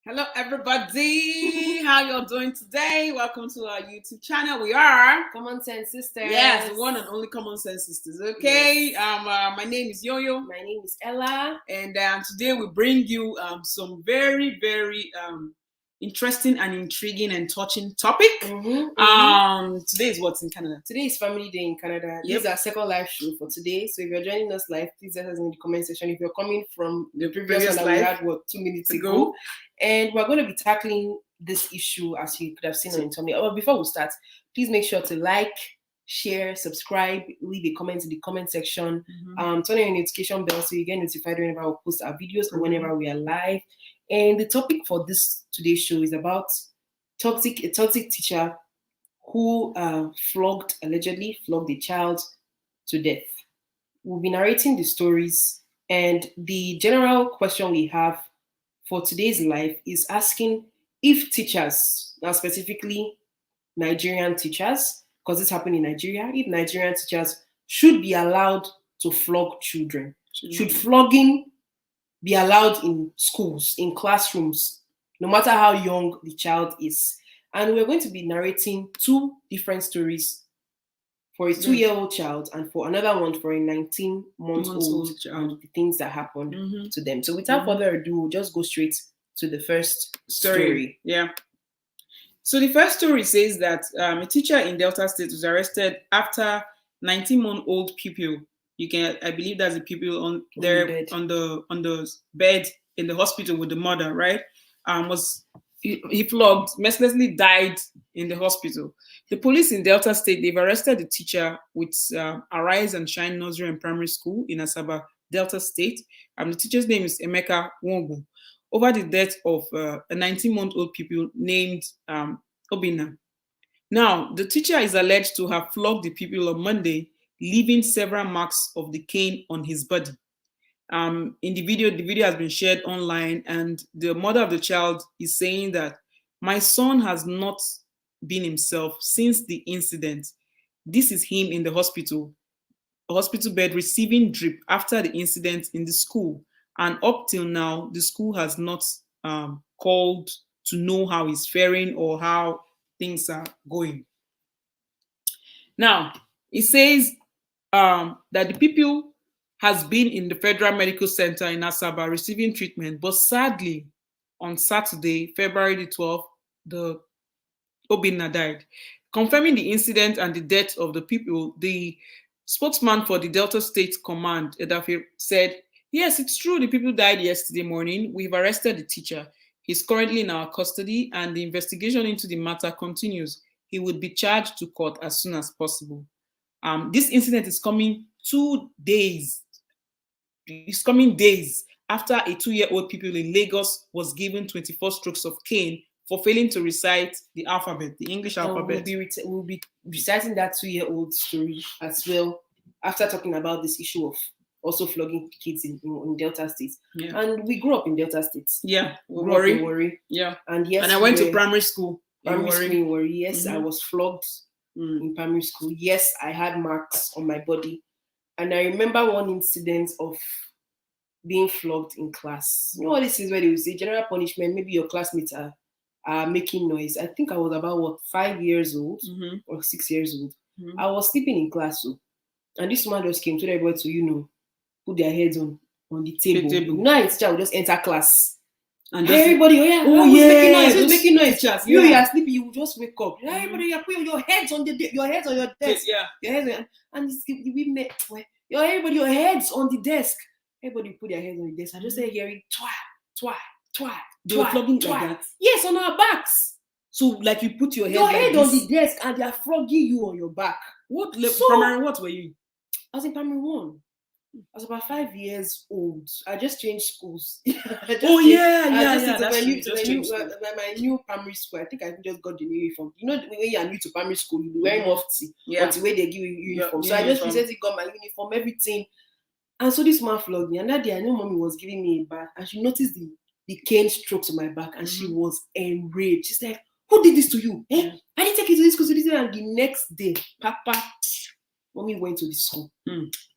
Hello, everybody. How y'all doing today? Welcome to our YouTube channel. We are Common Sense Sisters. Yes, the one and only Common Sense Sisters. Okay. Yes. My name is Yo-Yo. My name is Ella. And today we bring you some very, very interesting and intriguing and touching topic. Today is what's in Canada. Today is Family Day in Canada. This is our second live show for today. So if you're joining us live, please let us know in the comment section. If you're coming from the previous one that we had 2 minutes ago. And we're going to be tackling this issue as you could have seen on Internet. But before we start, please make sure to like, share, subscribe, leave a comment in the comment section. Turn on your notification bell so you get notified whenever we post our videos or whenever we are live. And the topic for this today's show is about a toxic teacher who allegedly flogged a child to death. We'll be narrating the stories, and the general question we have for today's live is asking if teachers, now specifically Nigerian teachers, because this happened in Nigeria, if Nigerian teachers should be allowed to flog children. Should flogging be allowed in schools, in classrooms, no matter how young the child is? And we're going to be narrating two different stories for a 2-year-old child and for another one for a 19-month-old child, the things that happened to them. So without further ado, we'll just go straight to the first story. Yeah. So the first story says that a teacher in Delta State was arrested after 19-month-old pupil. I believe that's a pupil on the bed in the hospital with the mother, right? He flogged, mercilessly died in the hospital. The police in Delta State, they've arrested the teacher with Arise and Shine Nursery and Primary School in Asaba, Delta State. The teacher's name is Emeka Nwongu, over the death of a 19-month-old pupil named Obina. Now, the teacher is alleged to have flogged the pupil on Monday, leaving several marks of the cane on his body. In the video has been shared online, and the mother of the child is saying that my son has not been himself since the incident. This is him in the hospital bed receiving drip after the incident in the school. And up till now, the school has not called to know how he's faring or how things are going. Now, it says that the pupil has been in the Federal Medical Center in Asaba receiving treatment, but sadly, on Saturday, February the 12th, the Obina died. Confirming the incident and the death of the pupil, the spokesman for the Delta State Command, Edafe, said, "Yes, it's true, the pupil died yesterday morning. We've arrested the teacher. He's currently in our custody, and the investigation into the matter continues. He would be charged to court as soon as possible." This incident is coming 2 days. It's coming days after a 2-year-old pupil in Lagos was given 24 strokes of cane for failing to recite the alphabet, the English alphabet. We'll be reciting that 2-year-old story as well after talking about this issue of also flogging kids in Delta State. Yeah. And we grew up in Delta State. Yeah, we grew up in Warri. Yeah. And yes, I went to primary school. In Warri. Yes, I was flogged in primary school. Yes, I had marks on my body. And I remember one incident of being flogged in class. You know what this is, where they will say general punishment, maybe your classmates are making noise. I think I was about 5 years old or 6 years old. I was sleeping in class, and this woman just came to everybody to, put their heads on the table. You know, a teacher will just enter class. And everybody, who's making noise? You are sleeping, you will just wake up. Everybody, you are putting your heads on your desk. Yeah. Your heads and your heads on the desk. Everybody put their heads on the desk. I just say hearing twa. They were flogging like that? Yes, on our backs. So like you put your head on the desk and they are flogging you on your back. Primary what were you? I was in primary 1. I was about 5 years old. I just changed schools. My new primary school. I think I just got the new uniform. You know, when you are new to primary school, you be wearing mufti. But the way they give you uniform. So I just recently got my uniform, everything. And so this man flogged me. And that day I knew mommy was giving me a bath. And she noticed the cane strokes on my back. And she was enraged. She's like, "Who did this to you? I didn't take you to this school." And the next day, Papa, mommy went to the school.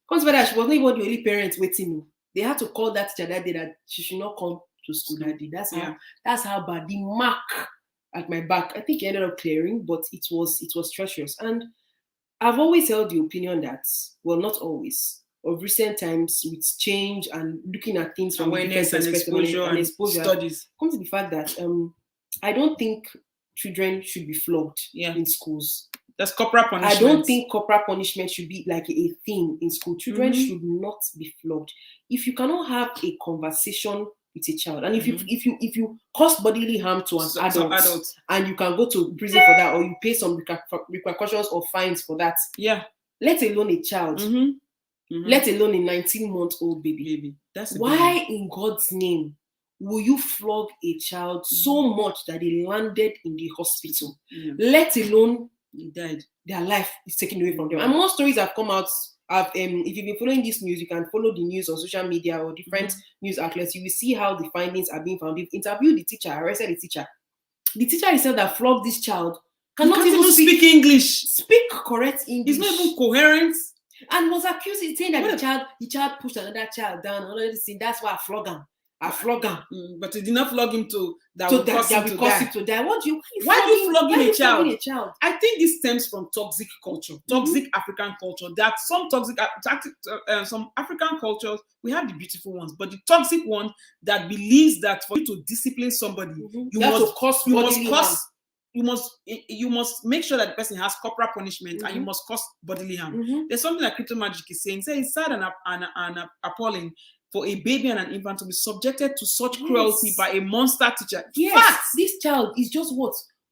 Because by that, she was not even the only parent waiting. They had to call that teacher that day that she should not come to school that day. That's how bad. The mark at my back, I think it ended up clearing, but it was treacherous. And I've always held the opinion that, well, not always, of recent times with change and looking at things from awareness and exposure studies, comes to the fact that I don't think children should be flogged in schools. That's corporal punishment. I don't think corporal punishment should be like a thing in school. Children should not be flogged. If you cannot have a conversation with a child, and if you cause bodily harm to an adult, and you can go to prison for that, or you pay some repercussions or fines for that, let alone a child, let alone a 19-month-old baby. That's why in God's name will you flog a child so much that they landed in the hospital, let alone died, their life is taken away from them? And more stories have come out. If you've been following this news, you can follow the news on social media or different news outlets. You will see how the findings are being found. They've interviewed the teacher, arrested the teacher. The teacher himself that flogged this child cannot even speak English. Speak correct English. He's not even coherent. And was accused of saying that the child pushed another child down. That's why I flog him. But he did not flog him to that. So that will cause him to die. Why are you flogging a child? I think this stems from toxic culture, toxic African culture. That some some African cultures, we have the beautiful ones, but the toxic one that believes that for you to discipline somebody, you must make sure that the person has corporal punishment, and you must cause bodily harm. There's something that Crypto Magic is saying. It's sad and appalling for a baby and an infant to be subjected to such cruelty by a monster teacher. Yes, this child is just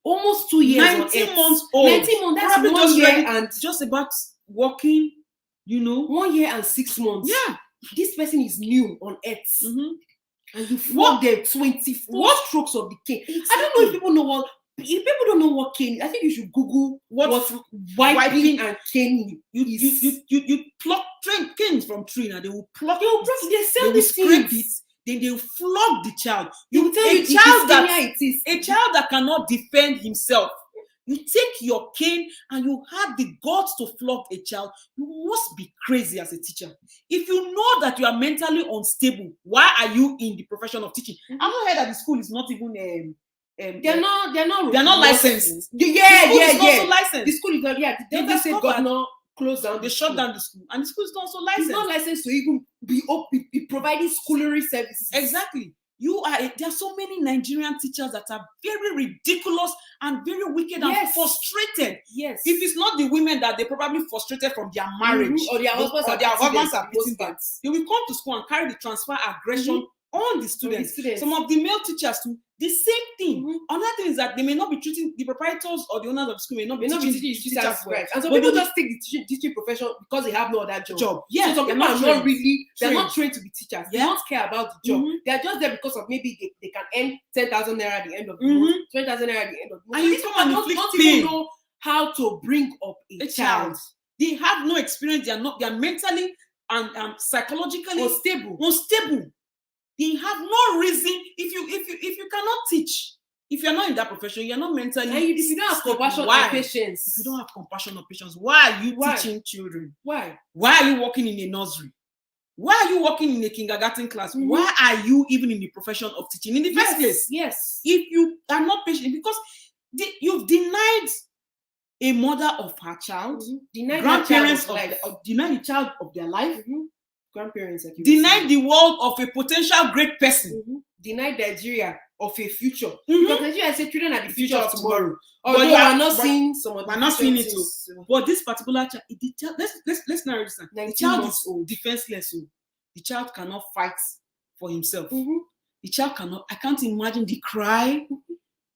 almost 2 years 19 months old. 19 months, that's 1 year and just about walking, 1 year and 6 months. Yeah. This person is new on earth. And you flog them 24 strokes of the cane. I don't know if people know what. If people don't know what cane is, I think you should Google what wiping and caning is. You pluck canes from tree, and they will pluck it. They sell this scrape it, then they will flog the child. You will tell a child that cannot defend himself. You take your cane and you have the guts to flog a child. You must be crazy as a teacher. If you know that you are mentally unstable, why are you in the profession of teaching? I've not heard that the school is not even they're not licensed. Also licensed. The school is not. They say governor closed down. They shut down the school, and the school is not also licensed. It's not licensed to even be providing schoolery services. Exactly. There are so many Nigerian teachers that are very ridiculous and very wicked and frustrated. Yes. If it's not the women that they probably frustrated from their marriage or their husbands are beating them, they will come to school and carry the transfer aggression on the students. Some of the male teachers too, the same thing. Another thing is that they may not be treating the proprietors or the owners of the school may not be teaching teachers well. And so people just take the teaching profession because they have no other job. Yeah, so some people are they're not trained to be teachers. They don't care about the job. They're just there because of maybe they can earn 10,000 naira at the end of the month, 20,000 naira at the end of the month. And you come and don't even know how to bring up a child. They have no experience. They are mentally and psychologically unstable. They have no reason. If you cannot teach, if you're not in that profession, you're not mentally. And if you don't have compassion and patience, if you don't have compassion or patience, why are you teaching children? Why are you working in a nursery? Why are you working in a kindergarten class? Why are you even in the profession of teaching in the first place? Yes. If you are not patient, because you've denied a mother of her child, grandparents denied the child of their life. Grandparents, denied the world of a potential great person, denied Nigeria of a future. Because Nigeria said children are the future of tomorrow. Although we are not seeing some of we're not seeing it too. But this particular child, let's narrow this down. The child is defenseless. So the child cannot fight for himself. The child cannot. I can't imagine the cry,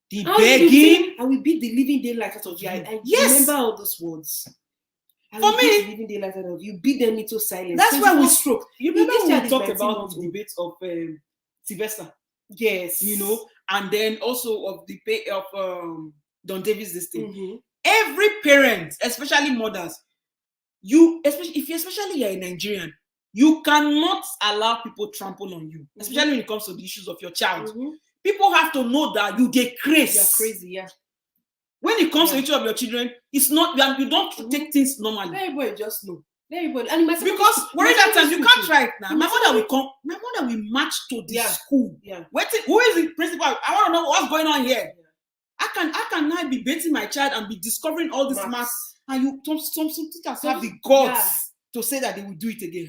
the begging. And we beat the living daylight out of you. I remember all those words. For me, you beat them into silence. That's why we stroke. You remember when we talked about the debate of Sylvester? Yes. And then also of the pay of Don Davis this thing. Every parent, especially mothers, especially you're a Nigerian, you cannot allow people trample on you, especially when it comes to the issues of your child. People have to know that you get crazy. You're crazy, yeah. When it comes to each of your children, it's not you don't take things normally. Everybody just know. Everybody. And because worry that time you can't try it now. My mother will come. My mother will march to the school. Yeah. Waiting. Who is the principal? I want to know what's going on here. Yeah. I can now be baiting my child and be discovering all this maths. And some teachers have the guts to say that they will do it again.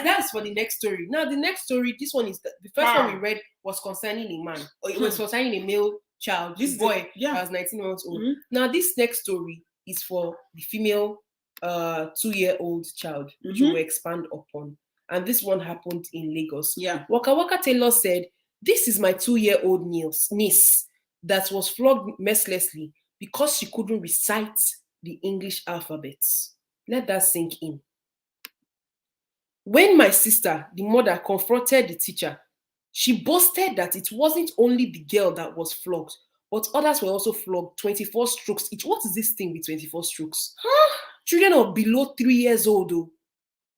That's for the next story. Now the next story, this one is the first one we read was concerning a man, or it was concerning a male child, this boy that was 19 months old. Now this next story is for the female 2-year-old child, which we will expand upon. And this one happened in Lagos. Yeah. Waka Waka Taylor said, "This is my 2-year-old niece that was flogged mercilessly because she couldn't recite the English alphabet." Let that sink in. When my sister, the mother, confronted the teacher, she boasted that it wasn't only the girl that was flogged, but others were also flogged 24 strokes each. What is this thing with 24 strokes? Children of below 3 years old, though.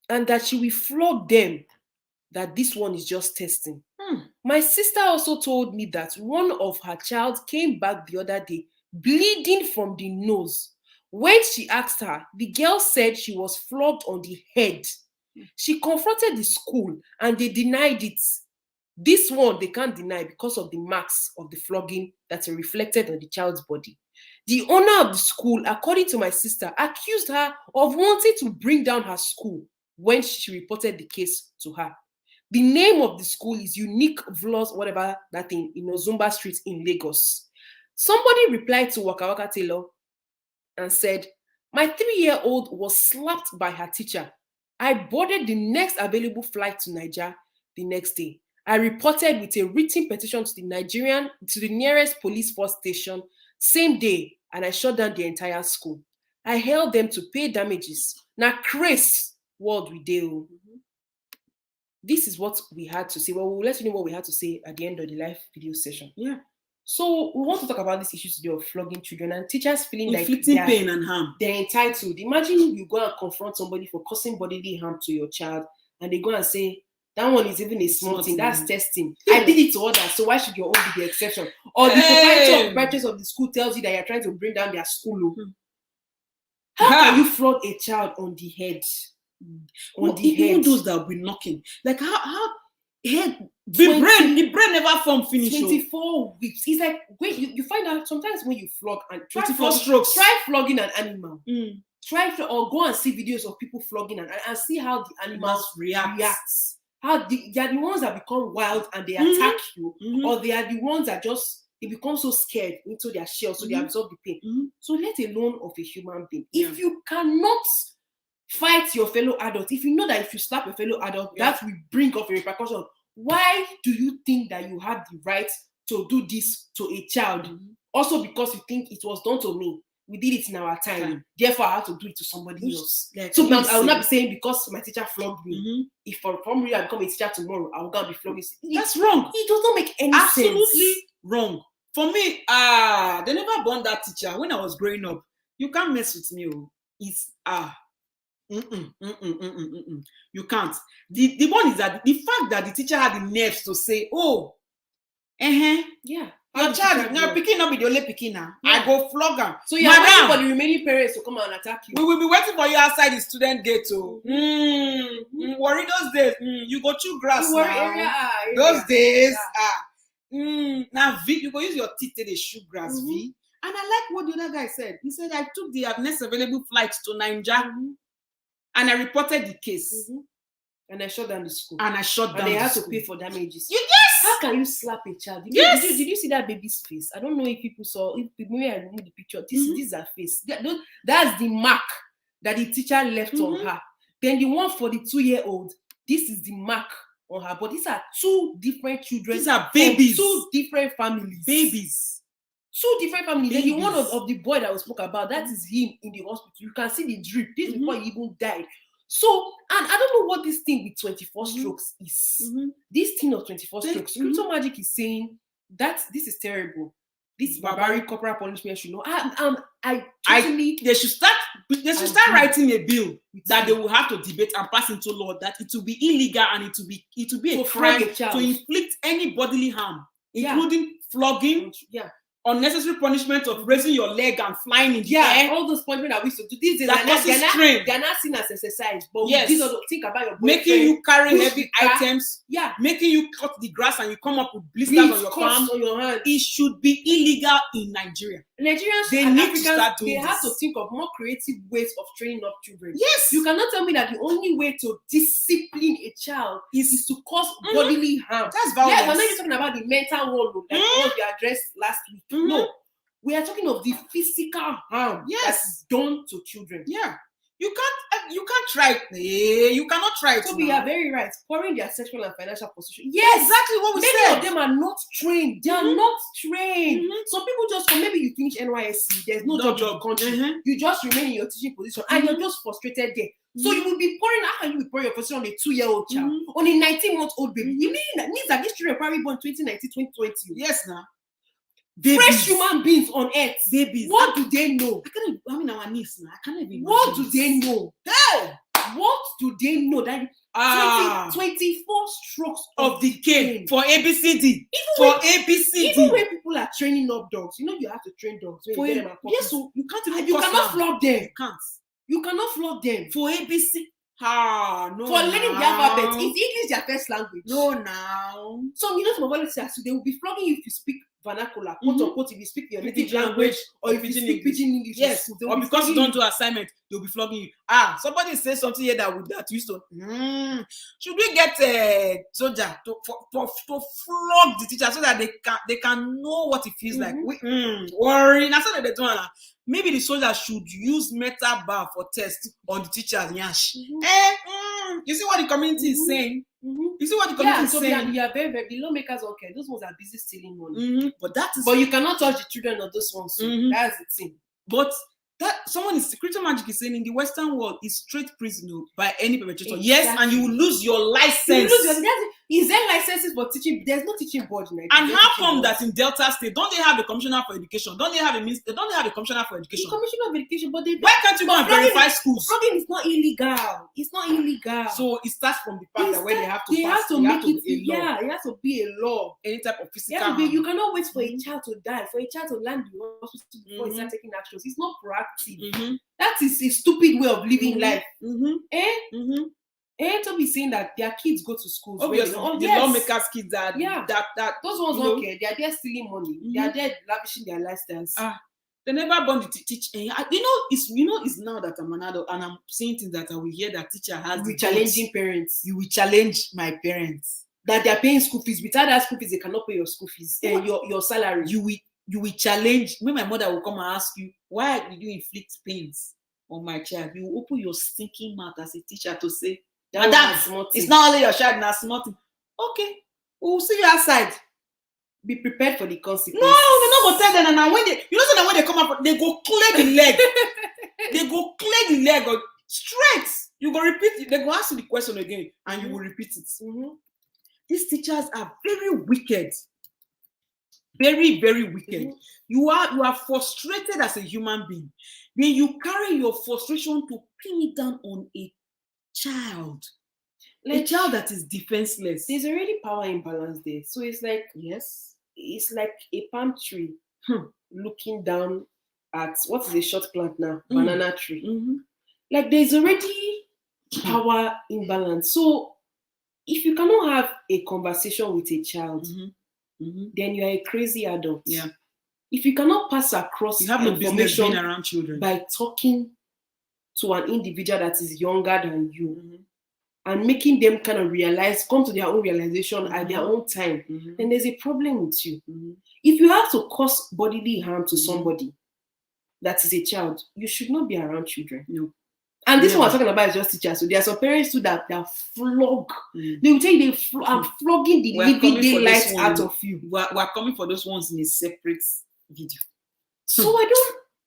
And that she will flog them, that this one is just testing. My sister also told me that one of her child came back the other day bleeding from the nose. When she asked her, the girl said she was flogged on the head. She confronted the school and they denied it. This one they can't deny because of the marks of the flogging that are reflected on the child's body. The owner of the school, according to my sister, accused her of wanting to bring down her school when she reported the case to her. The name of the school is Unique Vlos, whatever that thing, in Ozumba Street in Lagos. Somebody replied to Waka Waka Taylor and said, "My 3-year-old was slapped by her teacher. I boarded the next available flight to Niger the next day. I reported with a written petition to the nearest police force station same day, and I shut down the entire school. I held them to pay damages. Now, Chris, world we do." This is what we had to say. Well, we'll let you know what we had to say at the end of the live video session. Yeah. So we want to talk about this issue today of flogging children and teachers feeling inflicting pain and harm. They're entitled. Imagine you go and confront somebody for causing bodily harm to your child, and they go and say, "That one is even a small thing. That's testing. I did it to others, so why should your own be the exception?" Or the proprietor of the school tells you that you're trying to bring down their school. How can you flog a child on the head? Even those that will be knocking, like how head the brain never formed finish. 24 weeks. It's like when you find out sometimes when you flog and 24 strokes. Try flogging an animal. Or go and see videos of people flogging and see how the animals react. How they are the ones that become wild and they attack you, or they are the ones that they become so scared into their shell, so they absorb the pain. So let alone of a human being. If you cannot fight your fellow adult, if you know that if you slap a fellow adult, that will bring up a repercussion, why do you think that you have the right to do this to a child? Also because you think it was done to me. We did it in our time. Therefore, I have to do it to somebody else. So now I will not be saying because my teacher flogged me. If for some reason I become a teacher tomorrow, I will go and be flogging. That's wrong. It does not make any sense. Absolutely wrong. For me, they never born that teacher when I was growing up. You can't mess with me. It's you can't. The one is that the fact that the teacher had the nerves to say, your child now picking up with the only picking now. I go flog her. So you're waiting for the remaining parents to come and attack you. We will be waiting for you outside the student gate. Worry those days. You go chew grass now. Area. Those days. Now V, you go use your teeth to the shoe grass V. And I like what the other guy said. He said, I took the next available flight to Niger and I reported the case. And I shut down the school. And they had to pay for damages. Yes! How can you slap a child? Did you see that baby's face? I don't know if people saw. Maybe I removed the picture. This is her face. That's the mark that the teacher left on her. Then the one for the 2-year-old. This is the mark on her. But these are two different children. These are babies. Two different families. Babies. Two different families. Then the one of the boy that we spoke about, that is him in the hospital. You can see the drip. This is before he even died. So, and I don't know what this thing with 24 strokes is. This thing of 24 strokes. Crypto Magic is saying that this is terrible. This barbaric corporal punishment should know. They should start writing a bill that they will have to debate and pass into law that it will be illegal and it will be a crime to inflict any bodily harm, including flogging, unnecessary punishment of raising your leg and flying in the air. All those punishment that we used to do. These days, they're not seen as exercise, but yes. these are think about your boyfriend, making you carry heavy items, making you cut the grass and you come up with blisters on your palm, on your hand. It should be illegal in Nigeria. Nigerians and Africans, they have to think of more creative ways of training up children. Yes. You cannot tell me that the only way to discipline a child is to cause bodily harm. That's violence. Yes, we're not even talking about the mental one like what we addressed last week. No. We are talking of the physical harm that's done to children. Yeah. You can't try it. You cannot try it. So we are very right. Pouring their sexual and financial position. Yes, exactly what we said. Many of them are not trained. They are not trained. Some people just maybe you finish NYSC, there's no job in the country. You just remain in your teaching position and you're just frustrated there. So you will be pouring. How can you be pouring your position on a 2-year-old child, on a 19-month-old baby? It means that these children probably born 2019, 2020. Yes, now. Babies. Fresh human beings on earth. Babies. What do they know? Our niece now. I can't even. What do they know? Hey! What do they know? That 24 strokes of the cane for ABCD. Even when people are training up dogs, you have to train dogs. Yes, so you can't even. You cannot flog them. You can't. You cannot flog them for ABC. No. For learning the alphabet, is English their first language? No, now. So some volunteers, they will be flogging you if you speak vernacular, quote unquote, if you speak your native language or if you speak pidgin English. Yes, or because you don't do assignment, they'll be flogging you. Somebody says something here that used to. Should we get a soldier to flog the teacher so that they can know what it feels like? Worry. That's what they're doing. Maybe the soldier should use metal bar for test on the teacher's yash. You see what the community is saying? You see what the community is saying? Yeah, very, very. The lawmakers, okay, those ones are busy stealing money. But you cannot touch the children of those ones. So that's the thing. But Crystal Magic is saying in the Western world is straight prison by any perpetrator. Exactly. Yes, and you will lose your license. Is there licenses for teaching? There's no teaching board in Nigeria. And how come that in Delta State don't they have a commissioner for education? Don't they have a commissioner for education? The commissioner of education, but why can't you go and verify schools? Flogging is not illegal. It's not illegal. So it starts from the fact that where they have to it has to be a law. Any type of physical. You cannot wait for a child to die, for a child to land the hospital before you start taking actions. It's not proactive. That is a stupid way of living life. To be saying that their kids go to schools. Obviously, the lawmakers' kids that those ones don't care. They are there stealing money. They are there lavishing their lifestyles. They never born to teach. It's now that I'm an adult and I'm seeing things that I will hear that teacher has. You will challenging parents. You will challenge my parents that they are paying school fees. Without that school fees, they cannot pay your school fees. Your salary. You will challenge. When my mother will come and ask you, why did you inflict pains on my child? You will open your stinking mouth as a teacher to say, Madam, it's not only your child, now small thing. Okay, we'll see you outside. Be prepared for the consequences. No, they're not gonna tell them. And when they come up, they go clear the leg. They go clear the leg or straight. You go repeat it. They go ask you the question again, and you will repeat it. These teachers are very wicked. Very, very wicked. You are frustrated as a human being. Then you carry your frustration to pin it down on a child. A child that is defenseless. There's already power imbalance there. So it's like, it's like a palm tree looking down at what is a short plant now? Banana tree. Like there's already power imbalance. So if you cannot have a conversation with a child, then you are a crazy adult. Yeah. If you cannot pass across you have no business being around children by talking to an individual that is younger than you and making them kind of come to their own realization at their own time, then there's a problem with you. If you have to cause bodily harm to somebody that is a child, you should not be around children. No. And this one we're talking about is just teachers. So there are some parents too that they flog. They will tell you I'm flogging the living daylight out of you. We're coming for those ones in a separate video. So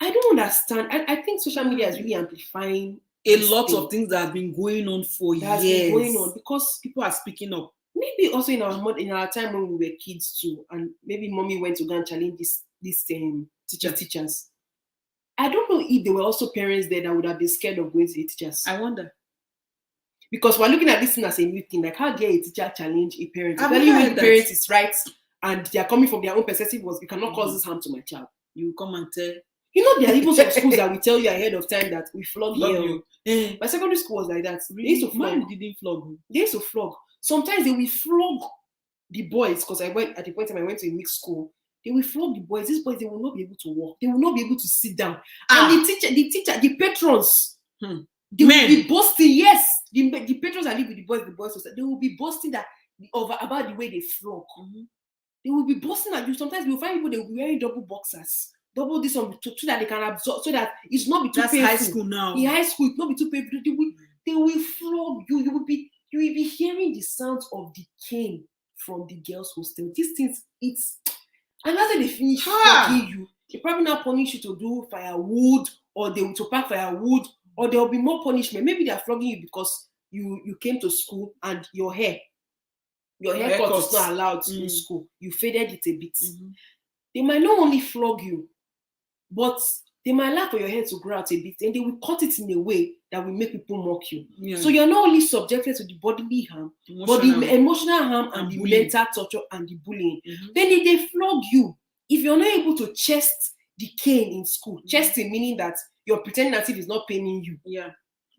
I don't understand. I think social media is really amplifying a lot of things that have been going on for years. Been going on because people are speaking up. Maybe also in our time when we were kids too, and maybe mommy went to go and challenge these teachers. I don't know if there were also parents there that would have been scared of going to the teachers. I wonder. Because we're looking at this thing as a new thing. Like, how dare a teacher challenge a parent? Especially when the parent is right and they are coming from their own perspective was, you cannot cause this harm to my child. You come and tell. You know, there are even some schools that will tell you ahead of time that we flog you. Eh. My secondary school was like that. Really? They used to flog. Mine didn't flog. They used to flog. Sometimes they will flog the boys, because I went at the point time I went to a mixed school. They will flog the boys. These boys, they will not be able to walk. They will not be able to sit down. And the teacher, the patrons, they will be boasting. Yes, the patrons that live with the boys, they will be boasting about the way they flog. They will be boasting at you. Sometimes you will find people, they will be wearing double boxers. Double this one so that they can absorb, so that it's not be too painful. That's high school now. In high school, it's not be too painful. They will flog you. You will be hearing the sounds of the cane from the girls' hostel. These things, and after they finish flogging you, they probably now punish you to do firewood, or they will to pack firewood, or there will be more punishment. Maybe they are flogging you because you came to school and your haircut is not allowed in school. You faded it a bit. They might not only flog you, but they might allow for your hair to grow out a bit, and they will cut it in a way that will make people mock you. Yeah. So you're not only subjected to the bodily harm, but the emotional harm and the mental torture and the bullying. Then if they flog you, if you're not able to chest the cane in school, chesting meaning that you're pretending that it is not paining you. Yeah.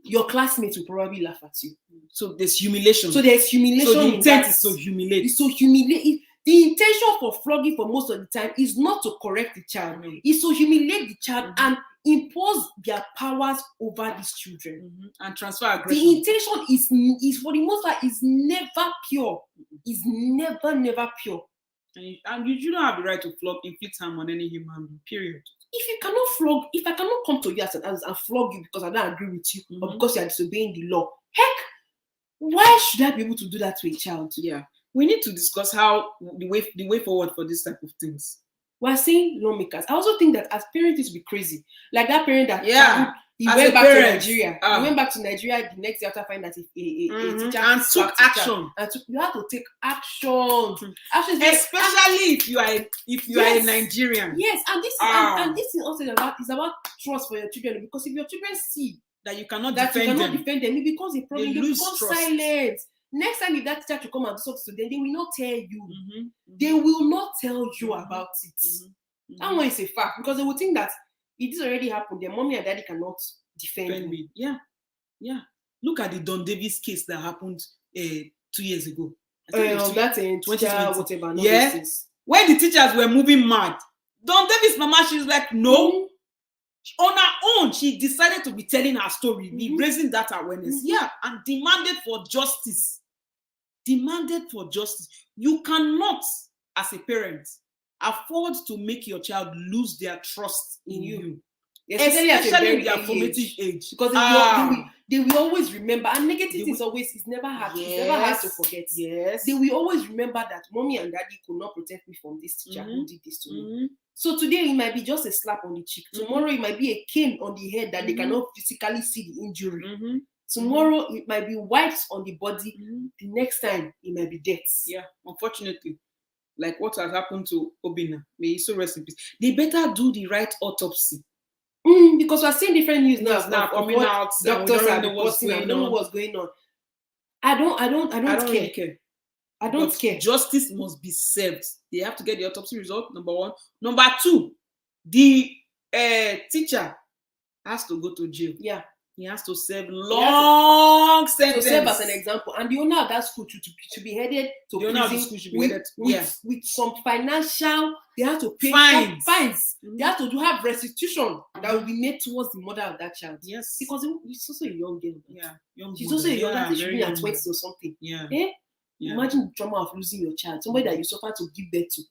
Your classmates will probably laugh at you. So there's humiliation. So the intent is to humiliate. It's to humiliate. The intention for flogging for most of the time is not to correct the child. It's to humiliate the child and impose their powers over these children. And transfer aggression. The intention is for the most part is never pure. Is never pure. And you don't have the right to inflict harm on any human being, period. If I cannot come to you and flog you because I don't agree with you, or because you are disobeying the law, heck, why should I be able to do that to a child? Yeah. We need to discuss how the way forward for this type of things. We're saying lawmakers. I also think that as parents, it should be crazy. Like that parent that he went back to Nigeria. He went back to Nigeria the next day after finding that a teacher and took action. You have to take action. Especially if you are a Nigerian. Yes, and this is also about trust for your children, because if your children see that you cannot defend them, it becomes a problem. You become silent. Next time if that teacher should come and do something to them, they will not tell you. They will not tell you about it. That one is a fact, because they will think that if this already happened, their mommy and daddy cannot defend me. Yeah. Look at the Don Davis case that happened 2 years ago. That's in 2020. Whatever. Yes. When the teachers were moving mad, Don Davis' mama, she's like, no. On her own, she decided to be telling her story, be raising that awareness. Yeah, and demanded for justice. You cannot, as a parent, afford to make your child lose their trust in you. Especially in their formative age. Because they will always remember, and negative things is never hard. It's never hard to forget. Yes. They will always remember that mommy and daddy could not protect me from this teacher who did this to me. So today it might be just a slap on the cheek. Tomorrow it might be a cane on the head that they cannot physically see the injury. Tomorrow it might be wipes on the body. The next time it might be death. Yeah, unfortunately. Like what has happened to Obina. May he so rest in peace. They better do the right autopsy. Because we're seeing different news now coming out. Doctors are reporting. I don't know what's going on. I don't care. Really care. I don't care. Justice must be served. They have to get the autopsy result, number one. Number two, the teacher has to go to jail. Yeah. He has to serve long sentence. To serve as an example. And the owner of that school should be headed to prison with some financial, they have to pay fines. They have to have restitution that will be made towards the mother of that child. Yes. Because it's also a young girl. Yeah. She's also a young girl. She should be at 20 or something. Yeah. Yeah. Imagine the trauma of losing your child, somebody that you suffer to give birth to.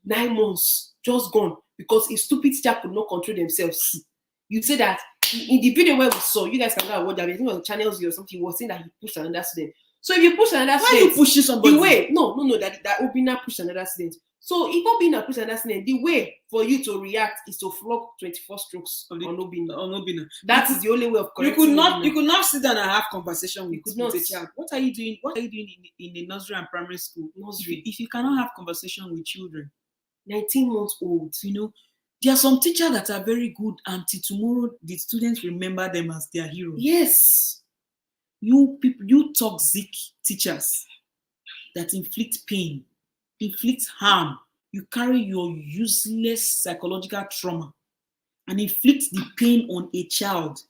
9 months, just gone, because a stupid teacher could not control themselves. You say that in the video where we saw, you guys can go and watch that. I think it was Channels or something. He was saying that he pushed another student. So if you push another student, why are you pushing somebody? The way, no, that Obina pushed another student. So if Obina pushed another student, the way for you to react is to flog 24 strokes on Obina. That is the only way of correcting. You could not sit down and have conversation with a child. What are you doing? What are you doing in the nursery and primary school? If you cannot have conversation with children, 19 months old, there are some teachers that are very good, until tomorrow the students remember them as their heroes. Yes. You toxic teachers that inflict pain, inflict harm you carry your useless psychological trauma and inflict the pain on a child,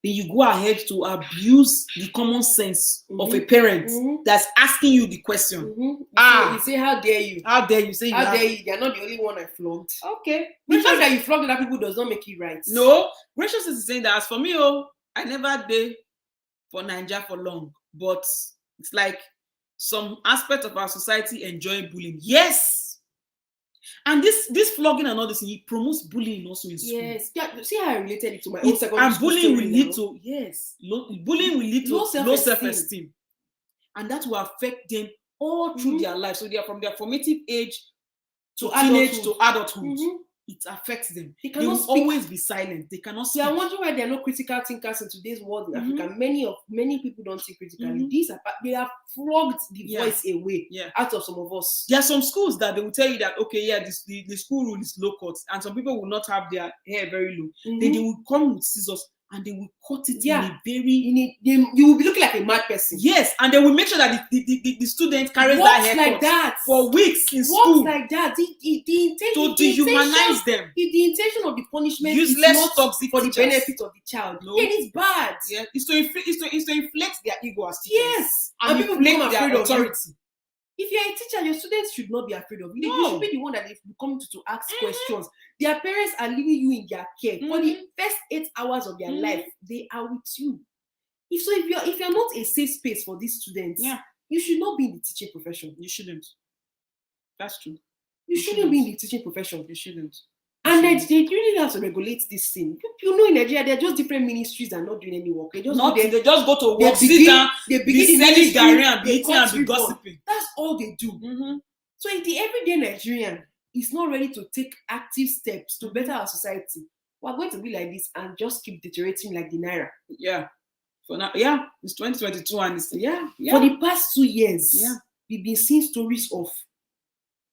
then you go ahead to abuse the common sense of a parent that's asking you the question. You say, how dare you? How dare you? Say how dare you? They're not the only one I flogged. Okay. The fact that you flogged other people does not make it right. No. Gracious is saying that as for me, I never did for Naija for long. But it's like some aspect of our society enjoy bullying. Yes. And this flogging and all this, it promotes bullying also in school. Yes. Yeah, see how I related it to my own secondary and school bullying story will lead to bullying will lead to low self-esteem. And that will affect them all through their life. So they are from their formative age to teenage to adulthood. It affects them. They will always be silent. They cannot speak. I wonder why there are no critical thinkers in today's world in Africa. Many people don't think critically. They have flogged the voice away out of some of us. There are some schools that they will tell you that the school rule is low cut, and some people will not have their hair very low. Then they will come with scissors and they will cut it in a very you will be looking like a mad person. Yes, and they will make sure that the student carries that haircut like that for weeks in school. Like that. The intention to dehumanize them. If the intention of the punishment useless is not toxic for teachers. The benefit of the child, then it's bad. Yeah, it's to inflate their ego as teachers. Yes, and people become afraid of authority. If you're a teacher, your students should not be afraid of you. You should be the one that they come to ask questions. Their parents are leaving you in their care. For the first 8 hours of their life, they are with you. If you're not a safe space for these students, you should not be in the teaching profession. You shouldn't. That's true. You shouldn't be in the teaching profession. You shouldn't. And they really have to regulate this thing. You know, in Nigeria, there are just different ministries that are not doing any work. They just go to work, sit down, they begin selling Gary and be eating and be gossiping. That's all they do. So if the everyday Nigerian is not ready to take active steps to better our society, we're going to be like this and just keep deteriorating like the Naira. Yeah. For now, it's 2022 and it's For the past 2 years, we've been seeing stories of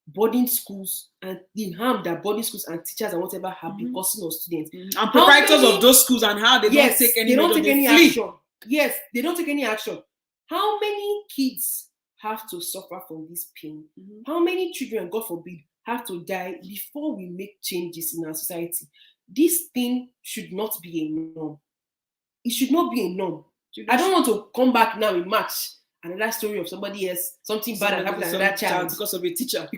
boarding schools and the harm that boarding schools and teachers and whatever have been causing on students. And proprietors of those schools and how they don't take any action. Yes, they don't take any action. How many kids have to suffer from this pain? How many children, God forbid, have to die before we make changes in our society? This thing should not be a norm. It should not be a norm. I don't want to come back now in March. Another story of somebody else, something bad happened to that child because of a teacher.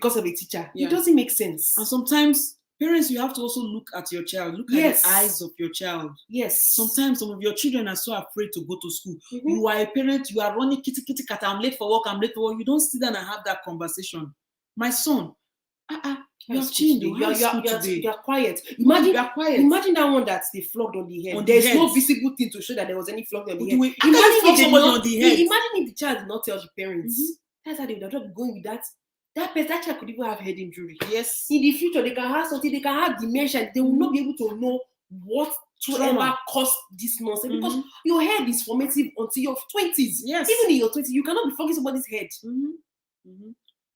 It doesn't make sense. And sometimes, parents, you have to also look at your child. Look at the eyes of your child. Yes. Sometimes some of your children are so afraid to go to school. You are a parent, you are running kitty cat. I'm late for work. You don't sit down and have that conversation. My son, you have changed. You are quiet. Imagine that one that they flogged on the head. There's no visible thing to show that there was any flogging on the head. Imagine if the child did not tell the parents. That's how they would not be going with that. That child could even have head injury. Yes. In the future, they can have something. They can have dementia. They will not be able to know whatsoever caused this nonsense because your head is formative until your 20s. Yes. Even in your 20s, you cannot be flogging somebody's head.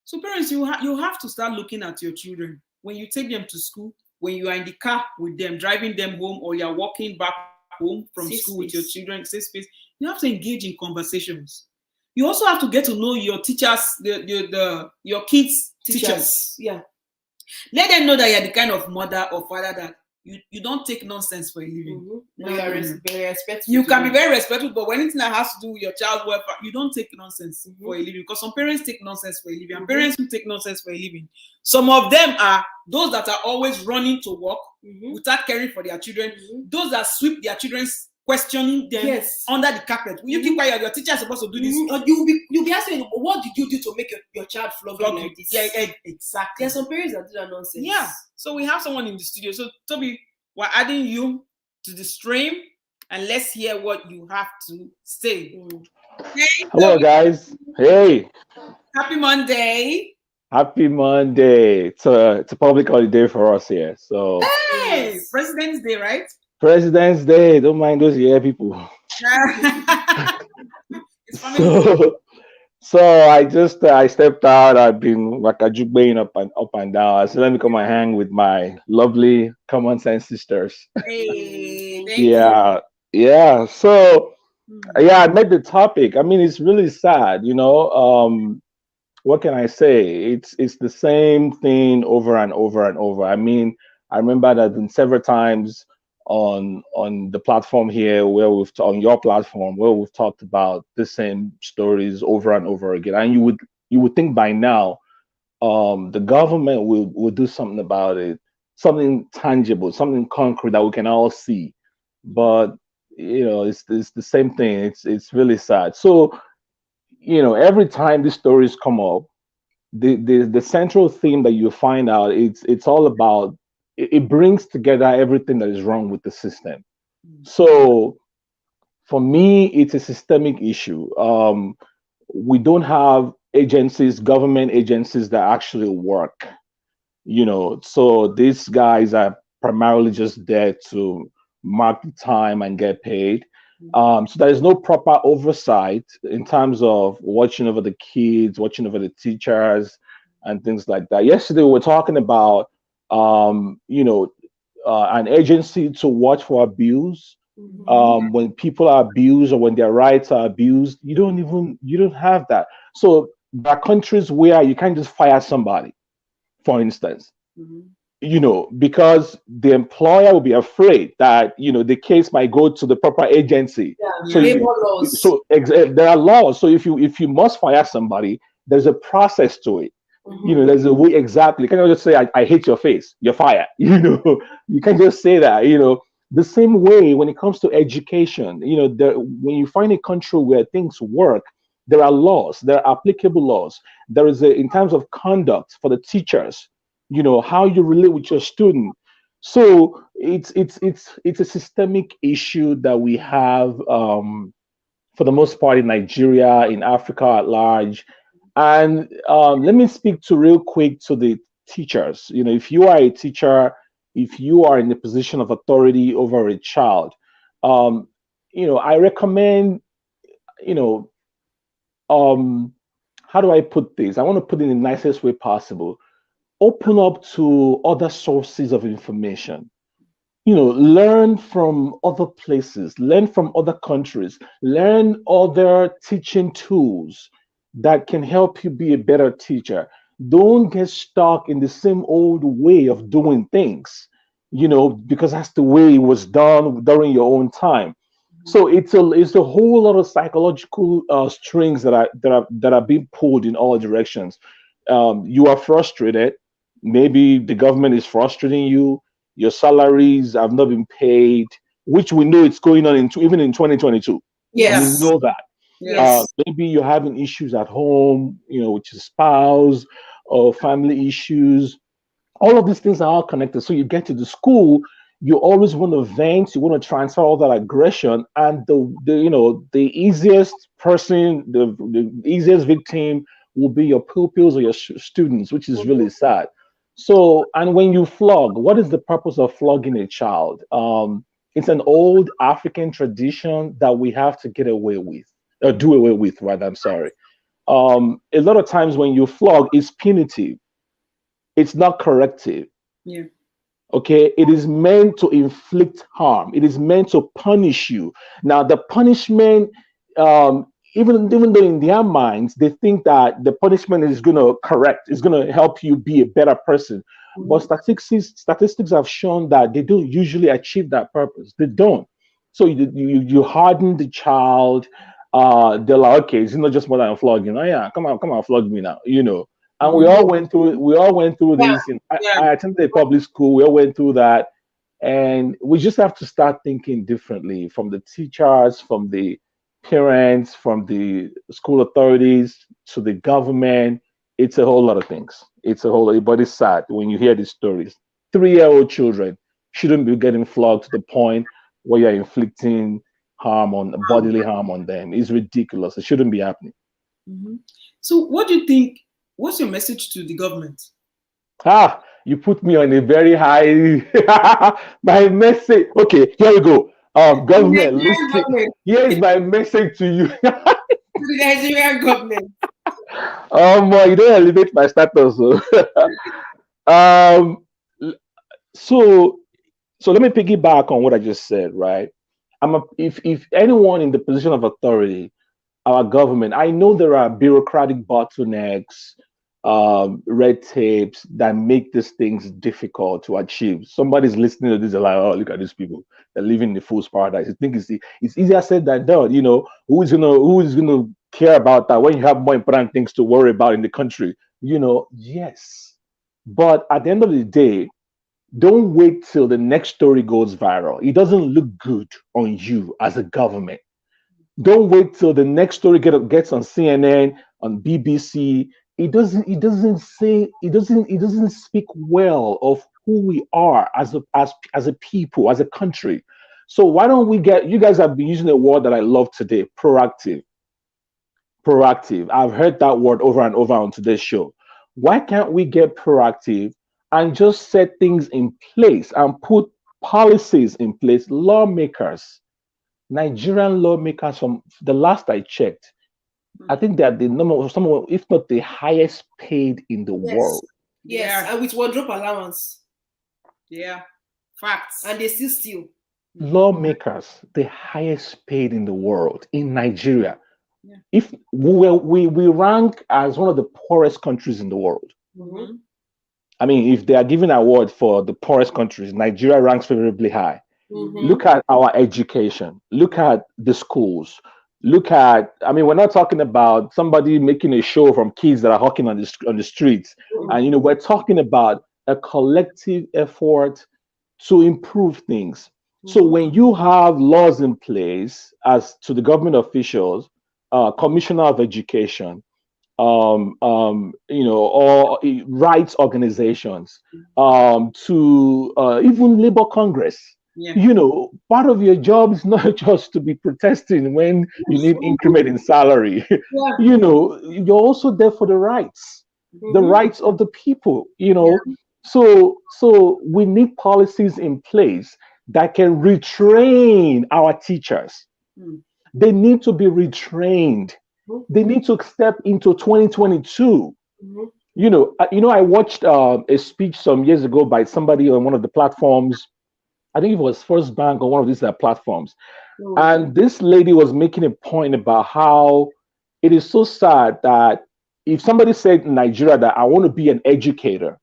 So parents, you have to start looking at your children when you take them to school, when you are in the car with them, driving them home, or you're walking back home from school with your children, safe space. You have to engage in conversations. You also have to get to know your teachers, your kids' teachers. Yeah. Let them know that you're the kind of mother or father that you don't take nonsense for a living. Very respectful. You can be very respectful, but when anything that has to do with your child's welfare, you don't take nonsense for a living. Because some parents take nonsense for a living, and parents who take nonsense for a living, some of them are those that are always running to work without caring for their children. Those that sweep their children's questioning them under the carpet. Will you keep quiet? Your teacher is supposed to do this. You'll be asking, what did you do to make your child flog like this? Yeah, exactly. There are some parents that do that nonsense. Yeah. So we have someone in the studio. So Toby, we're adding you to the stream, and let's hear what you have to say. Hey, hello, guys. Hey. Happy Monday. Happy Monday. It's a public holiday for us here. So. Hey, President's Day, right? President's Day. Don't mind those people. So I stepped out. I've been like a jugbaying up and down. I said, let me come and hang with my lovely common sense sisters. Hey, thank you. Yeah. So I made the topic. I mean, it's really sad, what can I say? It's the same thing over and over and over. I mean, I remember that been several times on the platform here where on your platform where we've talked about the same stories over and over again. And you would think by now the government will do something about it, something tangible, something concrete that we can all see. But it's the same thing. It's really sad. So every time these stories come up, the central theme that you find out, it's all about, it brings together everything that is wrong with the system. So for me, it's a systemic issue. We don't have agencies, government agencies that actually work. So these guys are primarily just there to mark the time and get paid. So there is no proper oversight in terms of watching over the kids, watching over the teachers, and things like that. Yesterday we were talking about, an agency to watch for abuse. When people are abused or when their rights are abused, you don't have that. So there are countries where you can't just fire somebody, for instance. Because the employer will be afraid that the case might go to the proper agency. So there are laws. So if you must fire somebody, there's a process to it. There's a way. Exactly. You can't just say, I hate your face, you're fired. You can't just say that. The same way when it comes to education, when you find a country where things work, there are laws, there are applicable laws. There is in terms of conduct for the teachers, how you relate with your student. So it's a systemic issue that we have, for the most part, in Nigeria, in Africa at large. And let me speak to real quick to the teachers. If you are a teacher, if you are in the position of authority over a child, I recommend, how do I put this? I want to put it in the nicest way possible. Open up to other sources of information. Learn from other places, learn from other countries, learn other teaching tools that can help you be a better teacher. Don't get stuck in the same old way of doing things, because that's the way it was done during your own time. So it's a whole lot of psychological strings that are being pulled in all directions. You are frustrated. Maybe the government is frustrating you. Your salaries have not been paid, which we know it's going on even in 2022. Yes. We know that. Yes. Maybe you're having issues at home, with your spouse or family issues. All of these things are all connected. So you get to the school, you always want to vent, you want to transfer all that aggression, and the easiest person, the easiest victim will be your pupils or your students, which is really sad. So, and when you flog, what is the purpose of flogging a child? It's an old African tradition that we have to get away with, or do away with, rather. I'm sorry. A lot of times when you flog, it's punitive. It's not corrective. Yeah. Okay, it is meant to inflict harm. It is meant to punish you. Now, the punishment, even though in their minds they think that the punishment is going to correct, is going to help you be a better person, but statistics have shown that they don't usually achieve that purpose. They don't. So you harden the child. They're like, okay, it's not just more than flogging. Oh yeah, come on, flog me now. And we all went through this. I attended a public school. We all went through that, and we just have to start thinking differently, from the teachers, from the parents, from the school authorities, to the government. It's a whole lot of things. It's a whole lot, but it's sad when you hear these stories. 3-year-old children shouldn't be getting flogged to the point where you're inflicting bodily harm on them. It's ridiculous. It shouldn't be happening. So what do you think? What's your message to the government? You put me on a very high. My message. Okay, here we go. Government, listen. Here is my message to you. To the Nigerian government. You don't elevate my status. So let me piggyback on what I just said. Right. If anyone in the position of authority, our government, I know there are bureaucratic bottlenecks. red tapes that make these things difficult to achieve. Somebody's listening to this, they're like, oh, look at these people. They're living in the fool's paradise. I think it's easier said than done. You know, who's gonna care about that when you have more important things to worry about in the country? You know, yes. But at the end of the day, don't wait till the next story goes viral. It doesn't look good on you as a government. Don't wait till the next story gets on CNN, on BBC. It doesn't speak well of who we are as a people, as a country. So why don't we get, you guys have been using a word that I love today, proactive. Proactive. I've heard that word over and over on today's show. Why can't we get proactive and just set things in place and put policies in place? Lawmakers, Nigerian lawmakers, from the last I checked, I think they're the number of some, if not the highest paid in the world. Yes, yeah. And with wardrobe allowance. Yeah, facts. And they still steal. Lawmakers, the highest paid in the world in Nigeria. Yeah. If we rank as one of the poorest countries in the world. Mm-hmm. I mean, if they are giving an award for the poorest countries, Nigeria ranks favorably high. Mm-hmm. Look at our education. Look at the schools. Look at, I mean, we're not talking about somebody making a show from kids that are hawking on the streets. Mm-hmm. And, you know, we're talking about a collective effort to improve things. Mm-hmm. So when you have laws in place as to the government officials, commissioner of education, you know, or rights organizations, to even Labor Congress. Yeah. You know, part of your job is not just to be protesting when you need increment in salary. Yeah. You know, you're also there for the rights, the rights of the people, you know. Yeah. So we need policies in place that can retrain our teachers. They need to be retrained. They need to step into 2022. You know, I watched a speech some years ago by somebody on one of the platforms. I think it was First Bank or one of these platforms. And this lady was making a point about how it is so sad that if somebody said in Nigeria that I want to be an educator,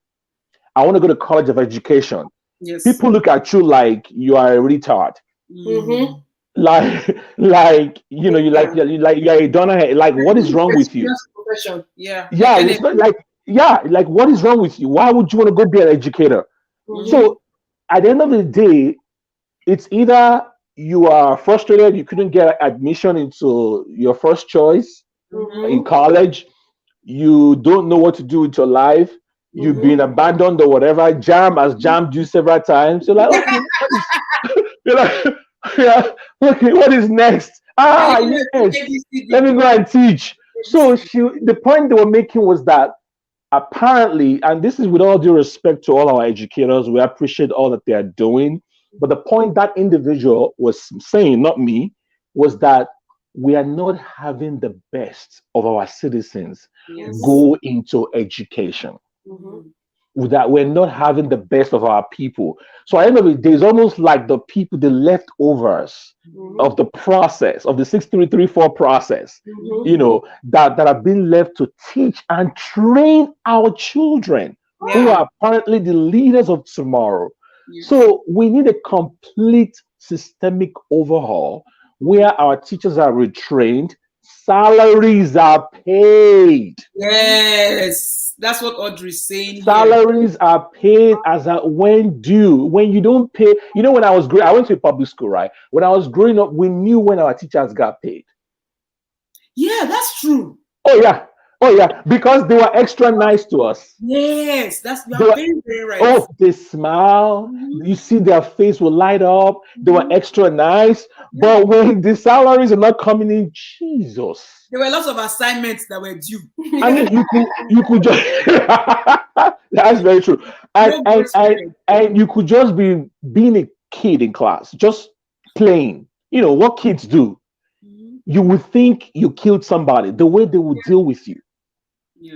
I want to go to College of Education, yes, people look at you like you are a retard. Mm-hmm. Like you know, you're a donor. Like, what is wrong with you? Yeah, it's not like what is wrong with you? Why would you want to go be an educator? Mm-hmm. So at the end of the day, it's either you are frustrated, you couldn't get admission into your first choice in college, you don't know what to do with your life, you've been abandoned or whatever, Jam has jammed you several times. You're like, okay, you're like, yeah, okay, what is next? Yes, let me go and teach. So the point they were making was that apparently, and this is with all due respect to all our educators, we appreciate all that they are doing. But the point that individual was saying, not me, was that we are not having the best of our citizens go into education. That we're not having the best of our people. So at the end of the day, it's almost like the people, the leftovers of the process, of the 6334 process, you know, that are being left to teach and train our children who are apparently the leaders of tomorrow. So we need a complete systemic overhaul where our teachers are retrained, salaries are paid. Yes, that's what Audrey's saying. Salaries are paid as a when due. When you don't pay, you know, when I went to a public school, right? When I was growing up, we knew when our teachers got paid. Yeah, that's true. Oh yeah, because they were extra nice to us. Yes, very, very right. Oh, they smile. You see their face will light up. They were extra nice. But when the salaries are not coming in, Jesus. There were lots of assignments that were due. I mean, you could just that's very true. And you could just be being a kid in class, just playing. You know what kids do. You would think you killed somebody, the way they would deal with you.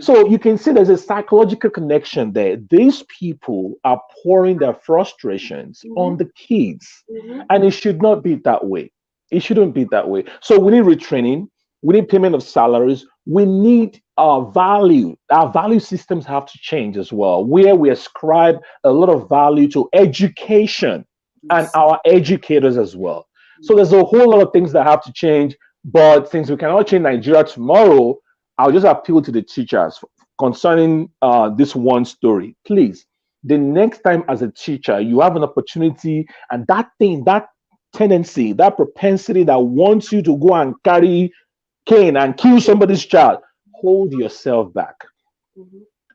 So you can see there's a psychological connection there. These people are pouring their frustrations on the kids. And it should not be that way. It shouldn't be that way. So we need retraining. we need payment of salaries. We need value. Our value systems have to change as well, where we ascribe a lot of value to education and our educators as well. So there's a whole lot of things that have to change. But since we cannot change Nigeria tomorrow, I'll just appeal to the teachers concerning this one story. Please, the next time as a teacher, you have an opportunity, and that thing, that tendency, that propensity that wants you to go and carry cane and kill somebody's child, hold yourself back.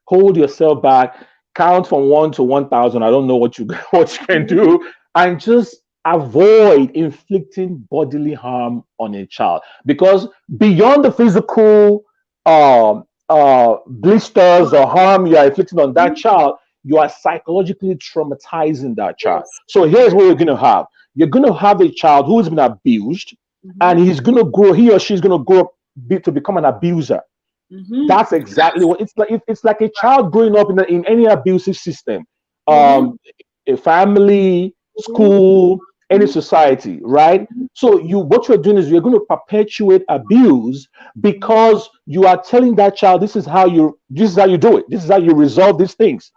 Hold yourself back. Count from 1 to 1,000. I don't know what you what you can do, and just avoid inflicting bodily harm on a child, because beyond the physical blisters or harm you are inflicting on that child, you are psychologically traumatizing that child. So here's what you're going to have. You're going to have a child who's been abused, and he or she's going to grow up to become an abuser. That's exactly what it's like. It's like a child growing up in any abusive system, a family, school, any society, right? So what you're doing is you're going to perpetuate abuse, because you are telling that child, this is how you do it. This is how you resolve these things.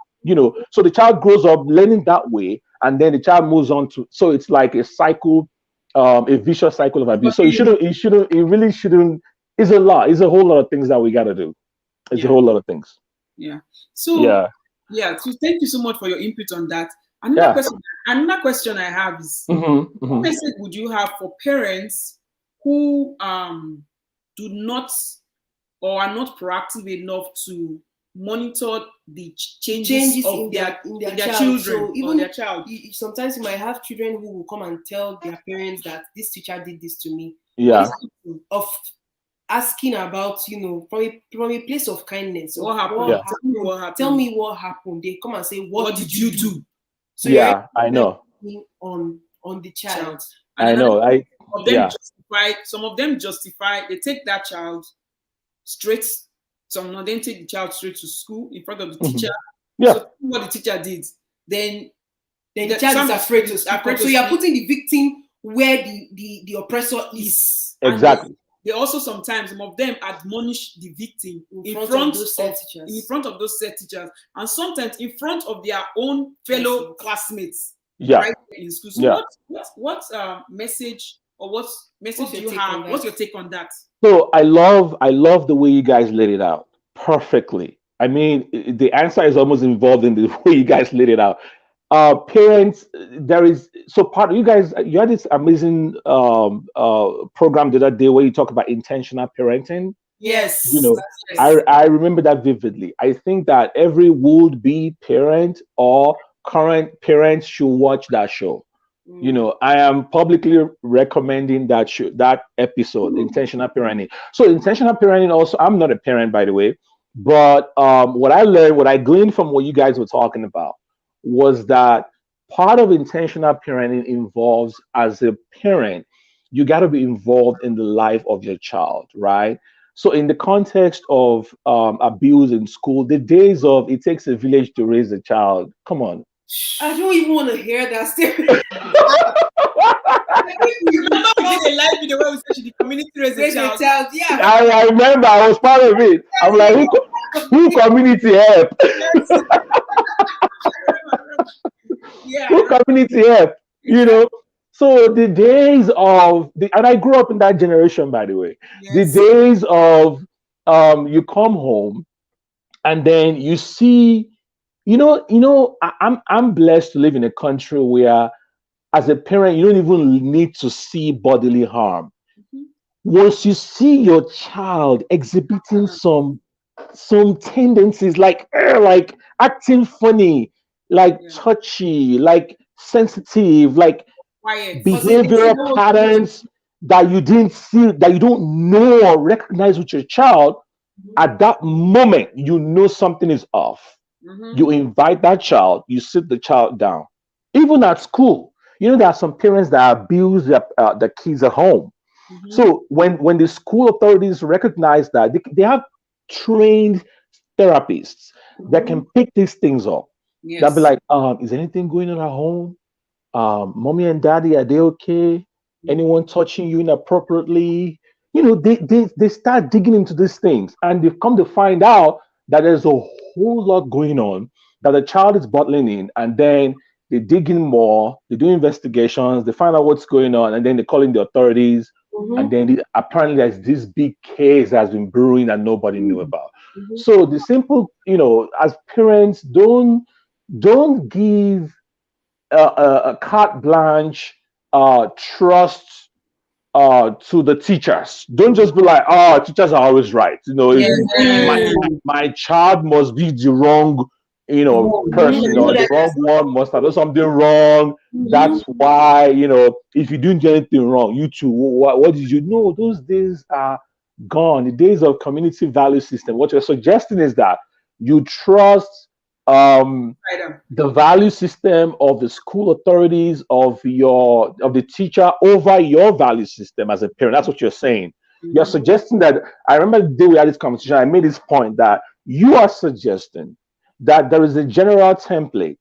So the child grows up learning that way, and then the child moves on to. So it's like a cycle, a vicious cycle of abuse. So it really shouldn't. It's a lot. It's a whole lot of things that we got to do. It's a whole lot of things. Yeah. So So thank you so much for your input on that. Another question I have is, what message would you have for parents who do not or are not proactive enough to monitor the changes of their children so even or their child? Sometimes you might have children who will come and tell their parents that this teacher did this to me. Of asking about, from a place of kindness. What happened? Tell me what happened. They come and say, what did you do? So I know. On the child. I know. Some of them justify. They take that child straight. Some of them take the child straight to school in front of the teacher. So what the teacher did, then the child is afraid to speak. So you are putting the victim where the oppressor is. Exactly. They also sometimes, some of them admonish the victim in front of those set teachers, and sometimes in front of their own fellow classmates. Right in school. So what message do you have? What's your take on that? So I love the way you guys laid it out perfectly. I mean, the answer is almost involved in the way you guys laid it out. Parents, part of you guys, you had this amazing program the other day where you talk about intentional parenting. Yes. I remember that vividly. I think that every would-be parent or current parent should watch that show. I am publicly recommending that show, that episode, intentional parenting. So intentional parenting also, I'm not a parent, by the way, but what I gleaned from what you guys were talking about was that part of intentional parenting involves, as a parent, you got to be involved in the life of your child, right? So in the context of abuse in school, the days of it takes a village to raise a child, come on. I don't even want to hear that story. Remember we did a live video where we said the community raise a child. Yeah. I remember, I was part of it. I'm like, who community help? Who community help? So the days of and I grew up in that generation, by the way. The days of you come home and then you see, I'm blessed to live in a country where, as a parent, you don't even need to see bodily harm. Once you see your child exhibiting some tendencies like acting funny, like touchy, like sensitive, like behavioral patterns that you didn't see, that you don't know or recognize with your child, at that moment, you know something is off. You invite that child, you sit the child down. Even at school, there are some parents that abuse the kids at home. So when the school authorities recognize that, they have trained therapists that can pick these things up. They'll be like, is anything going on at home? Mommy and daddy, are they okay? Anyone touching you inappropriately? they start digging into these things, and they've come to find out that there's a whole lot going on that the child is bottling in, and then they dig in more, they do investigations, they find out what's going on, and then they call in the authorities. And then apparently there's this big case that has been brewing that nobody knew about. So the simple, as parents, don't give a carte blanche trust to the teachers. Don't just be like, oh, teachers are always right. My child must be the wrong person, or the wrong one must have done something wrong. That's why, if you didn't do anything wrong, you too, what did you know? Those days are gone. The days of community value system. What you're suggesting is that you trust the value system of the school authorities, of the teacher over your value system as a parent. That's what you're saying. You're suggesting that. I remember the day we had this conversation, I made this point that you are suggesting that there is a general template,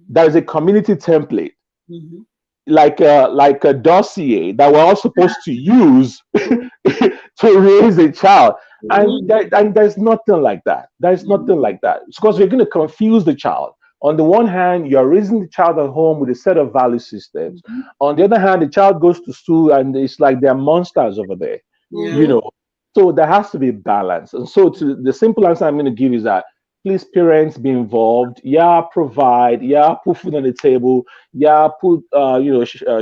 there is a community template, like a dossier that we're all supposed to use to raise a child. And there's nothing like that. There's nothing like that. It's because you're going to confuse the child. On the one hand, you're raising the child at home with a set of value systems. On the other hand, the child goes to school and it's like they're monsters over there. So there has to be balance. And so the simple answer I'm going to give is that please, parents, be involved. Provide. Put food on the table. Put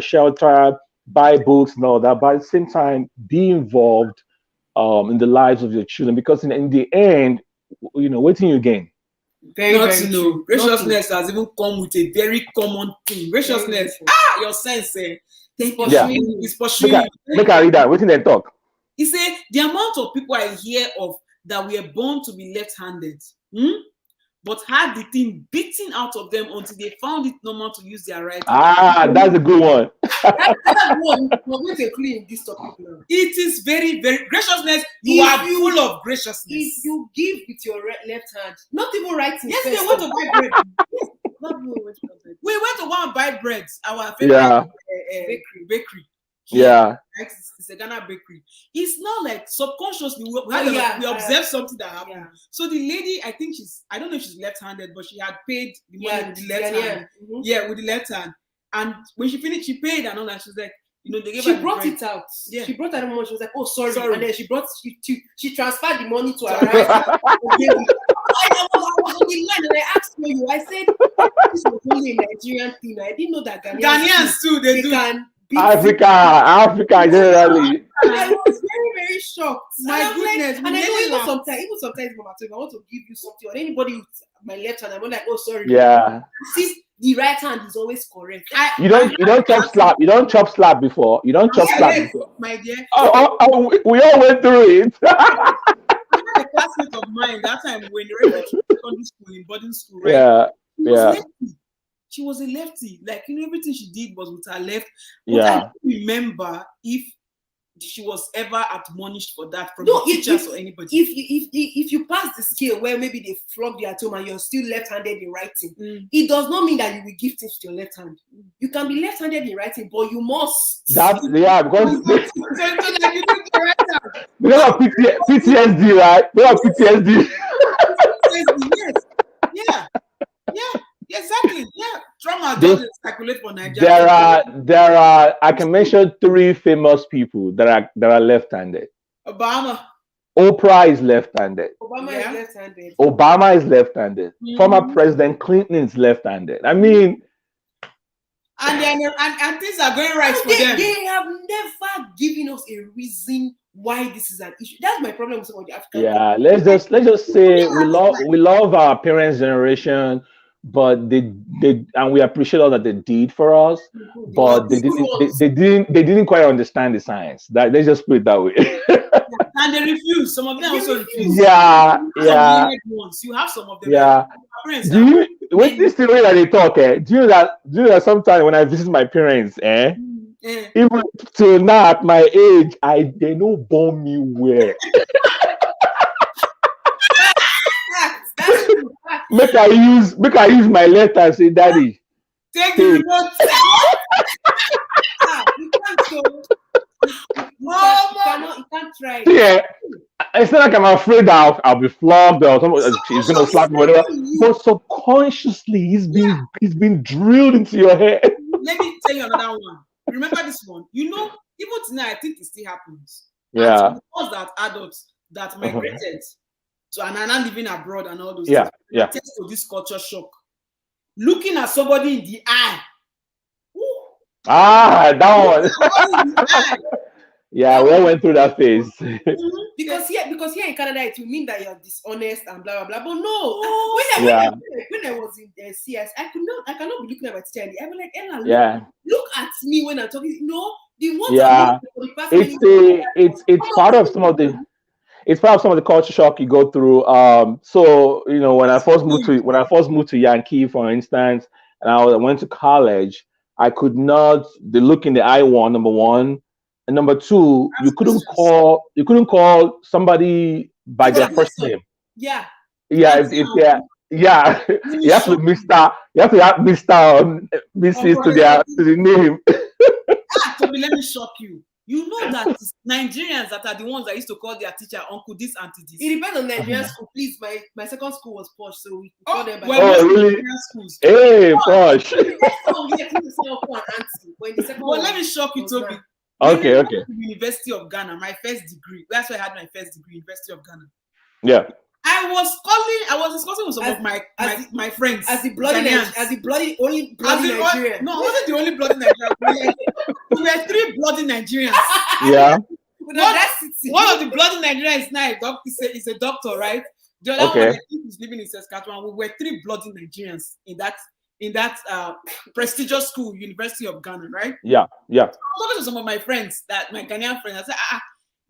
shelter, buy books and all that. But at the same time, be involved in the lives of your children, because in the end, what do you gain? Very true. Graciousness has even come with a very common thing. Graciousness, your sense, is pursuing. Make I read that. What did they talk? He said the amount of people I hear of that were born to be left-handed, but had the thing beaten out of them until they found it normal to use their right hand. That's a good one. That's one. We're going to include this topic now. It is very, very graciousness. You are full of graciousness. If you give with your left hand, not even writing. Yes, we went to buy bread. We went to go and buy bread. Our favorite bakery. It's a Ghana bakery. It's not like subconsciously we observed something that happened. So the lady, I don't know if she's left-handed, but she had paid the money with the left hand. With the left hand. And when she finished, she paid and all that. She was like, they gave her brought bread. it out. Yeah. She brought her money. She was like, oh, sorry. And then she transferred the money to her right hand. I was on the line and I asked you. I said, this was only a Nigerian thing. I didn't know that Ghanaians too, they do. Africa generally. I was very, very shocked. My goodness. And I know even sometimes, Mama, if I want to give you something or anybody with my left hand, I'm like, oh, sorry. Yeah. See, the right hand is always correct. You don't chop slap. You don't chop slap before. You don't chop slap before. My dear. We all went through it. I had a classmate of mine that time when we were in secondary school, in boarding school, right? She was a lefty. Like, everything she did was with her left. But I don't remember if she was ever admonished for that from the teachers or anybody. If you pass the scale where maybe they flogged you at home and you're still left-handed in writing, it does not mean that you will give things to your left hand. You can be left-handed in writing, but you must. Because because of PTSD, right? Because of PTSD. Yes. Yeah. Exactly. Yeah. Trauma doesn't circulate for Nigeria. There are. I can mention 3 famous people that are left-handed. Obama. Oprah is left-handed. Obama is left-handed. Former President Clinton is left-handed. I mean, and things are going right for them. They have never given us a reason why this is an issue. That's my problem with some of the African. Yeah, let's just say we love our parents' generation. But they and we appreciate all that they did for us, but they didn't quite understand the science. Let's just put it that way. And they refuse. Some of them also refuse. Yeah. You have some of them. Yeah. With this theory that they talk, do you know that sometimes when I visit my parents, even till now at my age, they don't born me well. Make I use my left and say, Daddy. Take the remote. You can't try. Yeah. It's not like I'm afraid I'll be flogged or she's gonna slap me, whatever. But subconsciously, he's been drilled into your head. Let me tell you another one. Remember this one? You know, even tonight, I think it still happens. Yeah. And to us that adults that migrated to and are now living abroad and all those things, test to this culture shock. Looking at somebody in the eye. That one. Yeah, we all went through that phase. because here in Canada, it will mean that you're dishonest and blah blah blah. But no, when I was in CS, I cannot be looking at my teacher. I was like, Ella, look at me when I'm talking. No, the ones it's part of some of the. It's part of some of the culture shock you go through. So you know, when I first moved to Yankee, for instance, and I went to college, I could not the look in the eye number one, and number two, you couldn't call somebody by their first name. Yeah. Yeah, you have to add Mr. or Mrs. to the name. Toby, let me shock you. You know that it's Nigerians that are the ones that used to call their teacher uncle this, auntie this. It depends on Nigerian school. Please, my second school was posh, so we call them by really? Schools. Hey, posh. Well, let me shock you, Toby. Okay. University of Ghana, my first degree. That's where I had my first degree, University of Ghana. Yeah. I was discussing with some of my friends. As the only bloody Nigerian. No, I wasn't the only bloody Nigerian. We were three bloody Nigerians. Yeah. One of the bloody Nigerians now is a doctor, right? The other one I think is living in Saskatchewan. We were three bloody Nigerians in that prestigious school, University of Ghana, right? Yeah. I was talking to some of my friends, my Ghanaian friends. I said,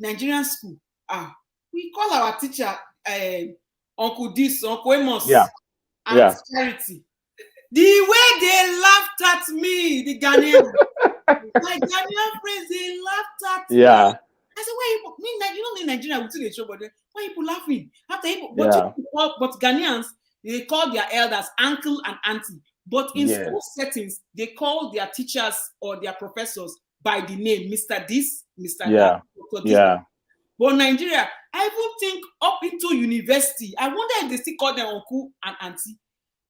Nigerian school. We call our teacher Uncle this, Uncle Amos, and Charity. The way they laughed at me, the Ghanaian, my Ghanaian friends, they laughed at me. I said, why you know in Nigeria we see the show, but why people laughing? But Ghanaians, they call their elders uncle and auntie. But in school settings, they call their teachers or their professors by the name Mr. This, Mr. That. But Nigeria, I even think up into university, I wonder if they still call them uncle and auntie.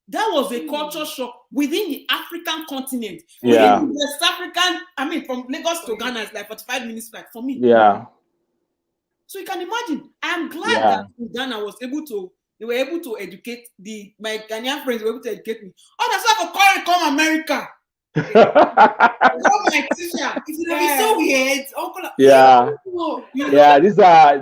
That was a culture shock within the African continent. Within West African, from Lagos to Ghana, it's like 45 minutes flight for me. Yeah. So you can imagine. I'm glad that in Ghana they were able to educate my Ghanaian friends were able to educate me. Oh, that's why I come America. My teacher. It's gonna be so weird.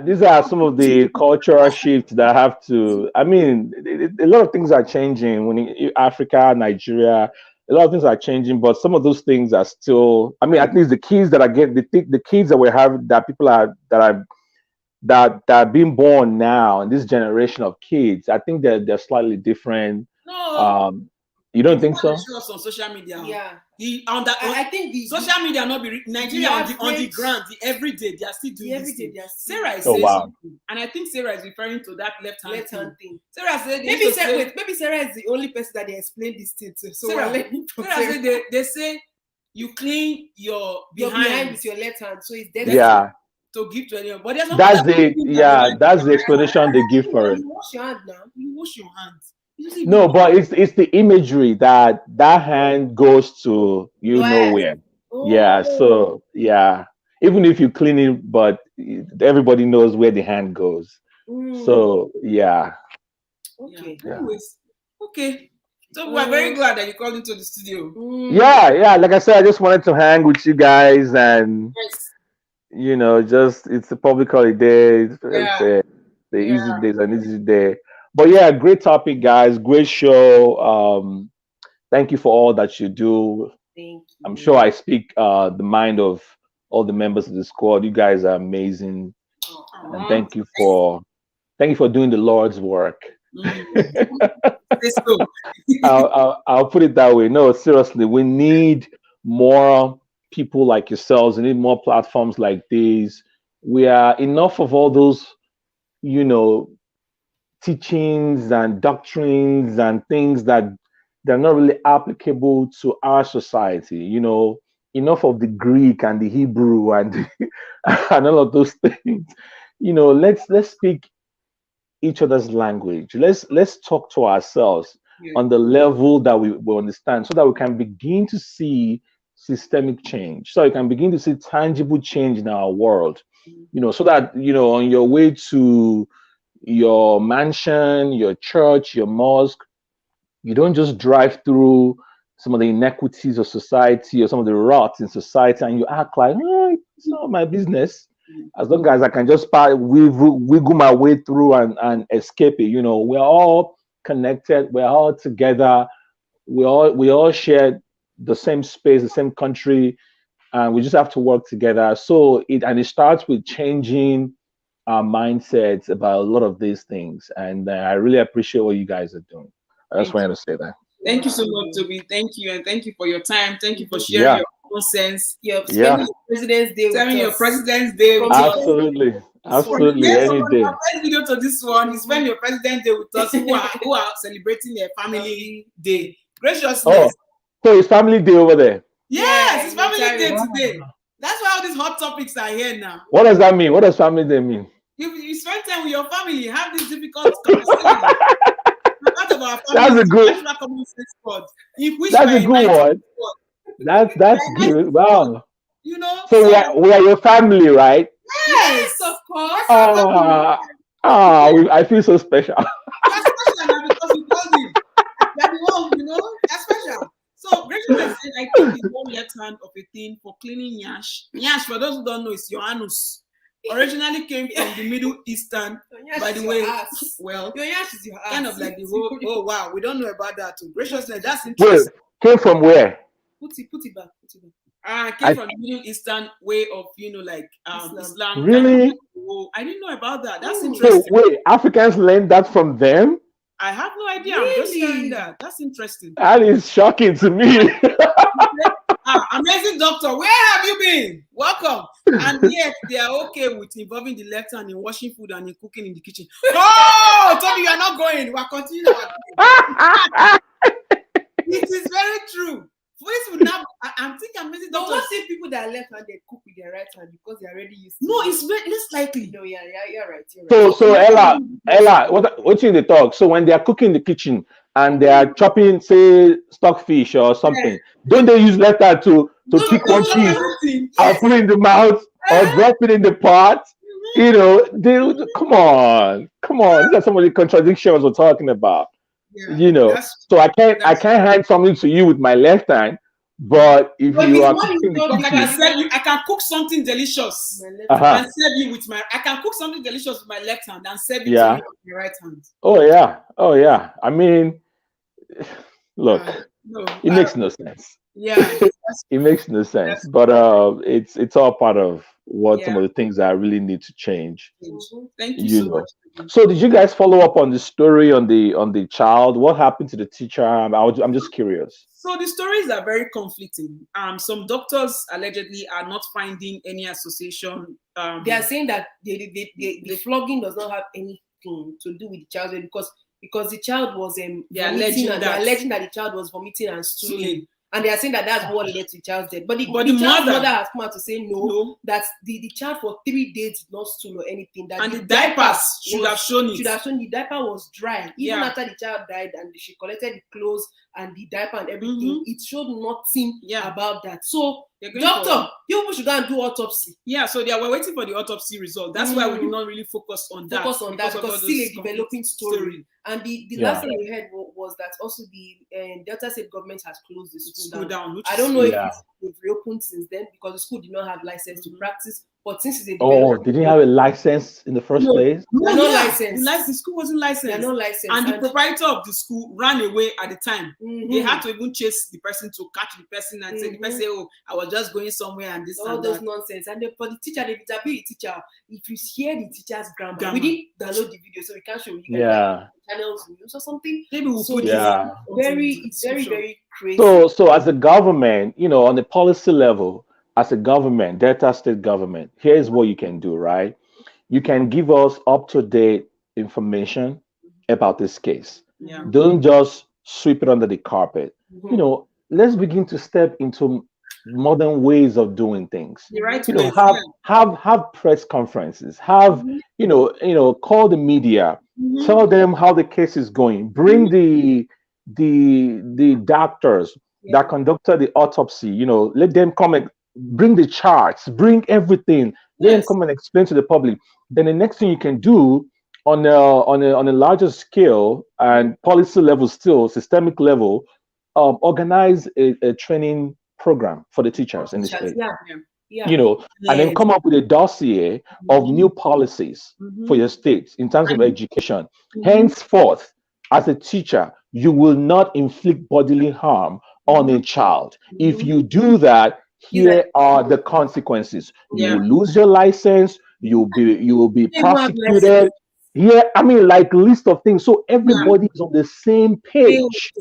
These are some of the cultural shifts that have to. I mean, a lot of things are changing when in Africa, Nigeria. A lot of things are changing, but some of those things are still. I mean, at least the kids that are getting the kids that we have that people are that are being born now in this generation of kids. I think they're slightly different. No. You don't think so? On social media. Yeah. I think the social media not be Nigeria on the ground, the everyday they are still doing this. Sarah is saying something, and I think Sarah is referring to that left hand thing. Sarah said maybe Sarah is the only person that they explained this thing to. So Sarah said they say you clean your behind with your left hand, so it's dead. Yeah. To give to anyone, but that's the explanation they give for it. You wash your hand now. You wash your hands. No, but it's the imagery that hand goes to nowhere. Yeah, so even if you clean it, but everybody knows where the hand goes. So okay. Anyways, okay. So we're very glad that you called into the studio. Yeah. Like I said, I just wanted to hang with you guys and it's a public holiday. The easy days and easy day. But great topic, guys. Great show. Thank you for all that you do. Thank you. I'm sure I speak the mind of all the members of the squad. You guys are amazing. And thank you for doing the Lord's work. I'll put it that way. No, seriously, we need more people like yourselves. We need more platforms like these. We are enough of all those, teachings and doctrines and things that they're not really applicable to our society. enough of the Greek and the Hebrew and and all of those things. Let's speak each other's language. Let's talk to ourselves on the level that we will understand, so that we can begin to see systemic change, so you can begin to see tangible change in our world. So that on your way to your mansion, your church, your mosque, you don't just drive through some of the inequities of society or some of the rots in society and you act like, it's not my business. As long as I can just wiggle my way through and escape it. We're all connected, we're all together, we all share the same space, the same country, and we just have to work together. So it starts with changing our mindsets about a lot of these things. And I really appreciate what you guys are doing. I just wanted to say that. Thank you so much, Toby. Thank you, and thank you for your time. Thank you for sharing your own sense. Spending President's Day with your President's Day with absolutely. Absolutely, any day. Our first video to this one is when your President's Day with us who are celebrating their family day. Graciousness. Oh, so it's family day over there. Yes, it's family day today. That's why all these hot topics are here now. What does that mean? What does family day mean? You spend time with your family, have these difficult conversations. That's a good. That's a good one. That's good. Wow. So we are your family, right? Yes, of course. I feel so special. You're special because you told him. You're the one, that's special. So graciousness, I think, is one left hand of a thing for cleaning yash. Yash, for those who don't know, is your anus. Originally came from the Middle Eastern, by the way. Well, your yash is your ass. Kind of like the whole. Oh wow, we don't know about that too. Graciousness, that's interesting. Wait, came from where? Put it back. Came from the Middle Eastern way of Islam. Really? I didn't know about that. That's interesting. So wait, Africans learned that from them? I have no idea. Really? I'm just hearing that. That's interesting. That is shocking to me. Amazing doctor, where have you been? Welcome. And yet they are okay with involving the left hand in washing food and in cooking in the kitchen. Oh, Toby, you are not going. We are continuing. It is very true. I'm thinking amazing doctor. Don't see people that are left-handed cook with their right hand because they are already used to it. No, it's less likely. No, you're right. So Ella, what in the talk? So when they are cooking in the kitchen and they are chopping, say, stockfish or something, don't they use left hand to pick one piece and put it in the mouth or drop it in the pot? Come on. These are some of the contradictions we're talking about. Yeah, so I can't hand something to you with my left hand, but if you are cooking, like I said, I can cook something delicious and serve you with I can cook something delicious with my left hand and serve it to you with my right hand. Oh yeah. I mean, look, it makes no sense. Yeah, it makes no sense. But it's all part of what some of the things that I really need to change. Thank you so much. So did you guys follow up on the story on the child? What happened to the teacher? I'm just curious. So the stories are very conflicting. Some doctors allegedly are not finding any association. They are saying that the flogging does not have anything to do with the child because the child was alleging that the child was vomiting and stooling. And they are saying that that's what led to the child's death. But the child's mother has come out to say no, that the child for 3 days did not stool or anything. That and the diapers should have shown it. Should have shown the diaper was dry. Even after the child died and she collected the clothes and the diaper and everything, it showed nothing about that. So, doctor, you people should go and do autopsy. Yeah, so they were waiting for the autopsy result. That's why we did not really focus on that. Because still a developing story. And the last thing we heard was that also the Delta State government has closed the school down. I don't know if they've reopened since then because the school did not have license to practice. But since it's a did they have a license in the first place? No, no license. The school wasn't licensed. They're not licensed. And the proprietor of the school ran away at the time. They had to even chase the person to catch the person and say the person, "Oh, I was just going somewhere and this." All those nonsense. And for the teacher, if it's a big teacher, if you hear the teacher's grammar, we didn't download the video, so we can't show you. Channels news or something. Maybe we'll put it's very crazy. So as a government, on the policy level, as a government, Delta State government, here's what you can do, right? You can give us up-to-date information about this case. Don't just sweep it under the carpet. Let's begin to step into modern ways of doing things. The right You know, place, have press conferences, have call the media, tell them how the case is going, bring the doctors that conducted the autopsy, let them come and bring the charts, bring everything, let them come and explain to the public. Then the next thing you can do on a larger scale and policy level, still systemic level, organize a training program for the teachers in the state. And then come up with a dossier of new policies for your state in terms of education. Henceforth, as a teacher, you will not inflict bodily harm on a child. If you do that, here are the consequences. You will lose your license. You will be prosecuted. Yeah, I mean, like list of things. So everybody is on the same page.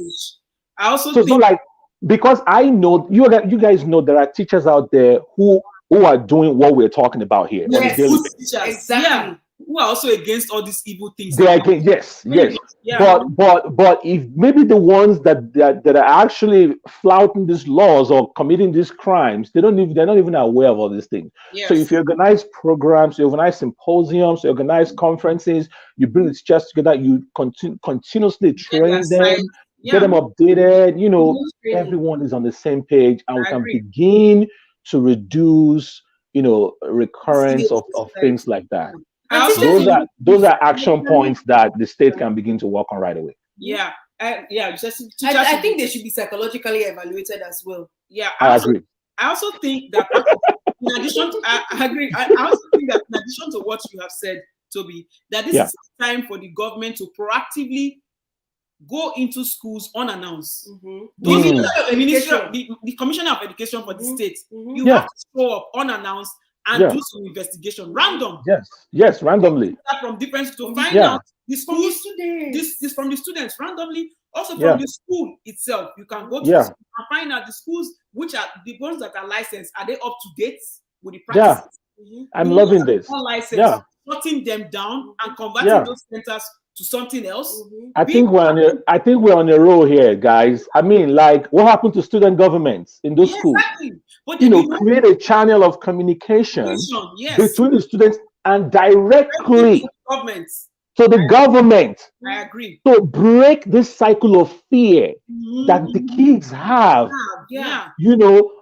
I also so it's not like, because I know you guys know there are teachers out there who are doing what we're talking about here on a daily basis. Exactly. Who are also against all these evil things. They are against, yes. But if maybe the ones that are actually flouting these laws or committing these crimes, they're not even aware of all these things. So if you organize programs, you organize symposiums, you organize conferences, you bring the teachers together, you continuously train them, get them updated, everyone is on the same page, and we can begin to reduce recurrence of things like that. Those are action points that the state can begin to work on right away. I think they should be psychologically evaluated as well. I agree. I also think that in addition to, I agree. I also think that in addition to what you have said, Toby, that this is time for the government to proactively go into schools unannounced. The Commissioner of Education for the state, you have to show up unannounced and do some investigation, random. Yes, randomly. From different to find out this from the students randomly, also from the school itself. You can go to the school and find out the schools which are the ones that are licensed. Are they up to date with the practices? I'm loving this. Shutting them down and converting those centers to something else. I think we're on a roll here, guys. I mean, like, what happened to student governments in those schools? Exactly. But create a channel of communication between the students and directly to the government. I agree. To break this cycle of fear that the kids have,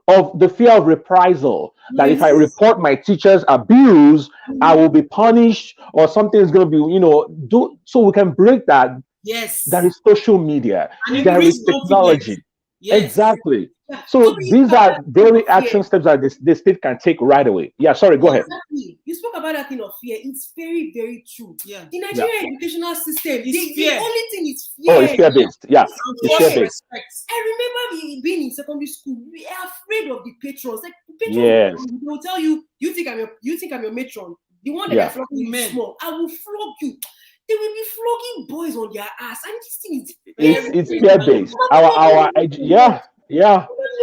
of the fear of reprisal. That if I report my teacher's abuse, I will be punished, or something is going to be, so we can break that. There is social media. There is technology. Exactly. So these are very action steps that the state can take right away. Sorry, go ahead. You spoke about that thing of fear. It's very, very true. The Nigerian educational system, the only thing is fear. Oh, it's fear-based. It's fear-based. I remember being in secondary school. We are afraid of the patrons. Like, patrons, they will tell you, you think I'm your matron. The one that I flog you small, I will flog you. They will be flogging boys on their ass, and this thing is it's fear-based.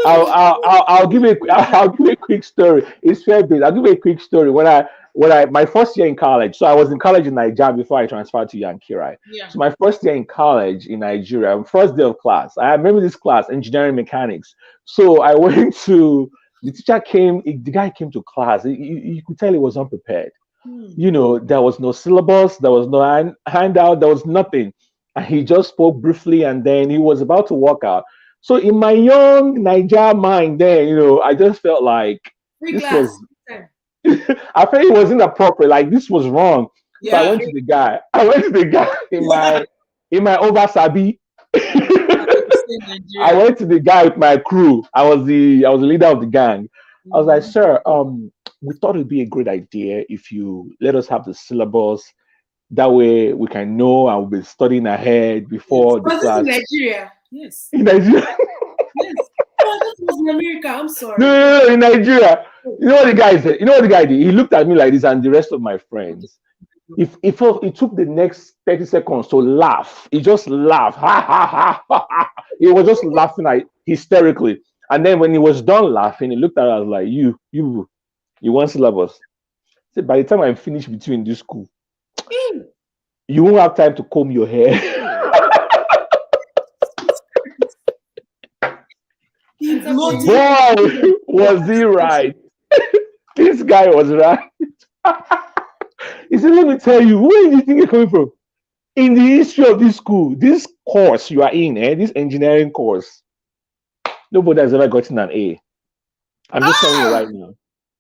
I'll give a quick story. It's fear-based. I'll give a quick story. When I my first year in college, so I was in college in Nigeria before I transferred to Yankee, right? So my first year in college in Nigeria, first day of class, I remember this class, engineering mechanics. So I went to the teacher the guy came to class. You could tell he was unprepared. There was no syllabus, there was no handout, there was nothing. And he just spoke briefly, and then he was about to walk out. So in my young Niger mind then, I just felt like I felt it was inappropriate, like this was wrong. So I went to the guy in my oversabi. I went to the guy with my crew. I was the leader of the gang. I was like, sir, we thought it'd be a great idea if you let us have the syllabus. That way we can know and we'll be studying ahead before the class. In Nigeria? Yes. In Nigeria? Yes. Oh, this was in America. I'm sorry. No, in Nigeria. You know what the guy said? You know what the guy did? He looked at me like this and the rest of my friends. It took the next 30 seconds to laugh. He just laughed. Ha, ha, ha, ha, ha. He was just laughing hysterically. And then when he was done laughing, he looked at us like, you want syllabus? Said, by the time I'm finished between this school, you won't have time to comb your hair. It's Boy, was he right? This guy was right. He said, let me tell you, where do you think you're coming from? In the history of this school, this course you are in, this engineering course, nobody has ever gotten an A. I'm just telling you right now.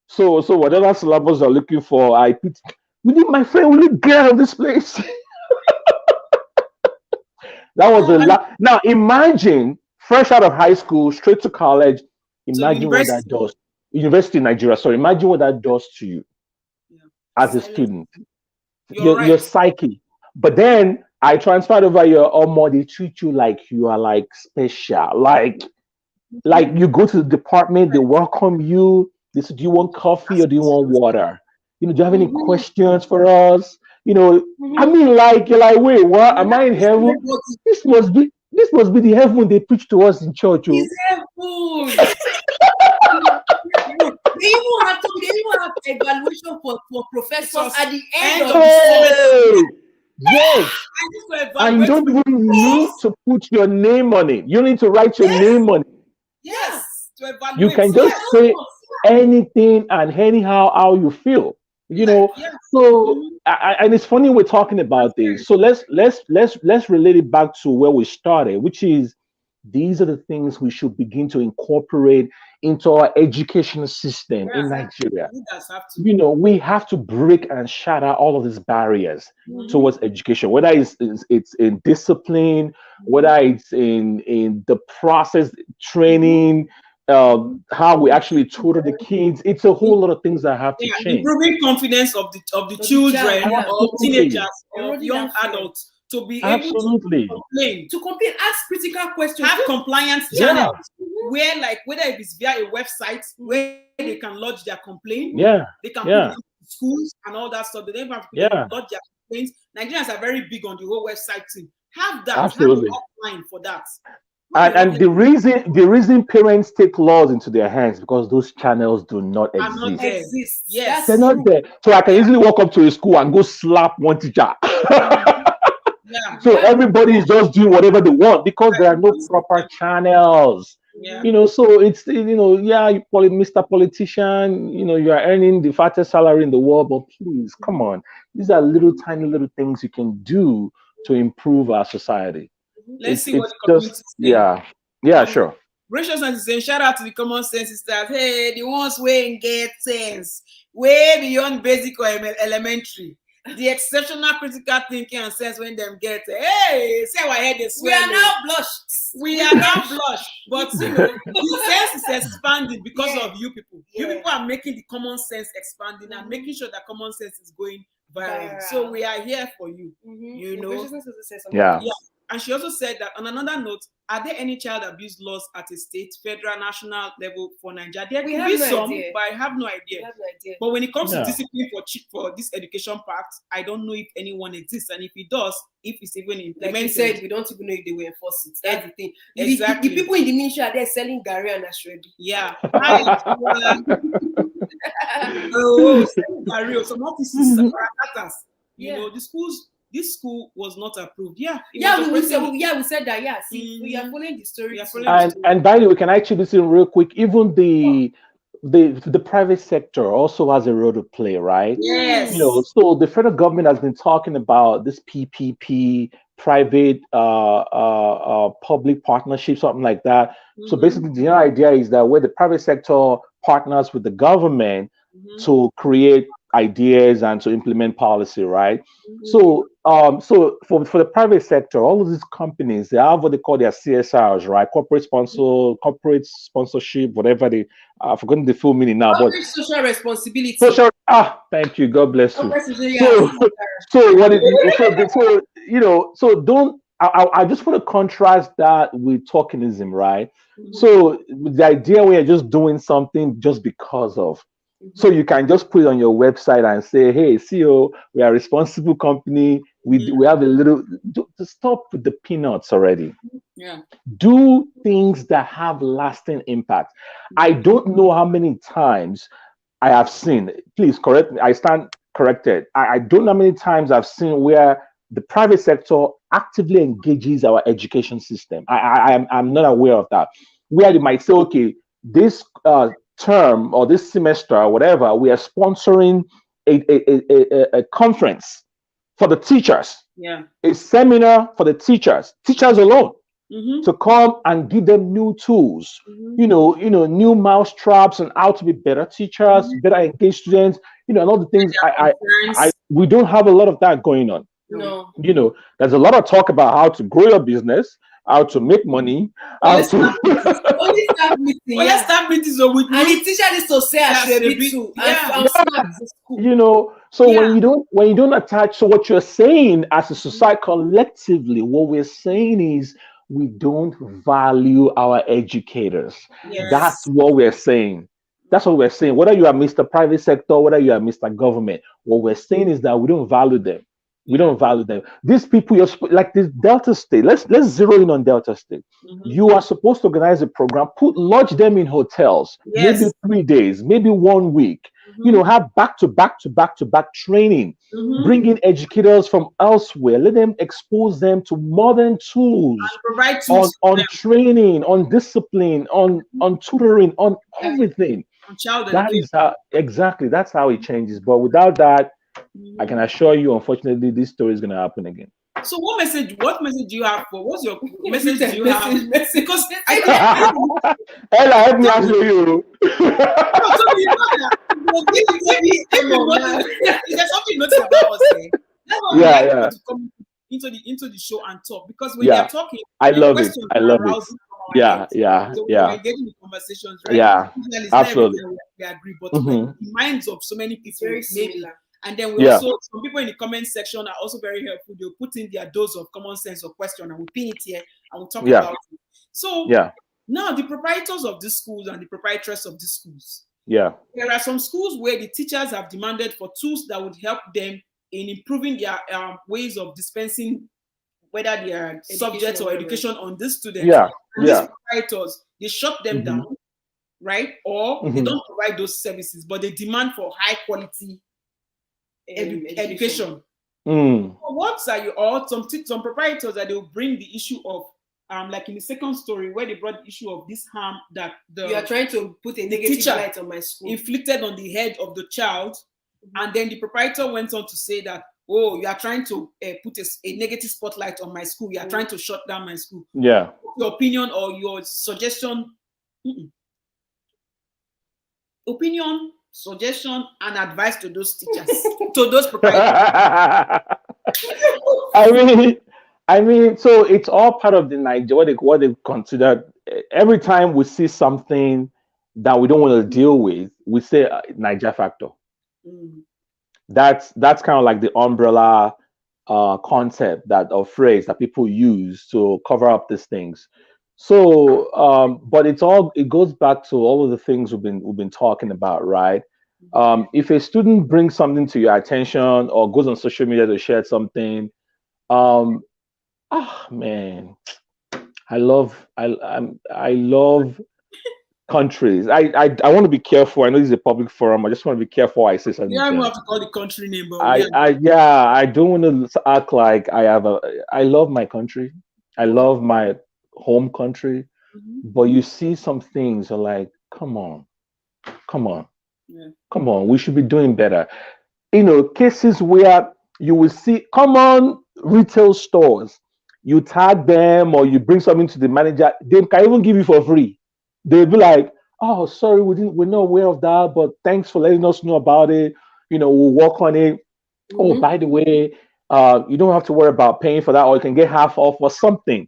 So whatever syllabus you're looking for, I put, my friend, will you get out of this place? That was the last. Now imagine fresh out of high school, straight to college. Imagine what that does. University in Nigeria. Sorry, imagine what that does to you as a student. Your psyche. But then I transferred over your Omo, they treat you like you are like special. Like you go to the department, they welcome you. They say, do you want coffee or do you want water? Do you have any questions for us? I mean, like, you're like, wait, what? Am I in heaven? This must be the heaven they preach to us in church. It's heaven. They even have evaluation for professors at the end of the semester. Yes. And you don't even need to put your name on it. You need to write your name on it. Yes. You can just say anything and anyhow how you feel. So and it's funny we're talking about this. So let's relate it back to where we started, which is these are the things we should begin to incorporate into our education system in Nigeria. We have to break and shatter all of these barriers towards education, whether it's in discipline, whether it's in the process, training, how we actually tutor the kids. It's a whole lot of things that have to change. Improving confidence of the children, of teenagers, of young adults. To be able to complain, ask critical questions, have compliance channels where, like, whether it is via a website where they can lodge their complaint, they can put it in schools and all that stuff. They don't have to lodge their complaints. Nigerians are very big on the whole website thing. Have that, absolutely, have an offline for that. And the reason parents take laws into their hands because those channels do not exist. Yes, they're not there. So I can easily walk up to a school and go slap one teacher. So everybody is just doing whatever they want because there are no proper channels. So it's you call it Mr. Politician, you are earning the fattest salary in the world, but please, come on. These are tiny little things you can do to improve our society. Let's see what the community says. Sure. Graciousness is saying, shout out to the common sense sisters. Hey, the ones way get sense, way beyond basic or elementary. The exceptional critical thinking and sense when them get, hey, say our head is swelling. We are now blushed. But the sense is expanding because of you people. You people are making the common sense expanding and making sure that common sense is going viral. So we are here for you. And she also said that on another note, are there any child abuse laws at a state, federal, national level for Nigeria? There could be some, but I have no idea. But when it comes to discipline for this education part, I don't know if anyone exists. And if it does, if it's even implemented. Like you said, we don't even know if they will enforce it. That's the thing. Exactly. The people in the ministry are there selling Gary and Ashrebi. Yeah. Some offices, the schools. This school was not approved. We said that. See, we are following the story. And by the way, can I chip this in real quick? Even the private sector also has a role to play, right? Yes. So the federal government has been talking about this PPP, private public partnership, something like that. So basically, the idea is that where the private sector partners with the government to create ideas and to implement policy, right? So for the private sector, all of these companies, they have what they call their CSRs, right? Corporate sponsorship, whatever they I've forgotten the full meaning now, but social responsibility. Thank you, God bless you. I just want to contrast that with tokenism, right? So the idea where you're just doing something just because of. So you can just put it on your website and say, hey, CEO, we are a responsible company. We have a little, to stop with the peanuts already. Do things that have lasting impact. I don't know how many times I have seen, please correct me, I stand corrected. I don't know how many times I've seen where the private sector actively engages our education system. I'm not aware of that. where they might say, okay, this term or this semester or whatever, we are sponsoring a conference for the teachers, a seminar for the teachers alone, to come and give them new tools, new mouse traps and how to be better teachers, better engage students, and all the things. We don't have a lot of that going on. No. There's a lot of talk about how to grow your business, how to make money, how to only staff meeting. Let's start meetings with and the teacher needs to say I should be too. So when you don't attach, so what you're saying as a society collectively, what we're saying is we don't value our educators. That's what we're saying. That's what we're saying. Whether you are Mr. Private Sector, whether you are Mr. Government, what we're saying is that we don't value them. We don't value them. These people, you're like this Delta State. Let's zero in on Delta State. You are supposed to organize a program, lodge them in hotels, maybe 3 days, maybe 1 week. Have back to back training. Bring in educators from elsewhere. Let them expose them to modern tools, on training, on discipline, on tutoring, on everything. That is how exactly. That's how it changes. But without that, I can assure you, unfortunately, this story is going to happen again. So what message do you have for? What's your message do you have? Because Ella, help me answer you. There's something notice about us here. That's why we like to come into the show and talk, because when they're talking, I love it. Yeah. So we're getting the conversations, right? Yeah, absolutely. We agree, but the minds of so many people very maybe. And then we also, some people in the comment section are also very helpful. They'll put in their dose of common sense or question, and we'll pin it here and we'll talk about it. So now the proprietors of these schools and the proprietors of these schools. There are some schools where the teachers have demanded for tools that would help them in improving their ways of dispensing, whether they are subjects or education on these students. And these proprietors, they shut them down, right? Or they don't provide those services, but they demand for high quality education. What are you all some proprietors that they'll bring the issue of like in the second story where they brought the issue of this harm that you are trying to put a negative light on my school inflicted on the head of the child, and then the proprietor went on to say that, oh, you are trying to put a negative spotlight on my school, you are trying to shut down my school. Your opinion or your suggestion, suggestion and advice to those teachers, to those proprietors. I mean, so it's all part of the Niger, what they consider. Every time we see something that we don't want to deal with, we say Niger factor. That's kind of like the umbrella concept or phrase that people use to cover up these things. So, but it goes back to all of the things we've been talking about, right? If a student brings something to your attention or goes on social media to share something, man, I love countries. I want to be careful. I know this is a public forum. I just want to be careful I say something. I'm going to call the country name, but I don't want to act like I love my country. I love my home country, but you see some things are like, come on, we should be doing better. Cases where you will see common retail stores, you tag them or you bring something to the manager, they can even give you for free. They'll be like, oh, sorry, we're not aware of that, but thanks for letting us know about it. We'll work on it. Oh, by the way, you don't have to worry about paying for that, or you can get half off or something.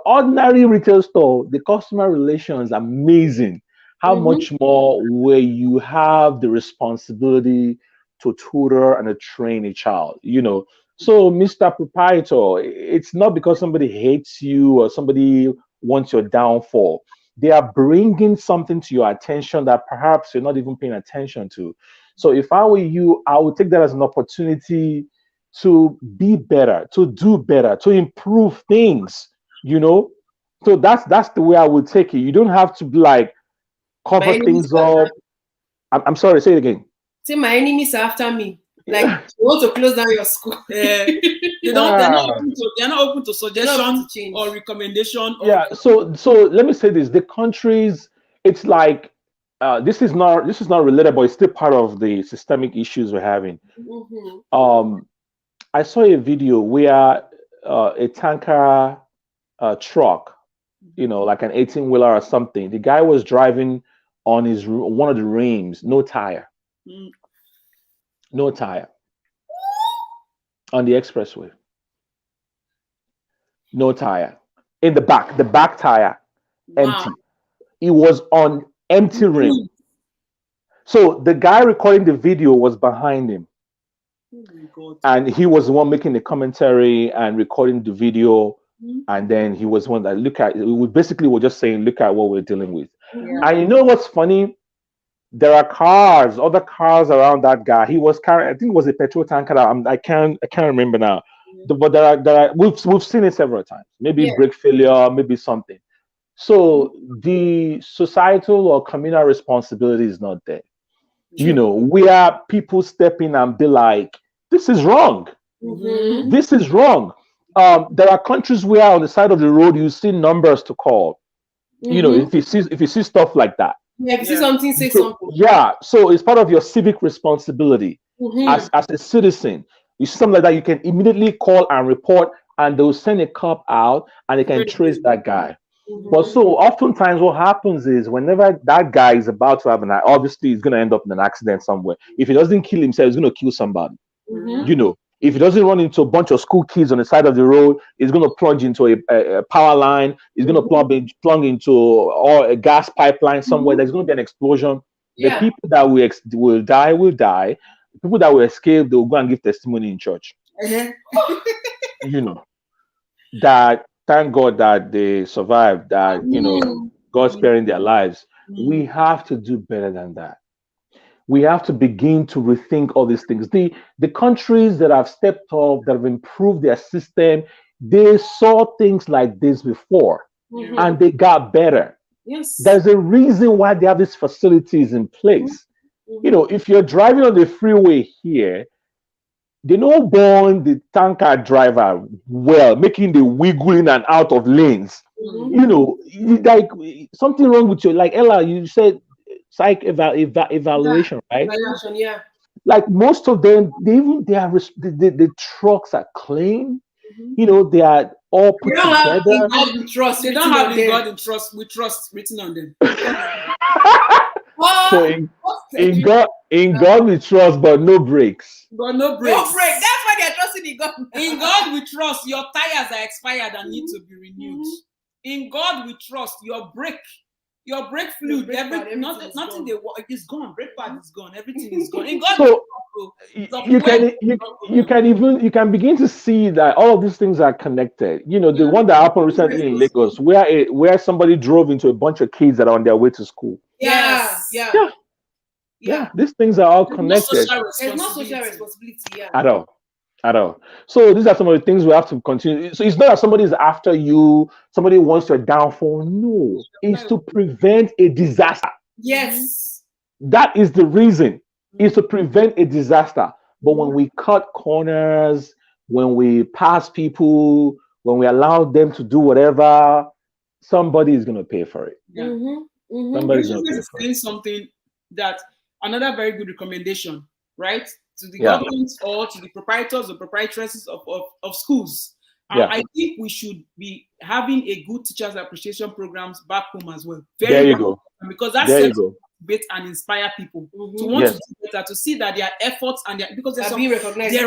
Ordinary retail store, the customer relations, amazing. How much more where you have the responsibility to tutor and to train a child, So, Mr. Proprietor, it's not because somebody hates you or somebody wants your downfall. They are bringing something to your attention that perhaps you're not even paying attention to. So if I were you, I would take that as an opportunity to be better, to do better, to improve things, So that's the way I would take it. You don't have to like cover things up. I'm sorry, say it again. Say my enemies are after me. Like you want to close down your school. They're not open to suggestion or recommendation. Yeah. So let me say this: the countries, it's like this is not related, but it's still part of the systemic issues we're having. I saw a video where a tanker truck, like an 18-wheeler or something. The guy was driving on one of the rims, no tire. No tire on the expressway. No tire in the back tire empty. It was on empty rim. So the guy recording the video was behind him. Oh my God. And he was the one making the commentary and recording the video. And then he was one that we basically were just saying, look at what we're dealing with. And you know what's funny? There are other cars around that guy. He was carrying, I think it was a petrol tanker. I can't remember now. But there are we've seen it several times. Maybe brake failure, maybe something. So the societal or communal responsibility is not there. Where people step in and be like, this is wrong. This is wrong. There are countries where on the side of the road you see numbers to call. If you see stuff like that. Yeah, if you see something, say something. Yeah, so it's part of your civic responsibility as a citizen. You see something like that, you can immediately call and report, and they'll send a cop out and they can trace that guy. But so oftentimes what happens is whenever that guy is about to have obviously he's going to end up in an accident somewhere. If he doesn't kill himself, he's going to kill somebody. If he doesn't run into a bunch of school kids on the side of the road, he's going to plunge into a power line. He's going to plunge into a gas pipeline somewhere. There's going to be an explosion. The people that will die will die. The people that will escape, they will go and give testimony in church. That thank God that they survived, that, God sparing their lives. We have to do better than that. We have to begin to rethink all these things. The countries that have stepped up, that have improved their system, they saw things like this before and they got better. Yes. There's a reason why they have these facilities in place. If you're driving on the freeway here, they don't burn the tanker driver well, making the wiggling and out of lanes. Like something wrong with you. Like Ella, you said psych evaluation, right? Evaluation, yeah. Like most of them, the trucks are clean. They are all put together. They don't have the God in trust. We trust written on them. So in God we trust, but no brakes. But no brakes. No brakes. That's why they're trusting in God. In God we trust. Your tires are expired and need to be renewed. In God we trust. Your brake fluid, nothing they work is gone. Brake pad is gone. Everything is gone. In God, so you can begin to see that all of these things are connected. The one that happened recently in Lagos, where somebody drove into a bunch of kids that are on their way to school. Yeah. These things are all connected. There's no social responsibility. At all. So these are some of the things we have to continue. So it's not that somebody is after you, somebody wants your downfall. No, it's to prevent a disaster. Yes. That is the reason. It's to prevent a disaster. But when we cut corners, when we pass people, when we allow them to do whatever, somebody is going to pay for it. Yeah. Somebody's going to pay for it. Something that another very good recommendation, right? To the government or to the proprietors or proprietresses of schools. I think we should be having a good teachers appreciation programs back home as well. There you go. Because that's motivate and inspire people to want to do better, to see that their efforts and because there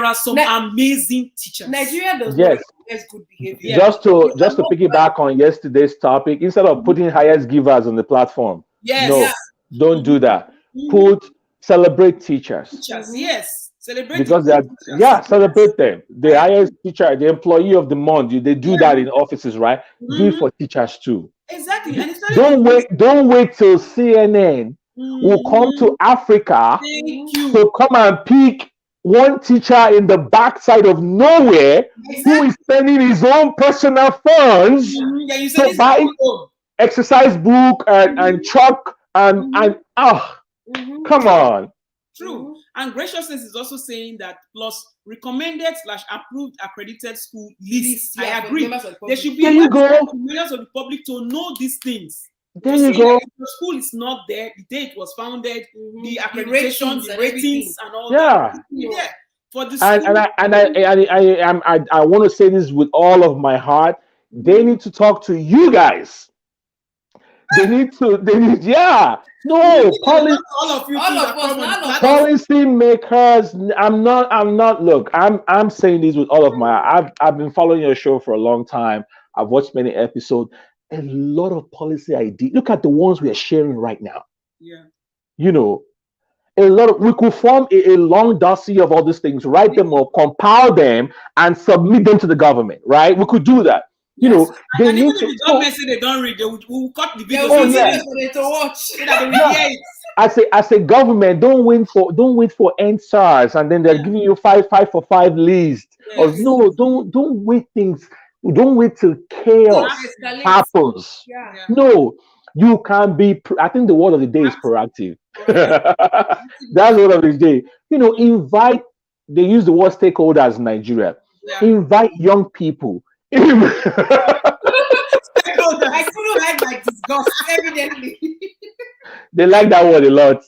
are some amazing teachers. Nigeria does not recognize good behavior. Just to piggyback on yesterday's topic, instead of putting highest givers on the platform, don't do that. Celebrate teachers. Yes. Celebrate because celebrate them. The highest teacher, the employee of the month, they do that in offices, right? Do it for teachers too. Exactly. And don't wait till CNN will come to Africa to come and pick one teacher in the backside of nowhere who is spending his own personal funds to buy exercise book and chalk and come on. True. And graciousness is also saying that plus recommended/approved accredited school lists. I agree. There should be members of the public to know these things. There you go. If the school is not there, the day it was founded, the accreditation, the ratings, and all that. Yeah. For the school. I want to say this with all of my heart. They need to talk to you guys. They need, policy makers. Look, I'm saying this with all of my, I've been following your show for a long time. I've watched many episodes. A lot of policy ideas. Look at the ones we are sharing right now. Yeah. We could form a long dossier of all these things, write them up, compile them, and submit them to the government, right? We could do that. They need to. Even if the government say they don't read, they will cut the video for them to watch. So that they read it. I say, government, don't wait for NSARS, and then they're giving you 5 for 5 list. Yes. Or don't wait things. Don't wait till chaos happens. Yeah. No, you can be. I think the word of the day is proactive. That's the word of the day. Invite. They use the word stakeholders in Nigeria. Yeah. Invite young people. I couldn't hide my disgust, evidently. They like that word a lot.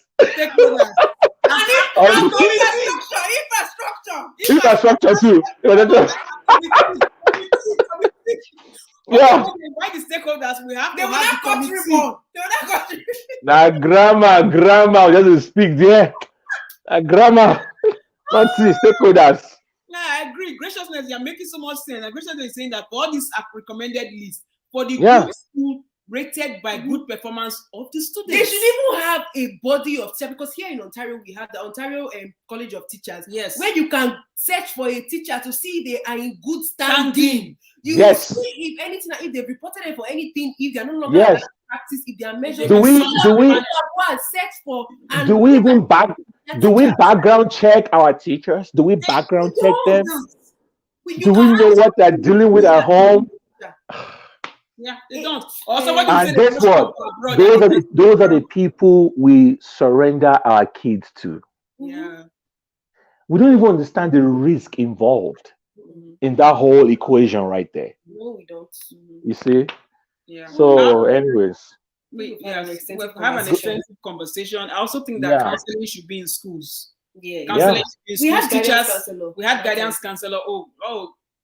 Infrastructure too. Yeah. Why the stakeholders we have? They will not contribute. Now, grammar, just speak there. Grammar, not see stakeholders. Yeah, I agree. Graciousness, you're making so much sense. And graciousness is saying that for all these recommended lists, for the good school rated by good performance of the students. They should even have a body of teachers, because here in Ontario, we have the Ontario College of Teachers. Yes. Where you can search for a teacher to see they are in good standing. You see if anything, if they've reported it for anything, if they're no longer practice, if they are measured. Do we background check our teachers? Do we background check them? Do we know what they're dealing with at home? Yeah, they don't. Also, and guess what? Those are the people we surrender our kids to. Yeah. We don't even understand the risk involved in that whole equation right there. No, we don't. You see? Yeah. So, anyways. We have an extensive conversation. I also think that counseling should be in schools. Counseling in schools. We had teachers. Counselor. We had guidance counselor.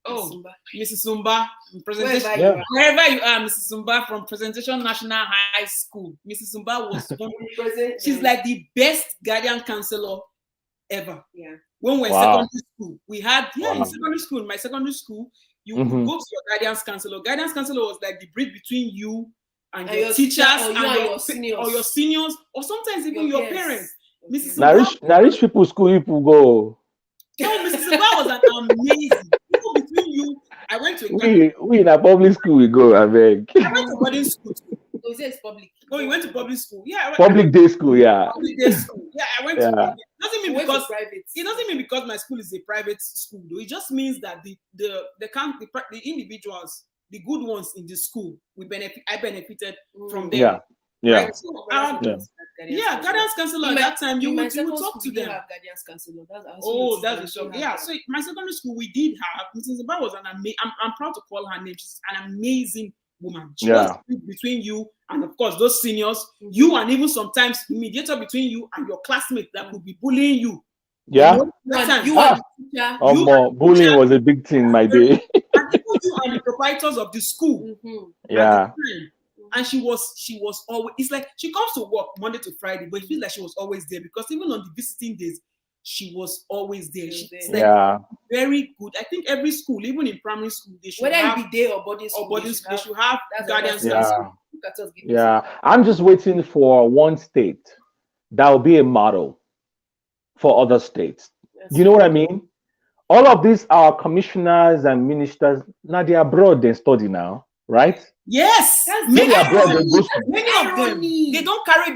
Mrs. Sumba, presentation. Wherever you are, Mrs. Sumba from Presentation National High School. Mrs. Sumba was she's like the best guidance counselor ever. Yeah. When we're in secondary school, we had in secondary school. In my secondary school, you could go to your guidance counselor. Guidance counselor was like the bridge between you and your teachers and your seniors, or sometimes even your parents. Mrs. Sumba, now rich people school people go. No, Mrs. Sumba was an amazing. People between you, I went to we in a public school we go, I beg. I went to boarding school. Oh, it's public. Oh, you went to public school? Yeah. Public day school, yeah. Public day school. Yeah, I went to. It doesn't mean because private. It doesn't mean because my school is a private school. Though. It just means that the individuals, the good ones in the school, I benefited from them. Yeah. Right? So, guidance counselor at that time, you would talk to them. Have guidance counselor. That's a shock. Yeah, so my secondary school, we did have, Mrs. Zimbabwe was I'm proud to call her name. She's an amazing woman. She was between you and, of course, those seniors, you and even sometimes the mediator between you and your classmates that could be bullying you. Yeah. Bullying was a big thing my day. And even you and the proprietors of the school. Yeah. And she was always, it's like she comes to work Monday to Friday, but it feels like she was always there because even on the visiting days, she was always there. She's like very good. I think every school, even in primary school, they should have, it be day or boarding school, they should have guidance. Yeah. I'm just waiting for one state that will be a model for other states. You know what I mean? All of these are commissioners and ministers. Now they are abroad, they study now, right? Yes, many of them. They don't carry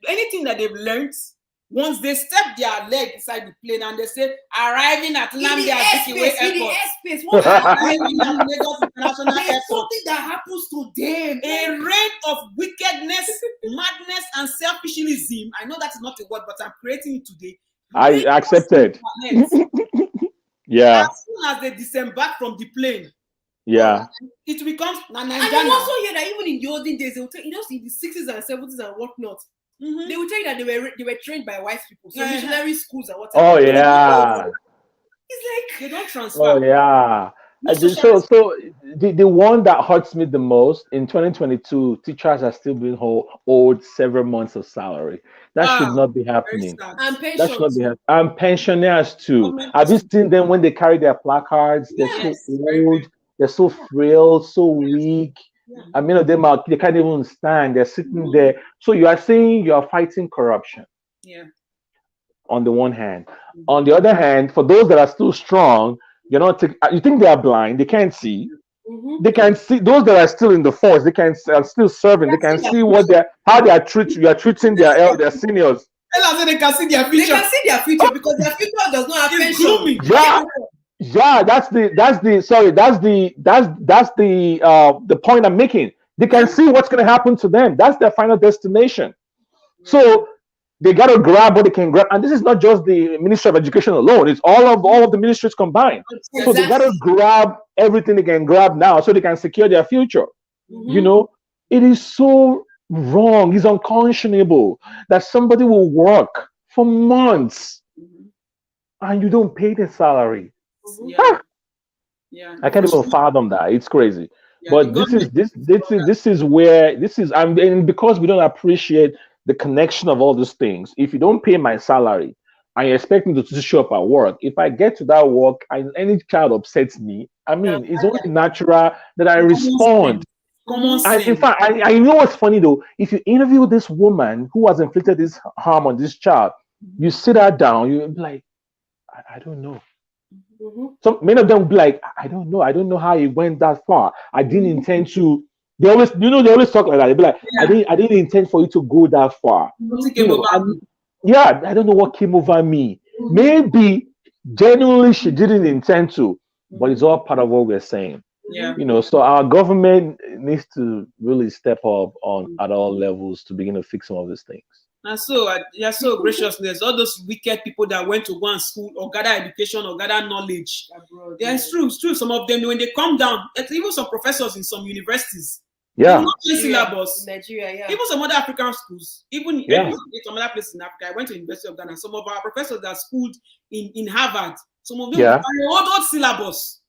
anything that they've learned Once they step their leg inside the plane and they say, arriving at Nnamdi Azikiwe Airport. Arriving at Lagos International Airport. Something that happens to them. A reign of wickedness, madness, and selfishism. I know that's not a word, but I'm creating it today. I accepted. Yeah. As soon as they disembark from the plane, yeah, it becomes And you also hear that even in the olden days, they will tell you know, in the 60s and 70s and whatnot, they will tell you that they were trained by white people, so missionary schools and whatever. Oh yeah. It's like they don't transfer. Oh yeah. So the one that hurts me the most in 2022, teachers are still being owed several months of salary. That should not be happening. And pensions. That should not be happening. And pensioners too. Have you seen them when they carry their placards? They're so old, they're so frail, so weak. I mean, they can't even stand. They're sitting there. So you are saying you are fighting corruption. Yeah. On the one hand. On the other hand, for those that are still strong, you think they are blind, they can't see. They can see those that are still in the force, they can are still serving, they can see how they are treating their seniors. They can see their future. They can see their future because their future does not have pension. Yeah, that's the point I'm making. They can see what's going to happen to them. That's their final destination. So they got to grab what they can grab, and this is not just the Ministry of Education alone. It's all of the ministries combined. Exactly. So they got to grab everything they can grab now, so they can secure their future. You know, it is so wrong. It's unconscionable that somebody will work for months and you don't pay the salary. I can't even fathom that. It's crazy. But this is and because we don't appreciate the connection of all these things. If you don't pay my salary, I expect me to show up at work. If I get to that work and any child upsets me, I mean, it's only natural that I respond. And in fact, I know what's funny though. If you interview this woman who has inflicted this harm on this child, you sit her down, you'll be like, I don't know. So many of them will be like, I don't know how it went that far. I didn't intend to. They always talk like that. They be like, I didn't intend for you to go that far. I don't know what came over me. Maybe genuinely she didn't intend to, but it's all part of what we're saying. So our government needs to really step up at all levels to begin to fix some of these things. And so you're so gracious. There's all those wicked people that went to go and school or gather education or gather knowledge. It's true. Some of them, when they come down, even some professors in some universities, syllabus. Nigeria, even some other African schools, even some other places in Africa. I went to the University of Ghana. Some of our professors that schooled in Harvard, some of them are old syllabus.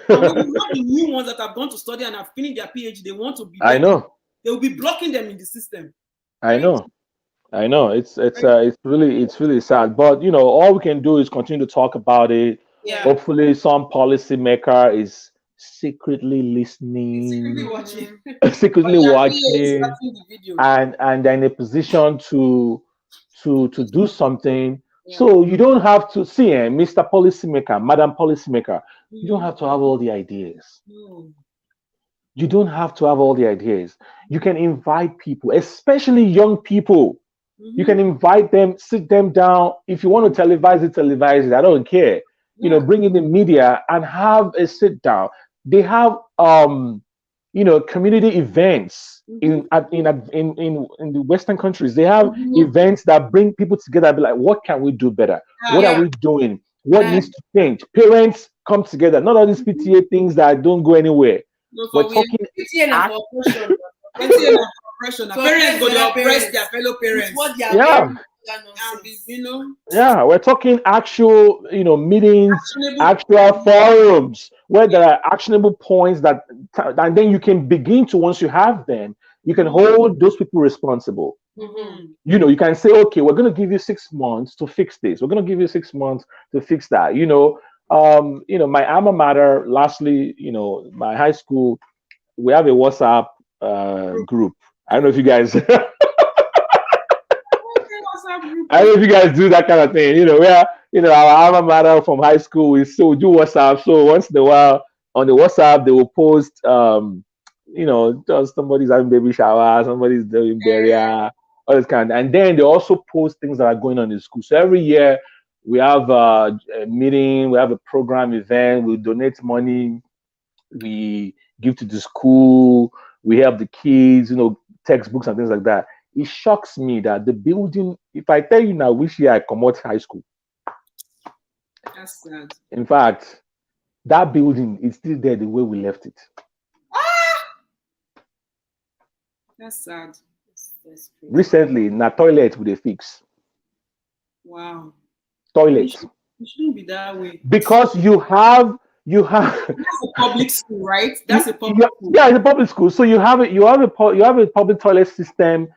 And when you have the new ones that have gone to study and have finished their PhD, they want to be. I know. They will be blocking them in the system. I know. It's really sad. But all we can do is continue to talk about it. Hopefully, some policymaker is secretly listening, secretly watching, and they're in a position to do something. So you don't have to see, Mr. Policymaker, Madam Policymaker. You don't have to have all the ideas. You don't have to have all the ideas. You can invite people, especially young people. You can invite them, sit them down. If you want to televise it. I don't care. Bring in the media and have a sit down. They have community events in the Western countries. They have events that bring people together. Be like, what can we do better? What are we doing? What needs to change? Parents come together. Not all these PTA things that don't go anywhere. We're talking parents go to oppress their fellow parents. We're talking actual, meetings, actual forums where there are actionable points and then you can begin to, once you have them, you can hold those people responsible. You can say, okay, we're going to give you 6 months to fix this. We're going to give you 6 months to fix that. My alma mater, lastly, my high school, we have a WhatsApp group. I don't know if you guys I don't know if you guys do that kind of thing, where our alma mater from high school we do WhatsApp. So once in a while on the WhatsApp they will post just somebody's having baby shower, somebody's doing burial, all this kind. And then they also post things that are going on in school. So every year we have a meeting, we have a program event, we donate money, we give to the school, we help the kids, textbooks and things like that. It shocks me that the building, if I tell you now which year I come out high school, that's sad. In fact, that building is still there the way we left it. That's sad. That's Recently, na toilet with a fix. Wow. Toilet. It shouldn't be that way. Because you have that's a public school, right? That's a public school. Yeah, it's a public school. So you have a public toilet system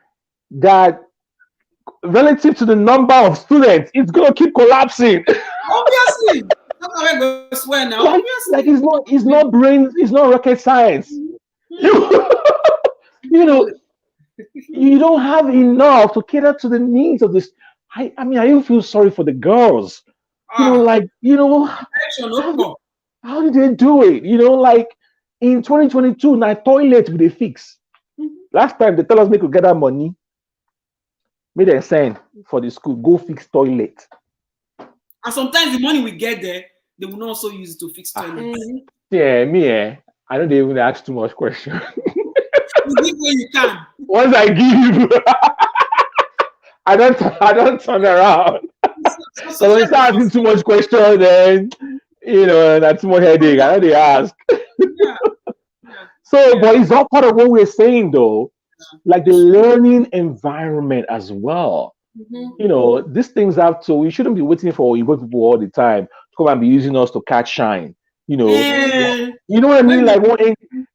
that, relative to the number of students, it's gonna keep collapsing. Obviously. How can I go swear now? Like it's not rocket science. You don't have enough to cater to the needs of this. I mean, I even feel sorry for the girls. How did they do it? In 2022, now toilet with a fix. Last time they tell us we could gather money, made them send for the school, go fix toilet. And sometimes the money we get there, they will not also use it to fix toilets. Yeah, I don't even ask too much questions. You give where you can. Once I give, I don't turn around. So when you start asking too much questions, then that's too much headache. I know they ask. But it's all part of what we're saying, though. Like the learning environment as well. These things have to. We shouldn't be waiting for Igbo people all the time to come and be using us to catch shine. You know what I mean? Like,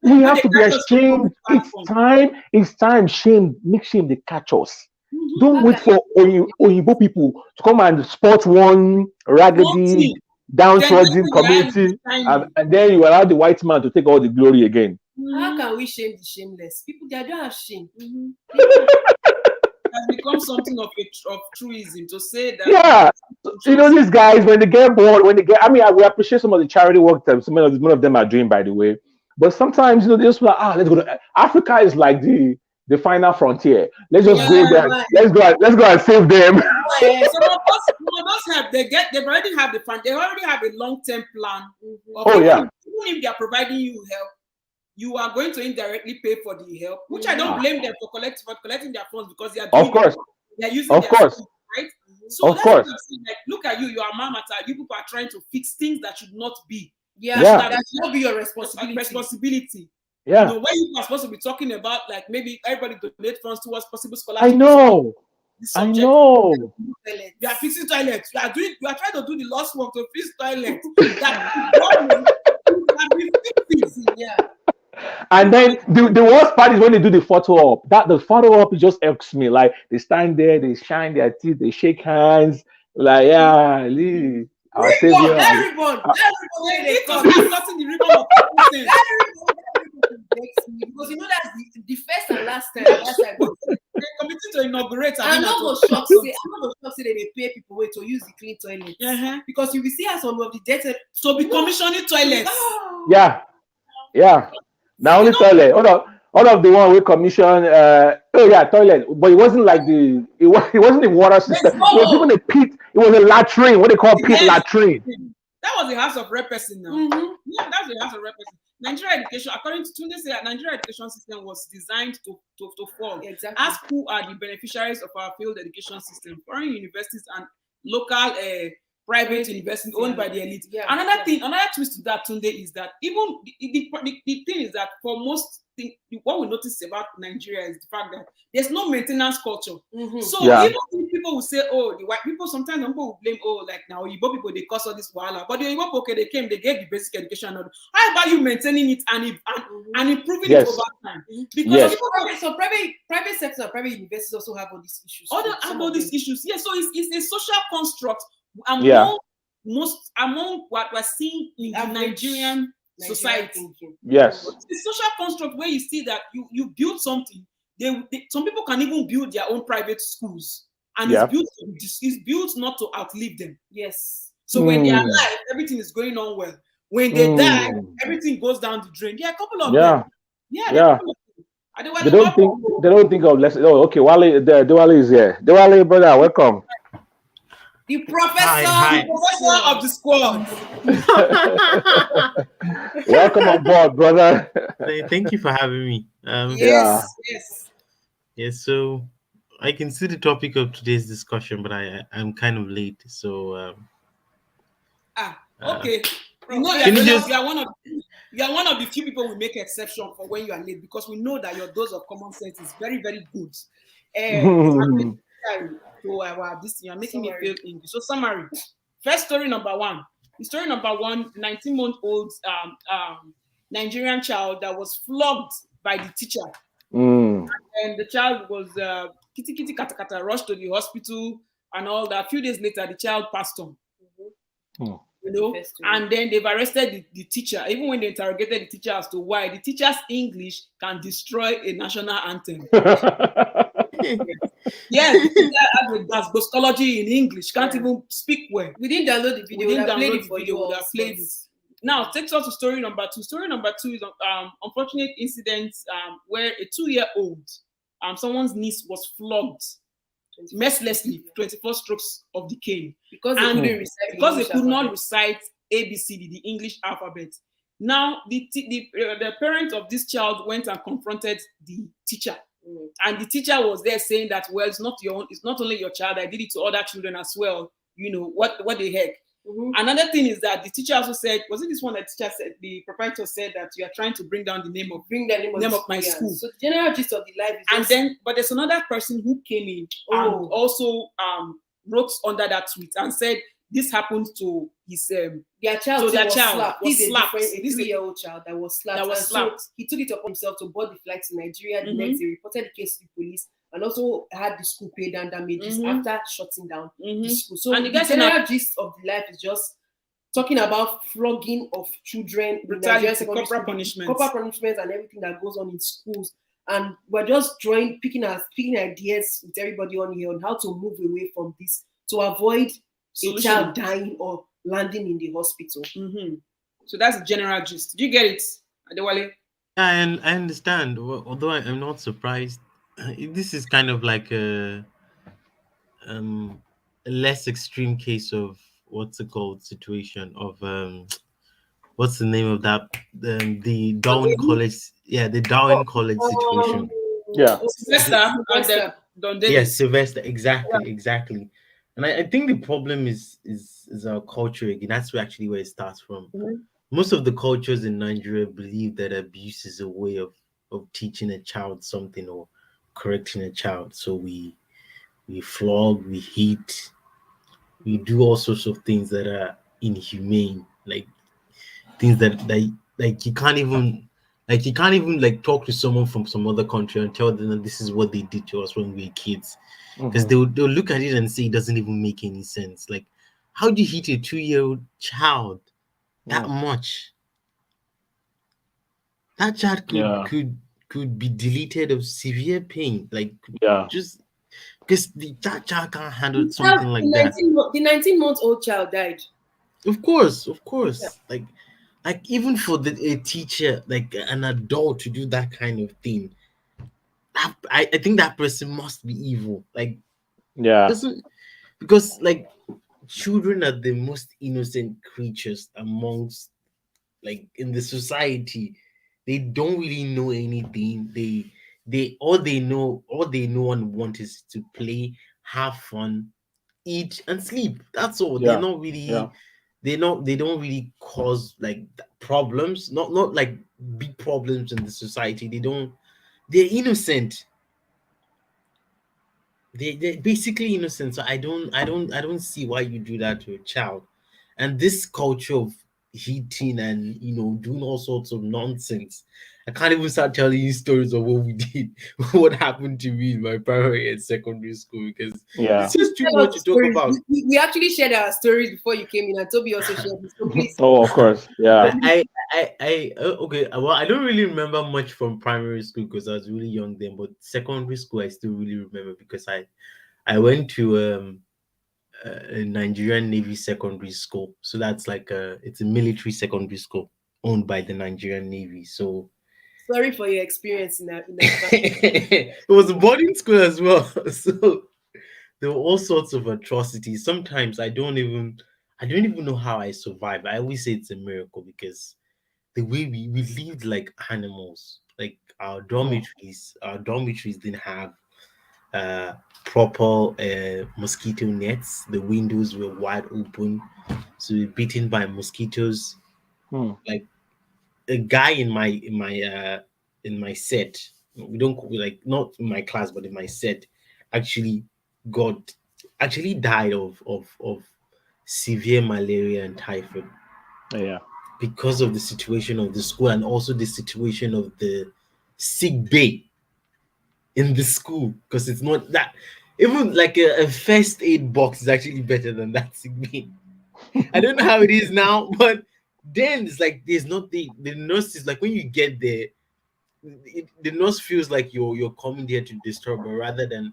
we have to be ashamed. It's time. Shame, make shame they catch us. Don't wait for Oyibo people to come and spot one raggedy, downtrodden community, and then you allow the white man to take all the glory again. How can we shame the shameless? People, they don't have shame. It has become something of truism to say that. Yeah, these guys, when they get bored, we appreciate some of the charity work that some of them are doing, by the way. But sometimes, they just be like, let's go to Africa is like the final frontier. Let's just go there. Right. Let's go and save them. Some of us have. They already have the fund. They already have a long-term plan. Even if they are providing you help, you are going to indirectly pay for the help, which I don't blame them for collecting their funds, because they are doing they're using their funds, right? So that's what I'm saying. Like, look at you, you are mama. You people are trying to fix things that should not be. That should not be your responsibility. Yeah. When you are supposed to be talking about, like, maybe everybody donate funds towards possible scholarships. I know. You are fixing toilets. You are trying to do the lost work to fix toilets. And then the worst part is when they do the photo op. The photo op just irks me. Like, they stand there, they shine their teeth, they shake hands, like, our savior. Everyone, they cutting the ribbon of things. Because that's the first and last time. That's like they're committing to inaugurate. I'm not going to say they pay people to use the clean toilet. Because you will see how some of the debtors be commissioning toilets. Yeah. Now only toilet. All of the one we commission. Toilet. But it wasn't like it wasn't the water system. It was even a pit. It was a latrine. What they call pit latrine. That was the house of rep person now. Yeah, that's the house of rep person. Nigeria education, according to Tunde, say Nigeria education system was designed to fall. Exactly. Ask who are the beneficiaries of our failed education system: foreign universities and local private universities owned by the elite. Yeah. Another twist to that, Tunde, is that even the thing is that for most things, what we notice about Nigeria is the fact that there's no maintenance culture. So even if people will say, the white people, sometimes people will blame, like now Igbo people, they cause all this wahala. But the Igbo people, they came, they gave the basic education. How about you maintaining it and improving it over time? Because private sector, private universities also have all these issues. All these issues. Yeah, so it's a social construct among what we're seeing in the Nigerian society. Yes. It's a social construct where you see that you build something. Some people can even build their own private schools, and it's built not to outlive them. Yes. So when they are alive, everything is going on well. When they die, everything goes down the drain. There are a couple of them. They don't think. They don't think of less. Oh, okay. Wale, Dewale is here. Dewale, brother, welcome. The professor, Hi. The professor of the squad. Welcome on board, brother. Thank you for having me. Yeah. Yes. So I can see the topic of today's discussion, but I'm kind of late. So Okay. You know, Can you just- you are one of the few people we make exception for when you are late, because we know that your dose of common sense is very, very good. So this you are making me feel English. So summary. First story number one. The story number one, 19-month-old Nigerian child that was flogged by the teacher. And the child was kitty kitty kata kata, rushed to the hospital and all that. A few days later, the child passed on. You know, and then they've arrested the teacher. Even when they interrogated the teacher as to why, the teacher's English can destroy a national anthem. Yes, the teacher has Gostology in English, can't even speak well. We didn't download the video. We didn't download the video. We would have played it. Now, takes us to story number two. Story number two is unfortunate incident where a 2-year-old, someone's niece was flogged mercilessly, 24 strokes of the cane, because they could not recite ABCD, the English alphabet. Now, the parent of this child went and confronted the teacher, and the teacher was there saying that, well, it's not only your child. I did it to other children as well. You know what the heck. Another thing is that the teacher also said, was it this one that the teacher said, the proprietor said that you are trying to bring down the name of my school. So the general gist of the life is but there's another person who came in and also wrote under that tweet and said this happened to his their child. So their child was slapped. A 3-year-old child that was slapped. So he took it upon himself to board the flight to Nigeria. The next day, reported the case to the police, and also had the school pay down damages after shutting down the school. So the general gist of the life is just talking about flogging of children, brutality, corporal punishments, and everything that goes on in schools. And we're just picking ideas with everybody on here on how to move away from this to avoid a child dying or landing in the hospital. So that's the general gist. Do you get it, Adewale? And I understand, although I'm not surprised. This is kind of like a less extreme case of what's it called situation of what's the name of that the Darwin College, the Darwin College situation. Sylvester. Yes, Sylvester, exactly. And I think the problem is our culture again. That's actually where it starts from. Most of the cultures in Nigeria believe that abuse is a way of teaching a child something or correcting a child. So we flog, we hit, we do all sorts of things that are inhumane, like things that you can't even talk to someone from some other country and tell them that this is what they did to us when we were kids, because they'll look at it and say it doesn't even make any sense. Like, how do you hit a 2-year-old child that much? That child could be deleted of severe pain, just because that child can't handle something like that. The 19-month-old child died. Of course. Yeah. Like even for a teacher, like an adult, to do that kind of thing, I think that person must be evil. Like, because like children are the most innocent creatures amongst, like, in the society. They don't really know anything. They all they know and want is to play, have fun, eat and sleep. That's all. They're not really they don't really cause like problems, not like big problems in the society. They're innocent. They're basically innocent. So I don't see why you do that to a child. And this culture of hitting and doing all sorts of nonsense. I can't even start telling you stories of what we did, what happened to me in my primary and secondary school, because it's just too much to talk about. We actually shared our stories before you came in, and Toby also shared his. So please. Oh, of course, yeah. Okay. Well, I don't really remember much from primary school because I was really young then, but secondary school I still really remember because I went to a Nigerian Navy secondary school. So that's like it's a military secondary school owned by the Nigerian Navy. So Sorry for your experience in that. It was a boarding school as well. So there were all sorts of atrocities. Sometimes I don't even know how I survived. I always say it's a miracle because the way we lived like animals. Like our dormitories didn't have uh proper mosquito nets. The windows were wide open, so we were beaten by mosquitoes. Like a guy in my set, like not in my class but in my set, actually got actually died of severe malaria and typhoid Yeah. because of the situation of the school and also the situation of the sick bay in the school, because it's not that even like a first aid box is actually better than that sick bay. I don't know how it is now, but then it's like there's not the nurse is like when you get there, the nurse feels like you're coming there to disturb her rather than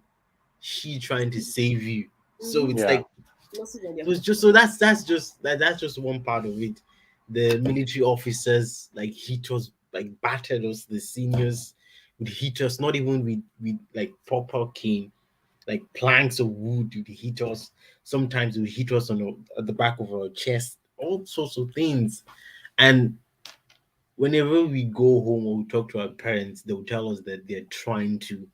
she trying to save you. So it's like it was just so that's just one part of it. The military officers like hit us, like battered us. The seniors would hit us, not even with like proper cane, like planks of wood would hit us. Sometimes it would hit us at the back of our chest, all sorts of things. And whenever we go home or we talk to our parents, they will tell us that they're trying to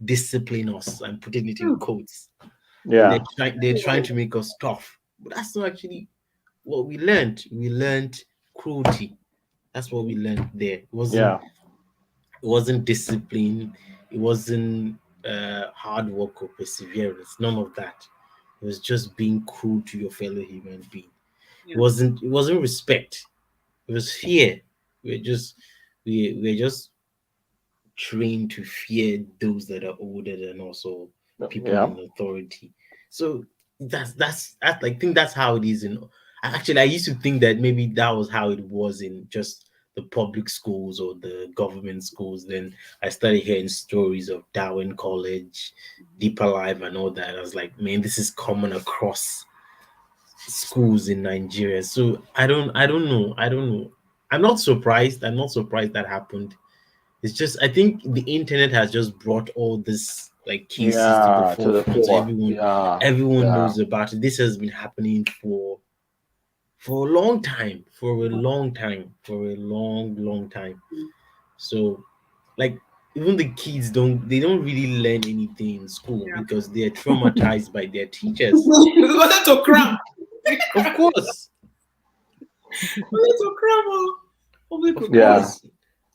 discipline us. I'm putting it in quotes. Yeah. They're trying to make us tough. But that's not actually what we learned. We learned cruelty. That's what we learned there. It wasn't discipline. It wasn't hard work or perseverance. None of that. It was just being cruel to your fellow human being. Yeah. It wasn't respect. It was fear. We're just trained to fear those that are older than also people in authority. So that's I think that's how it is in actually I used to think that maybe that was how it was in just the public schools or the government schools. Then I started hearing stories of Darwin College, Deeper Life and all that. I was like, man, this is common across schools in Nigeria. So I don't know. I'm not surprised that happened. It's just I think the internet has just brought all this like cases to the forefront. So everyone knows about it. This has been happening for a long time, for a long time. So like even the kids don't really learn anything in school because they're traumatized by their teachers. We wanted to cram. Of course. We wanted to cram. Of course.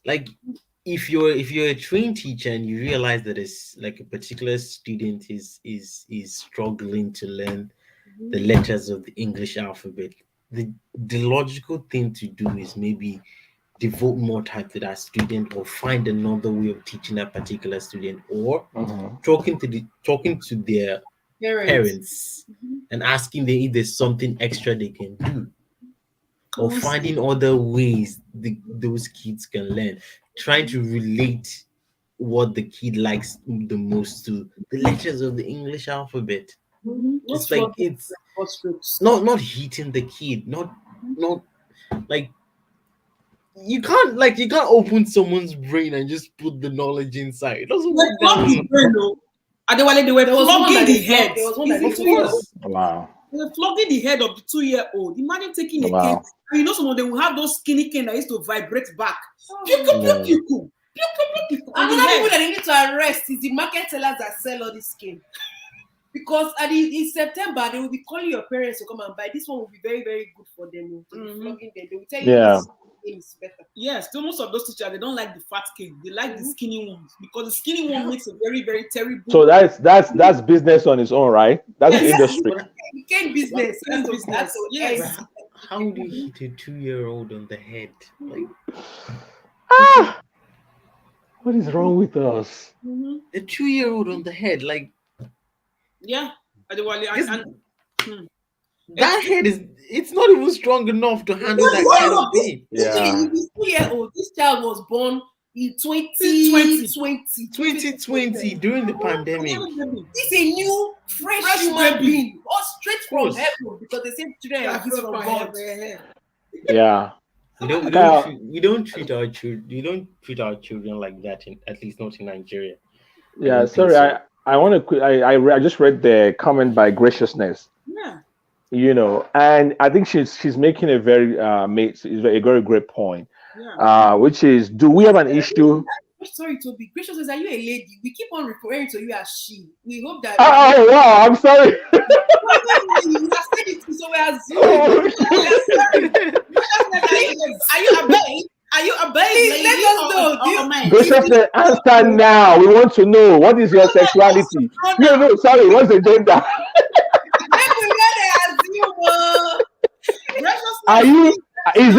Like if you're a trained teacher and you realize that it's like a particular student is struggling to learn the letters of the English alphabet, the logical thing to do is maybe devote more time to that student or find another way of teaching that particular student, or talking to their parents and asking them if there's something extra they can do, or finding other ways those kids can learn, trying to relate what the kid likes the most to the letters of the English alphabet. It's like it's not hitting the kid, not like you can't open someone's brain and just put the knowledge inside. It doesn't work that way. They were flogging the head. Wow. They were flogging the head of the 2-year-old. Imagine taking a cane. And you know, some of them will have those skinny cane that used to vibrate back. Another people that they need to arrest is the market sellers that sell all this cane. Because in September, they will be calling your parents to come and buy. This one will be very, very good for them. Flogging them. They will tell you this cane is better. Yes, so most of those teachers, they don't like the fat cane. They like the skinny ones because the skinny one makes a very, very terrible. So that's business on its own, right? That's industry. Cane business. That's yes. How do you hit a 2-year-old on the head? Like, what is wrong with us? A 2-year-old on the head, like. Yeah, that head it's not even strong enough to handle that kind of pain. Yeah. This 2-year-old, this child was born in 2020 during the pandemic. This is a new fresh human being, all straight from heaven, because they say children are gifts from God. Yeah. We don't treat our children. We don't treat our children like that. At least not in Nigeria. I Yeah, don't think sorry. so. I want to. I just read the comment by Graciousness. Yeah. And I think she's making a very a very great point. Yeah. Which is, do we have an issue? Sorry, Toby. Gracious says, are you a lady? We keep on referring to you as she. We hope that. Oh wow! I'm sorry. You have said it, so we are assuming. Are you a babe? Are you a babe? Please let us know. Graciousness, answer now. We want to know, what is your sexuality? No, sorry. What's the gender? Are you? Is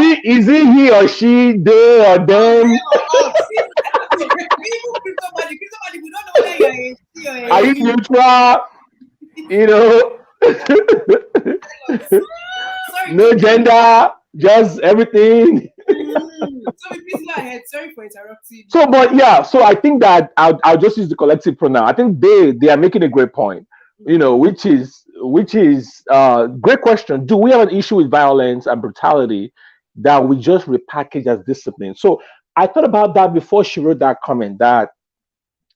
it he or she, they or them? Are you neutral? No gender, just everything. So please go ahead. Sorry for interrupting. So I think that I'll just use the collective pronoun. I think they are making a great point. Which is great question. Do we have an issue with violence and brutality that we just repackage as discipline? So I thought about that before she wrote that comment.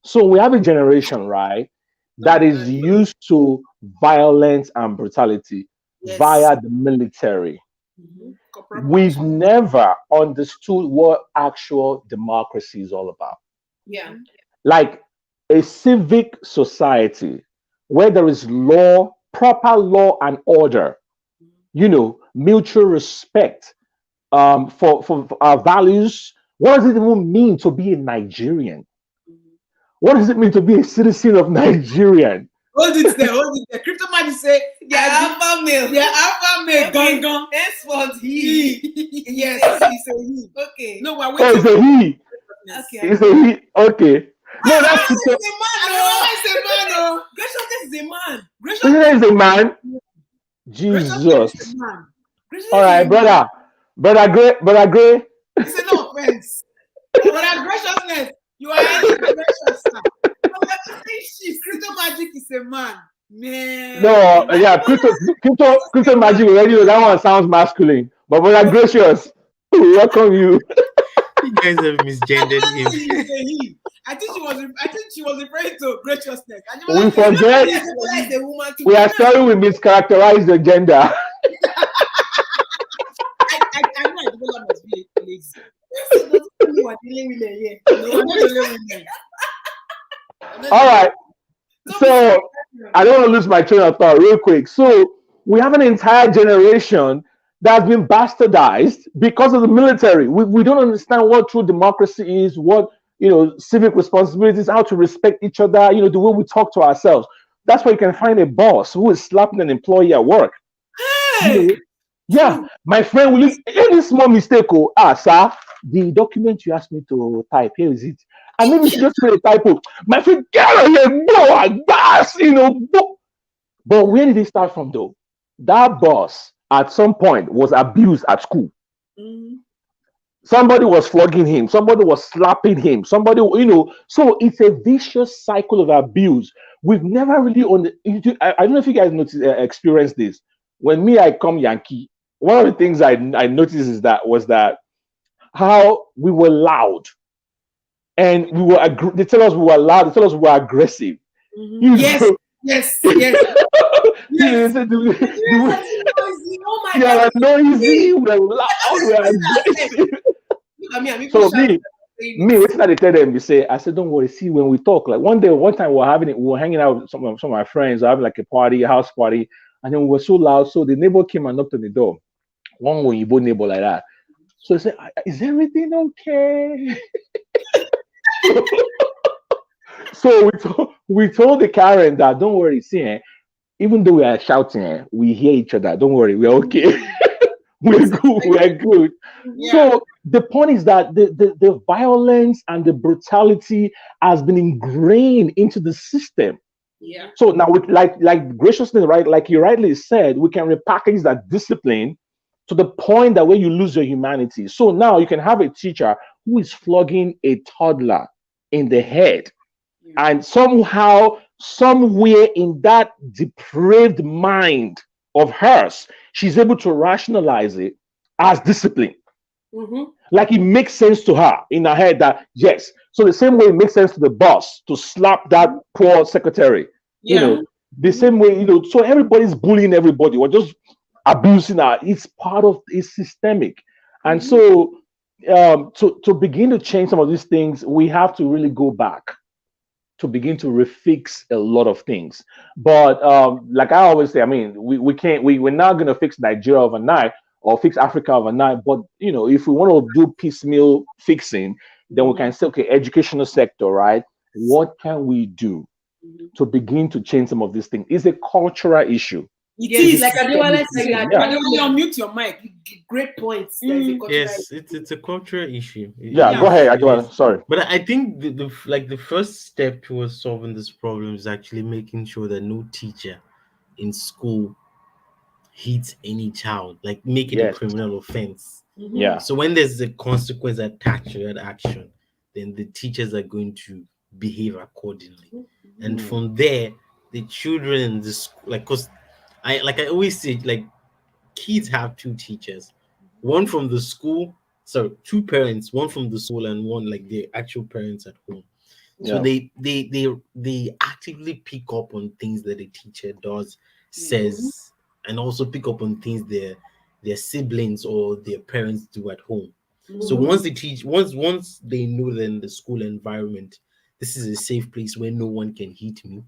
So we have a generation, right, that is used to violence and brutality via the military. Mm-hmm. We've never understood what actual democracy is all about. Yeah. Like a civic society where there is law, proper law and order, mutual respect for our values. What does it even mean to be a Nigerian? What does it mean to be a citizen of Nigeria? Hold it there. Crypto man say they are alpha male. They are alpha male. Gong. Henceforth he. Yes, he's a he. Okay. No, we're waiting. Oh, it's a he. Okay. It's a he. Okay. No, that's a man. Graciousness is a man. Graciousness is a man. Jesus. All right, brother. Brother Gray. It's no offense. Brother Graciousness. You are gracious. Crypto magic is a man. Man. No, yeah, crypto magic already. That one sounds masculine. But brother Gracious, we welcome you. You guys have misgendered him. I think she was referring to graciousness. We forget. We are sorry we mischaracterized the gender. I know I developed must be lazy. You are dealing with men here. No, I'm not dealing with men. All right. So I don't want to lose my train of thought real quick. So we have an entire generation that's been bastardized because of the military. We don't understand what true democracy is, what civic responsibilities, how to respect each other, the way we talk to ourselves. That's why you can find a boss who is slapping an employee at work. Hey! Yeah, my friend, will you any small mistake? Sir, the document you asked me to type, here is it. And maybe she just made a typo. My friend, get out of here, blow, gas, But where did it start from, though? That boss at some point was abused at school. Mm. Somebody was flogging him. Somebody was slapping him. Somebody, so it's a vicious cycle of abuse. We've never really I don't know if you guys experienced this. When I come Yankee, one of the things I noticed was that how we were loud, and they tell us we were loud. They tell us we were aggressive. Mm-hmm. Yes. Oh my God! Noisy. We're loud. We're aggressive. So me, what did I tell them? I said, don't worry. See, when we talk, like one time we were hanging out with some of my friends, having like a house party. And then we were so loud, so the neighbor came and knocked on the door. One Igbo neighbor like that. So he said, "Is everything okay?" So we told the Karen that, don't worry, see, even though we are shouting, we hear each other. Don't worry, we're okay. We're good. We're good. Yeah. So the point is that the violence and the brutality has been ingrained into the system. Yeah. So now with like graciousness, right? Like you rightly said, we can repackage that discipline to the point that where you lose your humanity. So now you can have a teacher who is flogging a toddler in the head. Yeah. And somehow, somewhere in that depraved mind of hers, she's able to rationalize it as discipline. Like it makes sense to her in her head that yes. So the same way it makes sense to the boss to slap that poor secretary. The same way, so everybody's bullying everybody or just abusing her. It's part of it's systemic. And so to begin to change some of these things, we have to really go back to begin to refix a lot of things. But like I always say, I mean, we're not going to fix Nigeria overnight or fix Africa overnight. But if we want to do piecemeal fixing, then we can say, okay, educational sector, right? What can we do to begin to change some of these things? It's a cultural issue. It is like Adewale said. Unmute your mic. Great points. Yes, it's a cultural issue. Yeah, go ahead, Adewale. Sorry. But I think the first step towards solving this problem is actually making sure that no teacher in school hits any child, like making a criminal offense. Yeah. So when there's a consequence attached to that action, then the teachers are going to behave accordingly. And from there, the children in the school, because I always say, like, kids have two teachers, one from the school, two parents, one from the school and one like the actual parents at home. So they actively pick up on things that the teacher does, says, and also pick up on things their siblings or their parents do at home. So once they know that in the school environment, this is a safe place where no one can hit me.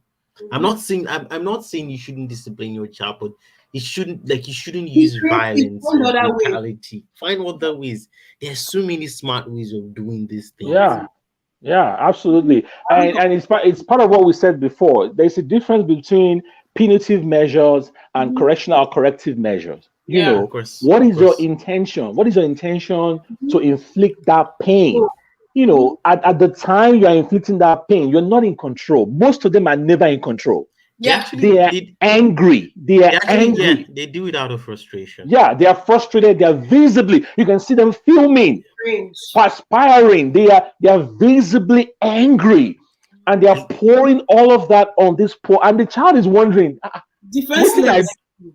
I'm not saying you shouldn't discipline your child, but you shouldn't use violence or brutality. Find other ways. There's so many smart ways of doing these things. Yeah, absolutely. And it's part of what we said before. There's a difference between punitive measures and corrective measures. Of course, what is your intention? What is your intention to inflict that pain? At the time you are inflicting that pain, you're not in control. Most of them are never in control. They are angry. They are angry. They do it out of frustration. Yeah, they are frustrated. They are visibly. You can see them filming, perspiring. They are visibly angry, and they are pouring all of that on this poor. And the child is wondering,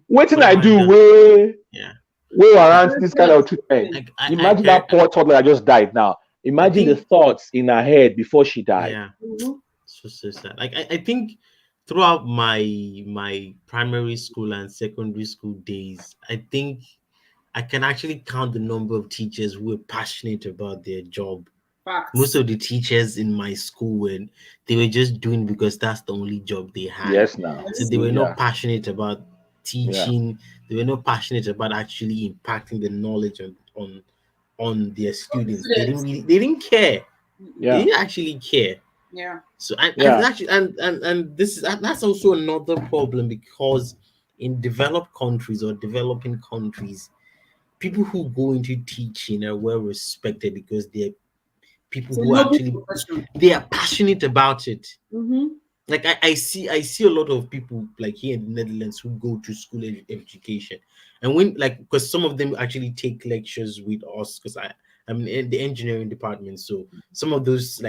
what did I do? Way around this kind of treatment. Imagine that poor toddler that just died now. Imagine the thoughts in her head before she died. Yeah, so sad. Like I think throughout my primary school and secondary school days, I think I can actually count the number of teachers who were passionate about their job. Facts. Most of the teachers in my school they were just doing because that's the only job they had. Yes, now. So they were not passionate about teaching. Yeah. They were not passionate about actually impacting the knowledge on their students. They didn't care. Yeah. They didn't actually care. Yeah. So and this is that's also another problem, because in developed countries or developing countries, people who go into teaching are well respected because they're people who actually they are passionate about it. Like I see a lot of people like here in the Netherlands who go to school education, and when because some of them actually take lectures with us, because I'm in the engineering department, so some of those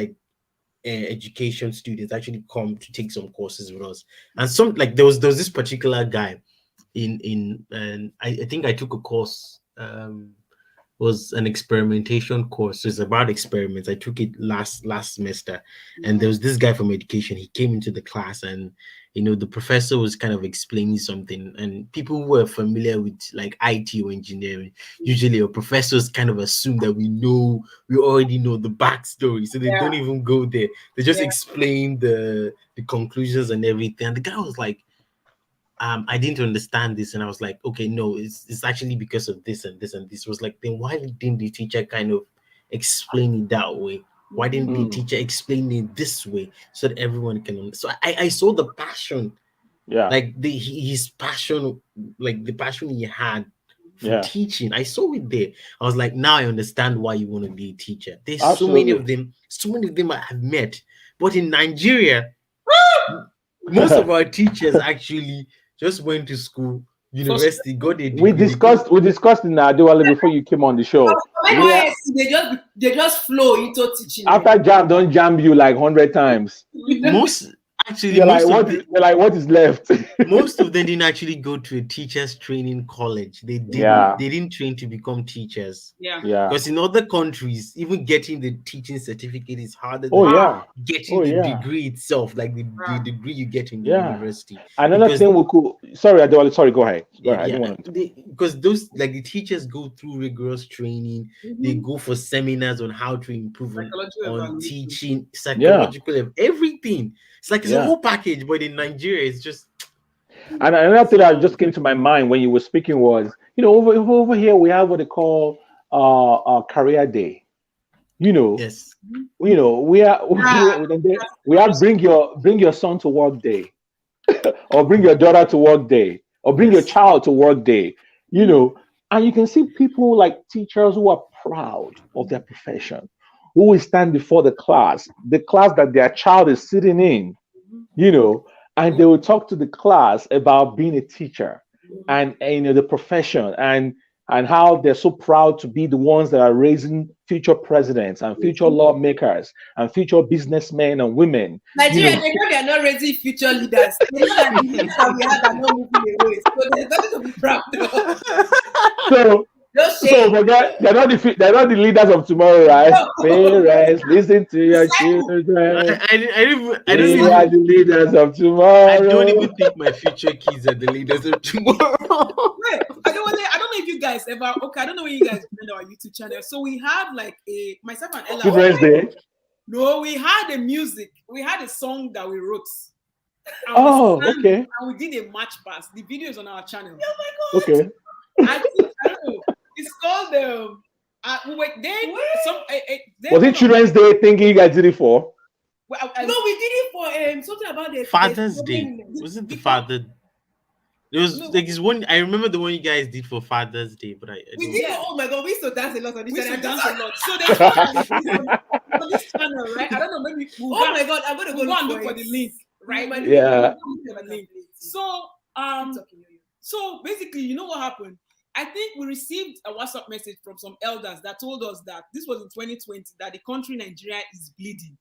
education students actually come to take some courses with us. And some there was this particular guy and I think I took a course, was an experimentation course. So it's about experiments. I took it last semester, and there was this guy from education. He came into the class, and the professor was kind of explaining something, and people who were familiar with IT or engineering, usually our professors kind of assume that we already know the backstory, so they don't even go there. They just explain the conclusions and everything. And the guy was like, I didn't understand this, and I was like, okay, no, it's actually because of this and this and this. Was like, then why didn't the teacher kind of explain it that way? Why didn't the teacher explain it this way so that everyone can understand? So I saw the passion, his passion, the passion he had for teaching. I saw it there. I was like, now I understand why you want to be a teacher. There's so many of them I have met, but in Nigeria, most of our teachers actually just went to school, university, got a degree. We discussed in Adewale before you came on the show. They just flow into teaching. After jam, don't jam you 100 times. Actually, you're like, what is left? most of them didn't actually go to a teachers training college. They didn't. Yeah. They didn't train to become teachers. Yeah. Yeah. Because in other countries, even getting the teaching certificate is harder Oh than yeah. getting Oh the yeah. degree itself, like the degree you get in the Yeah. university. Another Because thing we could. Sorry, Adewale. Sorry. Go ahead. Go ahead. I didn't want to. because those like the teachers go through rigorous training. They go for seminars on how to improve on teaching, psychological, everything. It's like it's a whole package, but in Nigeria, it's just. And another thing that just came to my mind when you were speaking was, over here we have what they call career day. Yes. We have bring your son to work day, or bring your daughter to work day, or bring your child to work day. And you can see people like teachers who are proud of their profession, who will stand before the class that their child is sitting in, and they will talk to the class about being a teacher and the profession and how they're so proud to be the ones that are raising future presidents and future lawmakers and future businessmen and women. Nigeria, they know they're not raising future leaders. They know that the leaders that we have are not moving away. So there's nothing to be proud of. So forget they're not the leaders of tomorrow, right? Parents, listen to your children. I don't They are the leaders of tomorrow. I don't even think my future kids are the leaders of tomorrow. Wait, I don't know if you guys ever. Okay, I don't know when you guys joined our YouTube channel. So we have like myself and Ella. Children's Day. No, we had a music. We had a song that we wrote. Okay. And we did a match pass. The video is on our channel. Oh my God. Okay. I don't know. It's called was it Children's Day thinking you guys did it for? Well, no, we did it for something about the Father's Day. Wasn't the father? There was like this one. I remember the one you guys did for Father's Day, but we did. Oh my God, we used to dance a lot on this channel. Dance a lot. So there's on this channel, right? I don't know. Maybe. Oh my God, I'm gonna go look for the link, right? Yeah. So basically, you know what happened? I think we received a WhatsApp message from some elders that told us that this was in 2020, that the country Nigeria is bleeding.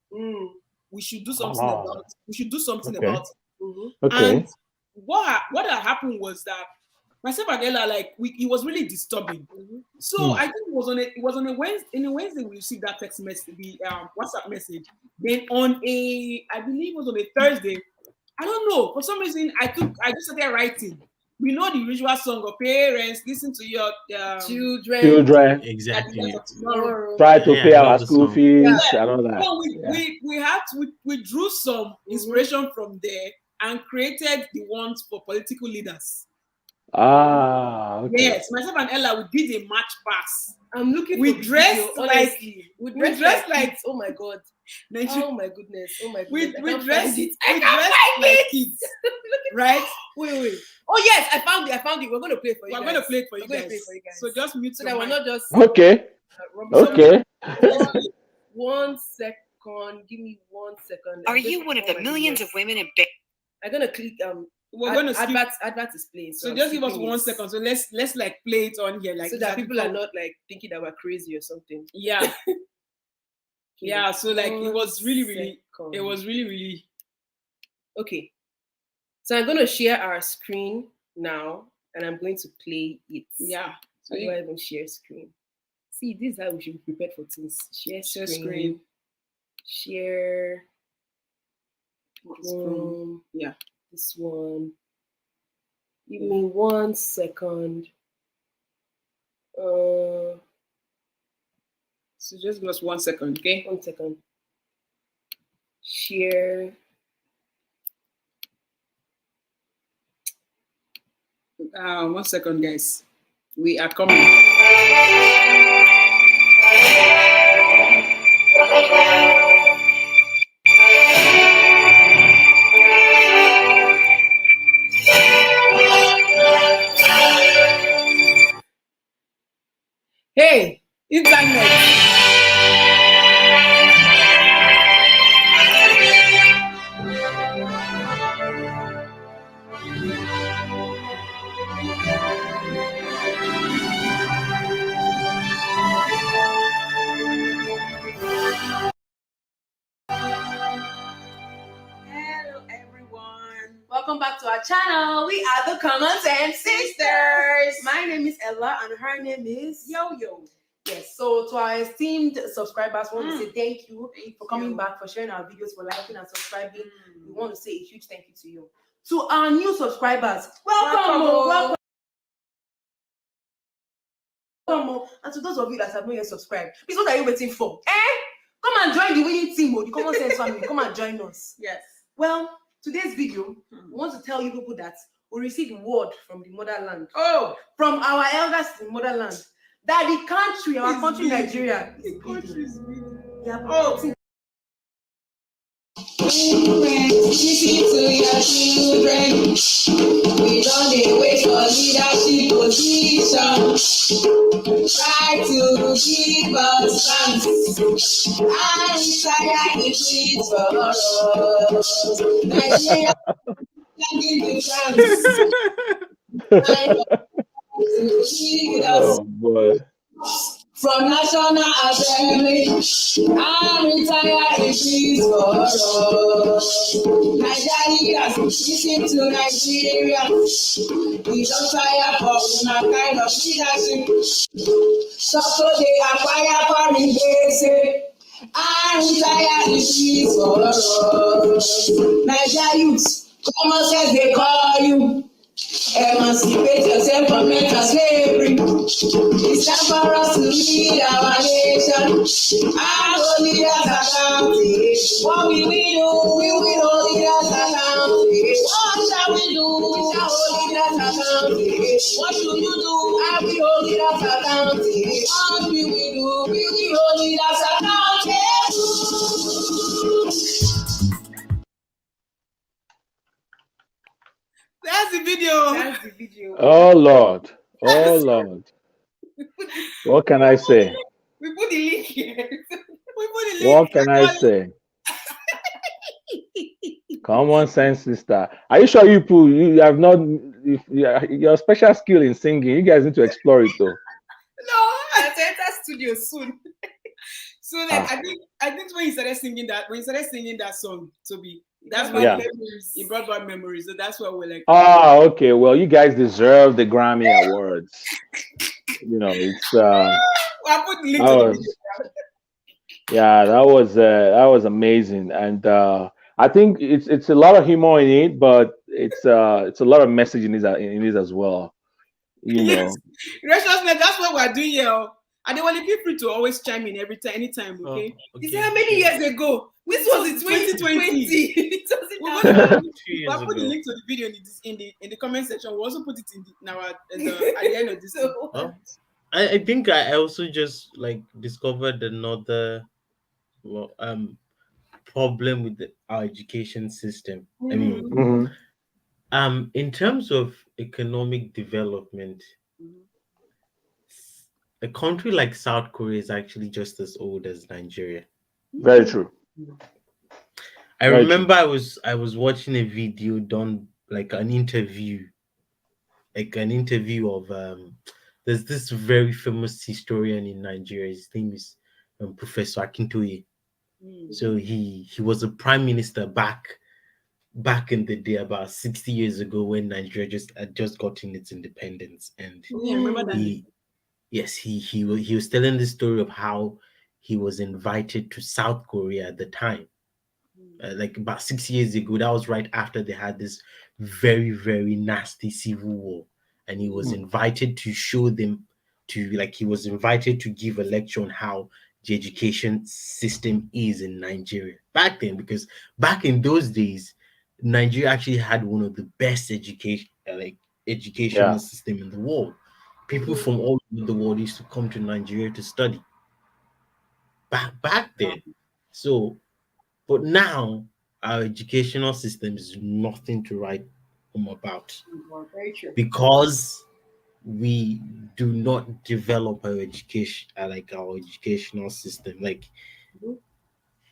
We should do something about it. We should do something about it. Okay. And what had happened was that myself and Ella, it was really disturbing. So I think it was on a Wednesday we received that text message, the WhatsApp message. Then I believe it was on a Thursday. I don't know. For some reason, I just started writing. We know the usual song of parents, listen to your children. Exactly. Try to pay our school fees and all that. So we drew some inspiration from there and created the ones for political leaders. Okay. Yes, myself and Ella, we did a match pass. I'm looking. We dressed like oh my God. Oh my goodness. Oh my goodness. We dressed like kids. Right? Wait. Oh yes, I found it. We're going to play it for you. We're going to play it for you guys. So just mute so that we're not just. Okay. Okay. 1 second. Give me 1 second. Are you one of the millions of women in? I'm gonna click. We're gonna advert is playing. So just give us 1 second. So let's like play it on here, like so that people are not like thinking that we're crazy or something. Yeah. Yeah. So like it was really. Okay. So I'm gonna share our screen now, and I'm going to play it. Yeah. So do I even share screen? See, this is how we should be prepared for things. Share screen. Share. Yeah. This one. Give me 1 second. So just give us 1 second, okay? 1 second. Share. 1 second, guys. We are coming. Hey, internet. channel. We are the Common Sense Sisters. My name is Ella and her name is Yo. Yes, so to our esteemed subscribers, we want to say thank you for coming back, for sharing our videos, for liking and subscribing. We want to say a huge thank you to you. To our new subscribers, welcome. And to those of you that have not yet subscribed, please, what are you waiting for? Come and join the winning team, the Common Sense family. Come and join us. Yes. Well, today's video, we want to tell you people that we received word from the motherland. From our elders in the motherland. That the country, our country, Nigeria, is bleeding. Listen to your children. We don't wait for leadership position. Try to give us chance. I desire it is for us. Nigeria, give you chance. Oh boy. From National Assembly, I retire in peace for us. Nigerians, listen to Nigeria. We don't tire for una kind of leadership. So they acquire foreign base. I retire in peace for us. Nigeria youth, common sense they call you. Emancipate yourself from mental slavery. It's time for us to lead our nation. Our leaders accountable. What will we do? We will hold leaders accountable. What shall we do? We shall hold leaders accountable. What should you do? I will hold leaders accountable. What will we do? We will hold leaders accountable. That's the video. Oh Lord. What can I say? We put the link here. What can I say? Common sense, sister. Are you sure you have not your special skill in singing? You guys need to explore it though. No, I'll enter studio soon. So like, I think when you started singing that song, Toby, that's my memories. It brought back memories. So that's what we're like. Okay. Well, you guys deserve the Grammy Awards. You know, it's I'll put the link to the video. Yeah, that was amazing, and I think it's a lot of humor in it, but it's a lot of message in it as well. You know, graciousness. That's what we're doing here. And they want to feel free to always chime in anytime. Okay. You see how many years ago? This was in 2020. We'll put the link to the video in the comment section. We'll also put it at the end of this. I think I also just discovered another problem with our education system. I mean, in terms of economic development, a country like South Korea is actually just as old as Nigeria. Very true. I remember I was watching a video done an interview of there's this very famous historian in Nigeria. His name is Professor Akintoye. So he was a prime minister back in the day, about 60 years ago, when Nigeria had just gotten its independence. And remember that. He was telling the story of how he was invited to South Korea at the time. About 6 years ago, that was right after they had this very, very nasty civil war, and he was invited to show them he was invited to give a lecture on how the education system is in Nigeria back then, because back in those days, Nigeria actually had one of the best educational system in the world. People from all over the world used to come to Nigeria to study back then. So, but now our educational system is nothing to write home about, because we do not develop our education, our educational system.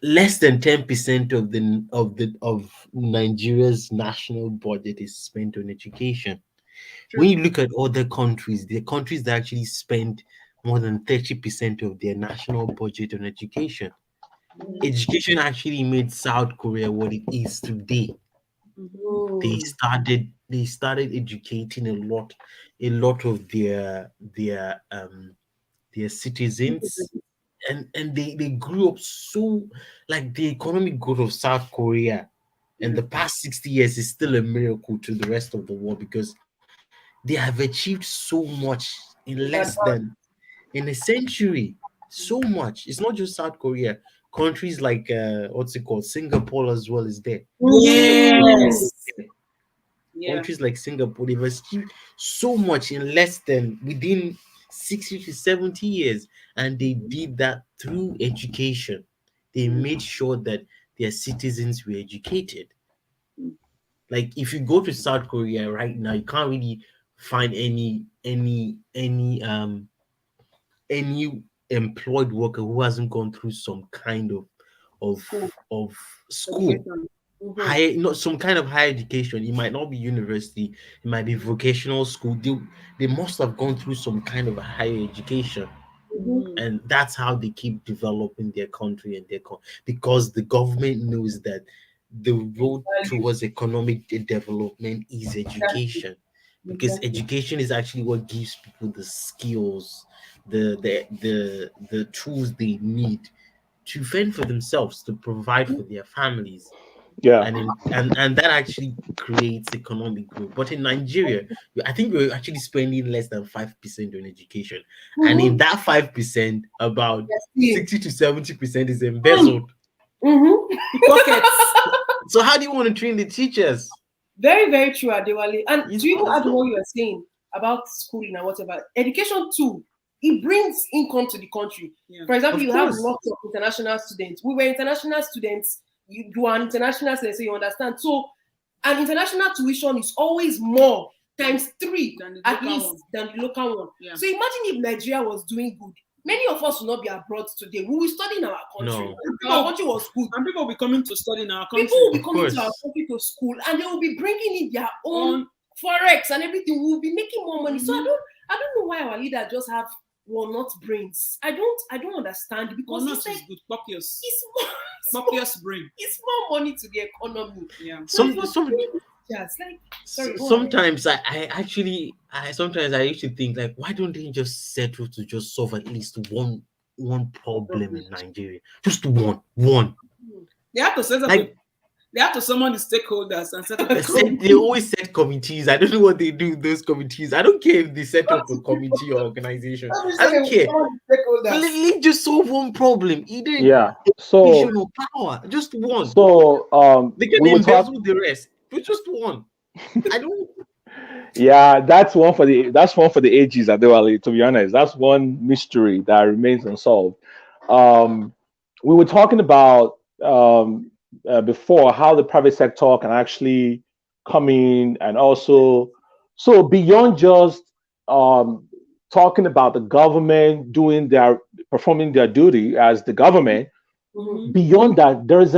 Less than 10% of Nigeria's national budget is spent on education. When you look at other countries, the countries that actually spend more than 30% of their national budget on education. Education actually made South Korea what it is today. They started educating a lot of their citizens, and they grew up so, like, the economic growth of South Korea in the past 60 years is still a miracle to the rest of the world, because they have achieved so much in a century. So much. It's not just South Korea. Countries like what's it called? Singapore as well is there. Yes. Yeah. Countries like Singapore, they've achieved so much in less than within 60 to 70 years. And they did that through education. They made sure that their citizens were educated. Like, if you go to South Korea right now, you can't really find any employed worker who hasn't gone through some kind of school. Higher, not some kind of higher education. It might not be university, it might be vocational school. They must have gone through some kind of a higher education. And that's how they keep developing their country and because the government knows that the road towards economic development is education. Because education is actually what gives people the skills, the tools they need to fend for themselves, to provide for their families. Yeah. And that actually creates economic growth. But in Nigeria, I think we're actually spending less than 5% on education. And in that 5%, about 60 to 70% is embezzled. Pockets. So how do you want to train the teachers? Very, very true, Adewale. And do you add what you are saying about schooling and whatever? Education too, it brings income to the country. Yeah. For example, you have lots of international students. We were international students. You are an international student, so you understand. So an international tuition is always more times 3 at least than the local one. Yeah. So imagine if Nigeria was doing good. Many of us will not be abroad today. We will study in our country. No. Our country was good. And people will be coming to study in our country. People will be coming to our country to school, and they will be bringing in their own forex and everything. We will be making more money. So I don't know why our leaders just have walnut brains. I don't understand, because walnut is good. Populous. Populous brain. It's more money to the economy. Yeah. Sometimes I used to think, like, why don't they just settle to just solve at least one problem in Nigeria? Just one. They have to set up they have to summon the stakeholders and set up they always set committees. I don't know what they do in those committees. I don't care if they set up a committee or organization. I don't care. But just solve one problem. So power. Just one. So they can embezzle the rest. But just one. I don't. Yeah, that's one for the ages, Adewale, to be honest. That's one mystery that remains unsolved. We were talking about before how the private sector can actually come in, and also, so beyond just talking about the government performing their duty as the government, beyond that, there's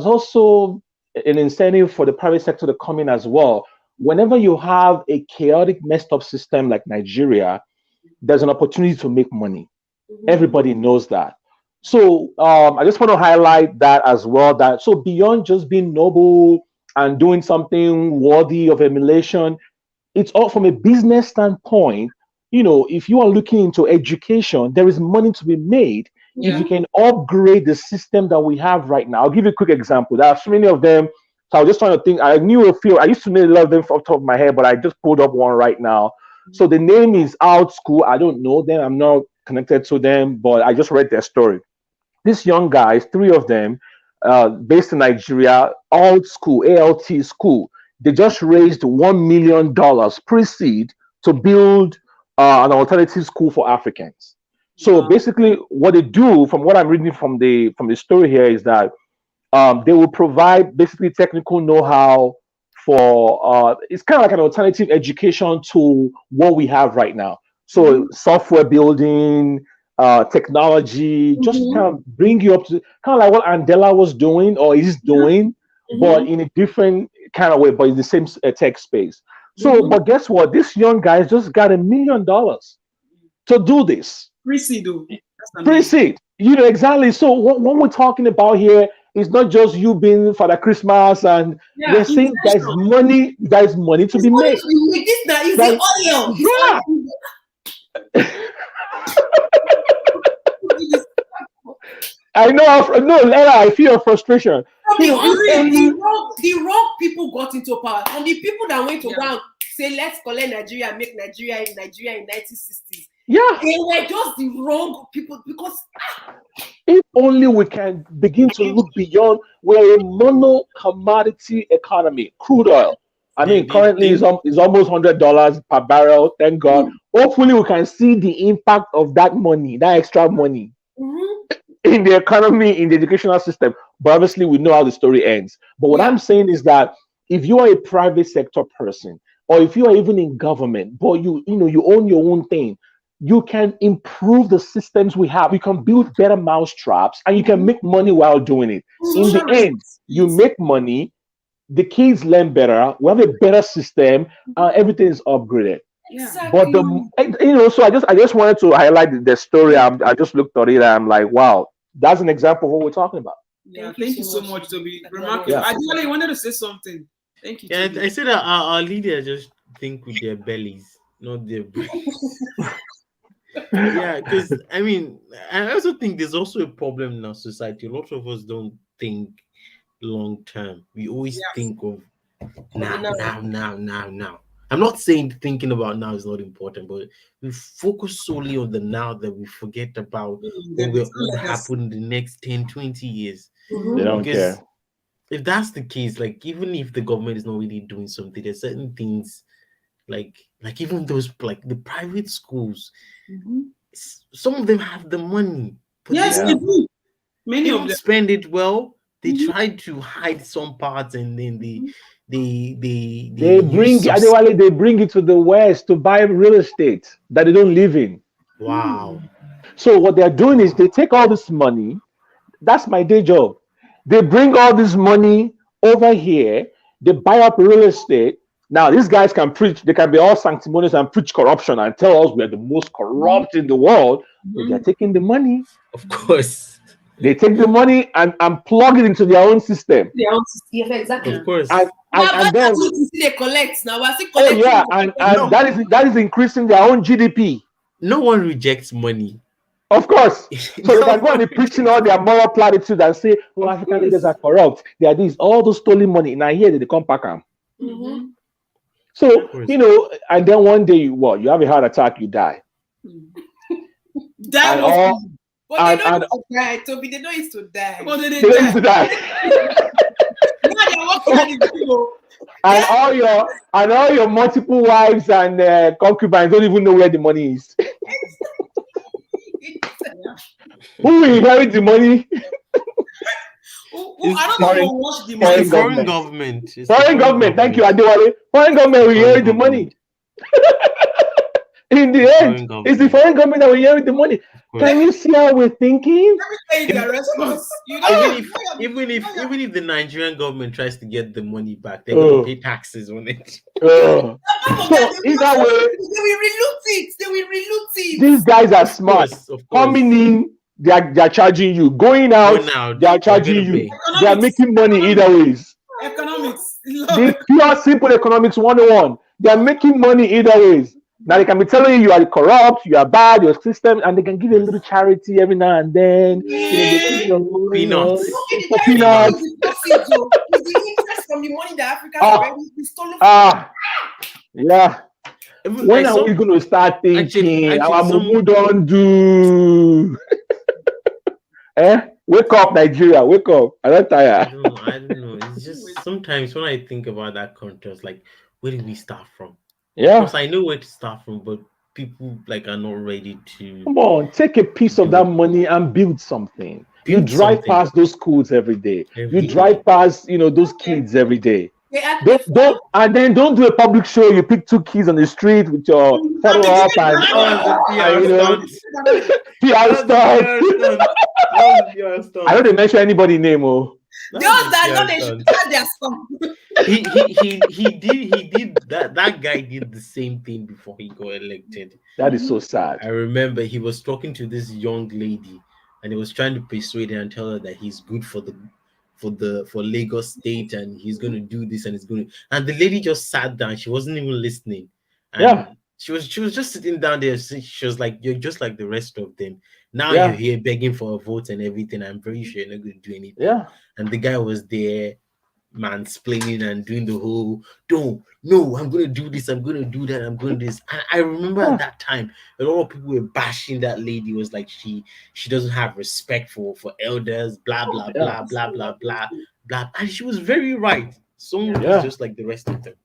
also an incentive for the private sector to come in as well. Whenever you have a chaotic, messed up system like Nigeria, there's an opportunity to make money. Everybody knows that. So I just want to highlight that as well. So beyond just being noble and doing something worthy of emulation, it's all from a business standpoint. If you are looking into education, there is money to be made. Yeah. If you can upgrade the system that we have right now. I'll give you a quick example. There are so many of them. So I was just trying to think. I used to know a lot of them off the top of my head, but I just pulled up one right now. So the name is Out School. I don't know them. I'm not connected to them, but I just read their story. These young guys, 3 of them, based in Nigeria, Alt School, they just raised $1 million pre-seed to build an alternative school for Africans. So basically, what they do, from what I'm reading from the story here, is that they will provide basically technical know-how for it's kind of like an alternative education to what we have right now. So software building, technology, just kind of bring you up to kind of like what Andela was doing or is doing, but in a different kind of way, but in the same tech space. So, but guess what? These young guys just got $1 million to do this. Pre-seed. Pre-seed. Exactly. So what we're talking about here It's not just you being Father Christmas, and they're saying there's money to be made. This now is the oil. Yeah. I know. No, Ella, I feel your frustration. The wrong people got into power, and the people that went to go and say, let's collect Nigeria, make Nigeria in 1960s. Yeah. They were just the wrong people, because if only we can begin to look beyond. We're a mono commodity economy. Crude oil. I mean, currently is almost $100 per barrel. Thank God. Hopefully, we can see the impact of that money, that extra money, in the economy, in the educational system. But obviously, we know how the story ends. But what I'm saying is that if you are a private sector person, or if you are even in government, but you own your own thing, you can improve the systems we have. You can build better mousetraps, and you can make money while doing it. In the end, you make money. The kids learn better. We have a better system. Everything is upgraded. Exactly. But so I just wanted to highlight the story. I just looked at it and I'm like, wow, that's an example of what we're talking about. Yeah, thank you so much, Toby. Remarkable. Yeah. I really wanted to say something. Thank you. Yeah, I said that our leaders just think with their bellies, not their brains. Yeah, because I mean, I also think there's also a problem in our society. A lot of us don't think long term. We always think of now. I'm not saying thinking about now is not important, but we focus solely on the now that we forget about what will happen in the next 10, 20 years. They don't care. If that's the case, like even if the government is not really doing something, there's certain things like even those like the private schools, some of them have the money. Yes, they do. Many of them spend it well. They try to hide some parts, and then they bring it to the West to buy real estate that they don't live in. Wow. So what they're doing is they take all this money. That's my day job. They bring all this money over here. They buy up real estate. Now these guys can preach. They can be all sanctimonious and preach corruption and tell us we're the most corrupt in the world. But they're taking the money. Of course. They take the money and plug it into their own system. Yeah, exactly. Of course. And then they collect now. That is increasing their own GDP. No one rejects money. Of course. So they can go and be preaching all their moral platitudes and say, "Oh, African leaders are corrupt. They are these, all those stolen money." Now here they come back. So and then one day you have a heart attack, you die. But they don't used to die, Toby. They don't used to die. But they used to die. And all your multiple wives and concubines don't even know where the money is. Who will inherit the money? I don't know who watch the money. Foreign government. Foreign government. Thank you, Adewale. Foreign government will inherit the money. In the end, it's the foreign government that will inherit the money. Can you see how we're thinking? Even if the Nigerian government tries to get the money back, they're going to pay taxes on it. So either way, they will reloot it. These guys are smart. Of course. Coming in, they are charging you. Going out, they are charging you. They are making money either ways. Economics. The pure simple economics 101. They are making money either ways. Now they can be telling you are corrupt, you are bad, your system, and they can give you a little charity every now and then. Peanuts. Peanuts. It's the interest from the money that Africa already stolen. Yeah. When are we going to start thinking? Our Mumu don't do. Wake up, Nigeria. Wake up. I'm not tired. I don't know. It's just sometimes when I think about that contrast, like, where did we start from? Yeah. Because I know where to start from, but people are not ready to. Come on, take a piece of that money and build something. You drive past those schools every day. You drive past, those kids every day. Don't do a public show. You pick two kids on the street with your photo up and PR stuff. I don't mention anybody's name. Those that know they should tell their song. He did that guy did the same thing before he got elected. That is so sad. I remember he was talking to this young lady and he was trying to persuade her and tell her that he's good for for Lagos State, and he's going to do this, and and the lady just sat down. She wasn't even listening, and she was just sitting down there. She was like, "You're just like the rest of them. Now you're here begging for a vote and everything. I'm very sure you're not going to do anything." Yeah. And the guy was there mansplaining and doing the whole, no, I'm gonna do this, I'm gonna do that, I'm gonna do this. And I remember at that time a lot of people were bashing that lady. Was like, she doesn't have respect for elders, blah blah blah blah blah blah blah. And she was very right. Someone is just like the rest of them.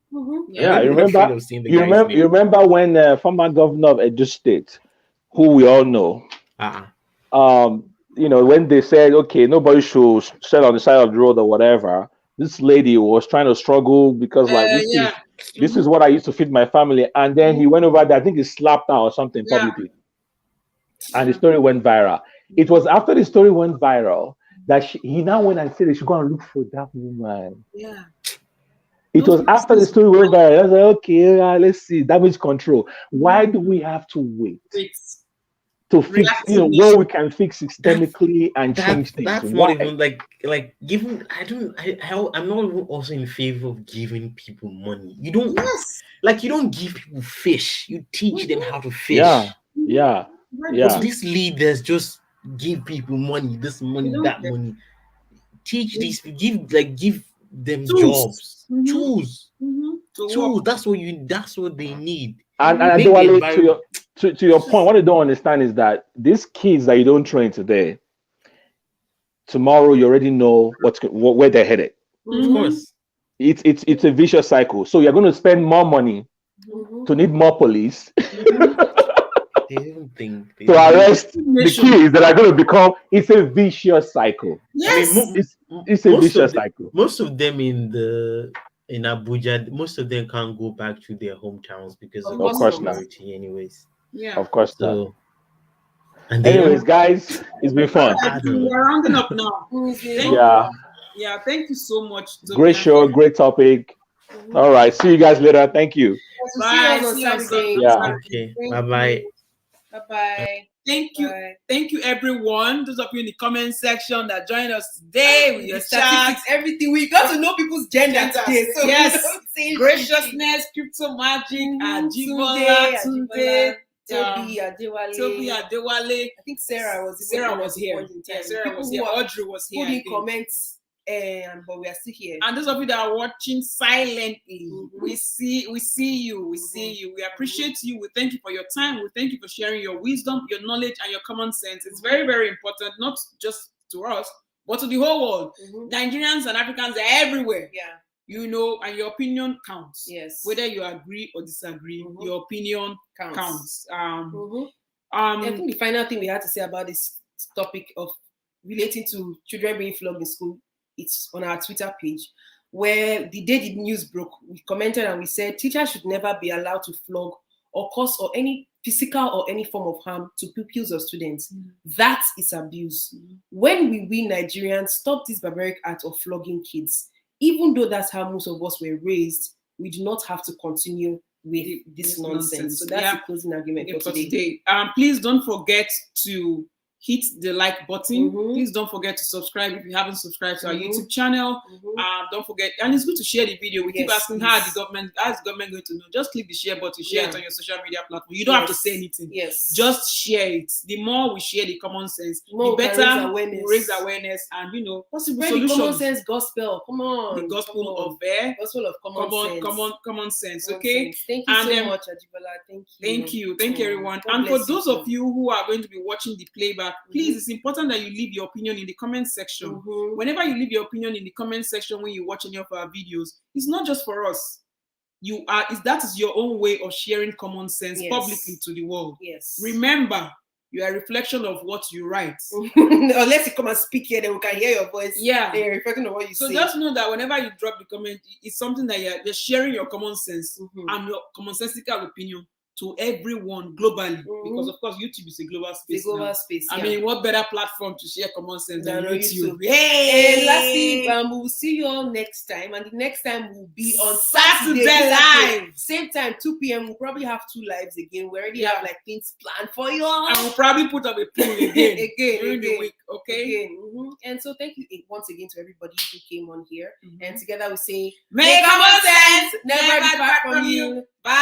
Yeah, you remember when former governor of Edo State, who we all know, when they said, okay, nobody should sit on the side of the road or whatever, this lady was trying to struggle because this is what I used to feed my family. And then he went over there, I think he slapped her or something publicly. And the story went viral. It was after the story went viral that he now went and said they should go and look for that woman. Yeah. It was after the story went viral. I was like, okay, let's see, damage control. Why do we have to wait to fix, what we can fix systemically and change things? That's not even like giving. I'm not even also in favor of giving people money. You don't you don't give people fish. You teach them how to fish. Yeah. But these leaders just give people money. This money, that money. Teach these people. Give them jobs. Tools. That's what they need. And to your point, what I don't understand is that these kids that you don't train today, tomorrow you already know where they're headed. Of course, it's a vicious cycle. So you're going to spend more money to need more police to arrest the kids that are going to become. It's a vicious cycle. Yes, it's a vicious cycle. Most of them in Abuja, most of them can't go back to their hometowns because of course not. Anyways. Yeah. Of course not. Anyways, guys, it's been fun. We're rounding up now. Thank you so much. Great show, great topic. All right, see you guys later. Thank you. Bye. Okay. Bye. Bye. Thank you, everyone. Those of you in the comment section that joined us today with your statistics, everything. We got to know people's gender today. So graciousness, crypto magic, Ajibola, Tunde, Toby Adewale. I think Sarah was here. Sarah was here. Audrey was here. Put in comments. But we are still here. And those of you that are watching silently, we see you. We appreciate you. We thank you for your time. We thank you for sharing your wisdom, your knowledge, and your common sense. It's very, very important, not just to us, but to the whole world. Nigerians and Africans are everywhere. Yeah. And your opinion counts. Yes. Whether you agree or disagree, your opinion counts. I think the final thing we had to say about this topic of relating to children being flogged in school, it's on our Twitter page, where the day the news broke, we commented and we said teachers should never be allowed to flog or cause or any physical or any form of harm to pupils or students. That is abuse. When we Nigerians stop this barbaric act of flogging kids, even though that's how most of us were raised, we do not have to continue with this nonsense. So that's the closing argument for today. Please don't forget to hit the like button. Please don't forget to subscribe if you haven't subscribed to our YouTube channel. Don't forget, and it's good to share the video. We keep asking how is the government going to know? Just click the share button, share it on your social media platform. You don't have to say anything. Just share it. The more we share the common sense, the better we raise awareness and possible solutions. Common sense gospel. Come on. The gospel of common sense. Okay. Thank you so much, Ajibola. Thank you, everyone. And for those of you who are going to be watching the playback, please, it's important that you leave your opinion in the comment section. Whenever you leave your opinion in the comment section when you watch any of our videos, it's not just for us. That is your own way of sharing common sense publicly to the world. Remember, you are a reflection of what you write. Unless you come and speak here, then we can hear your voice. They're reflecting on what you say. So just know that whenever you drop the comment, it's something that you're sharing your common sense and your commonsensical opinion. to everyone globally, because of course YouTube is a global space. It's a global now. space. I mean, what better platform to share common sense than YouTube? Hey! And lastly, we'll see you all next time, and the next time will be on Saturday live. Same time, 2 p.m. We'll probably have 2 lives again. We already have like things planned for you all. And we'll probably put up a poll again during the week. Okay. Again. And so thank you once again to everybody who came on here. And together we say, May common sense never depart from you. Bye.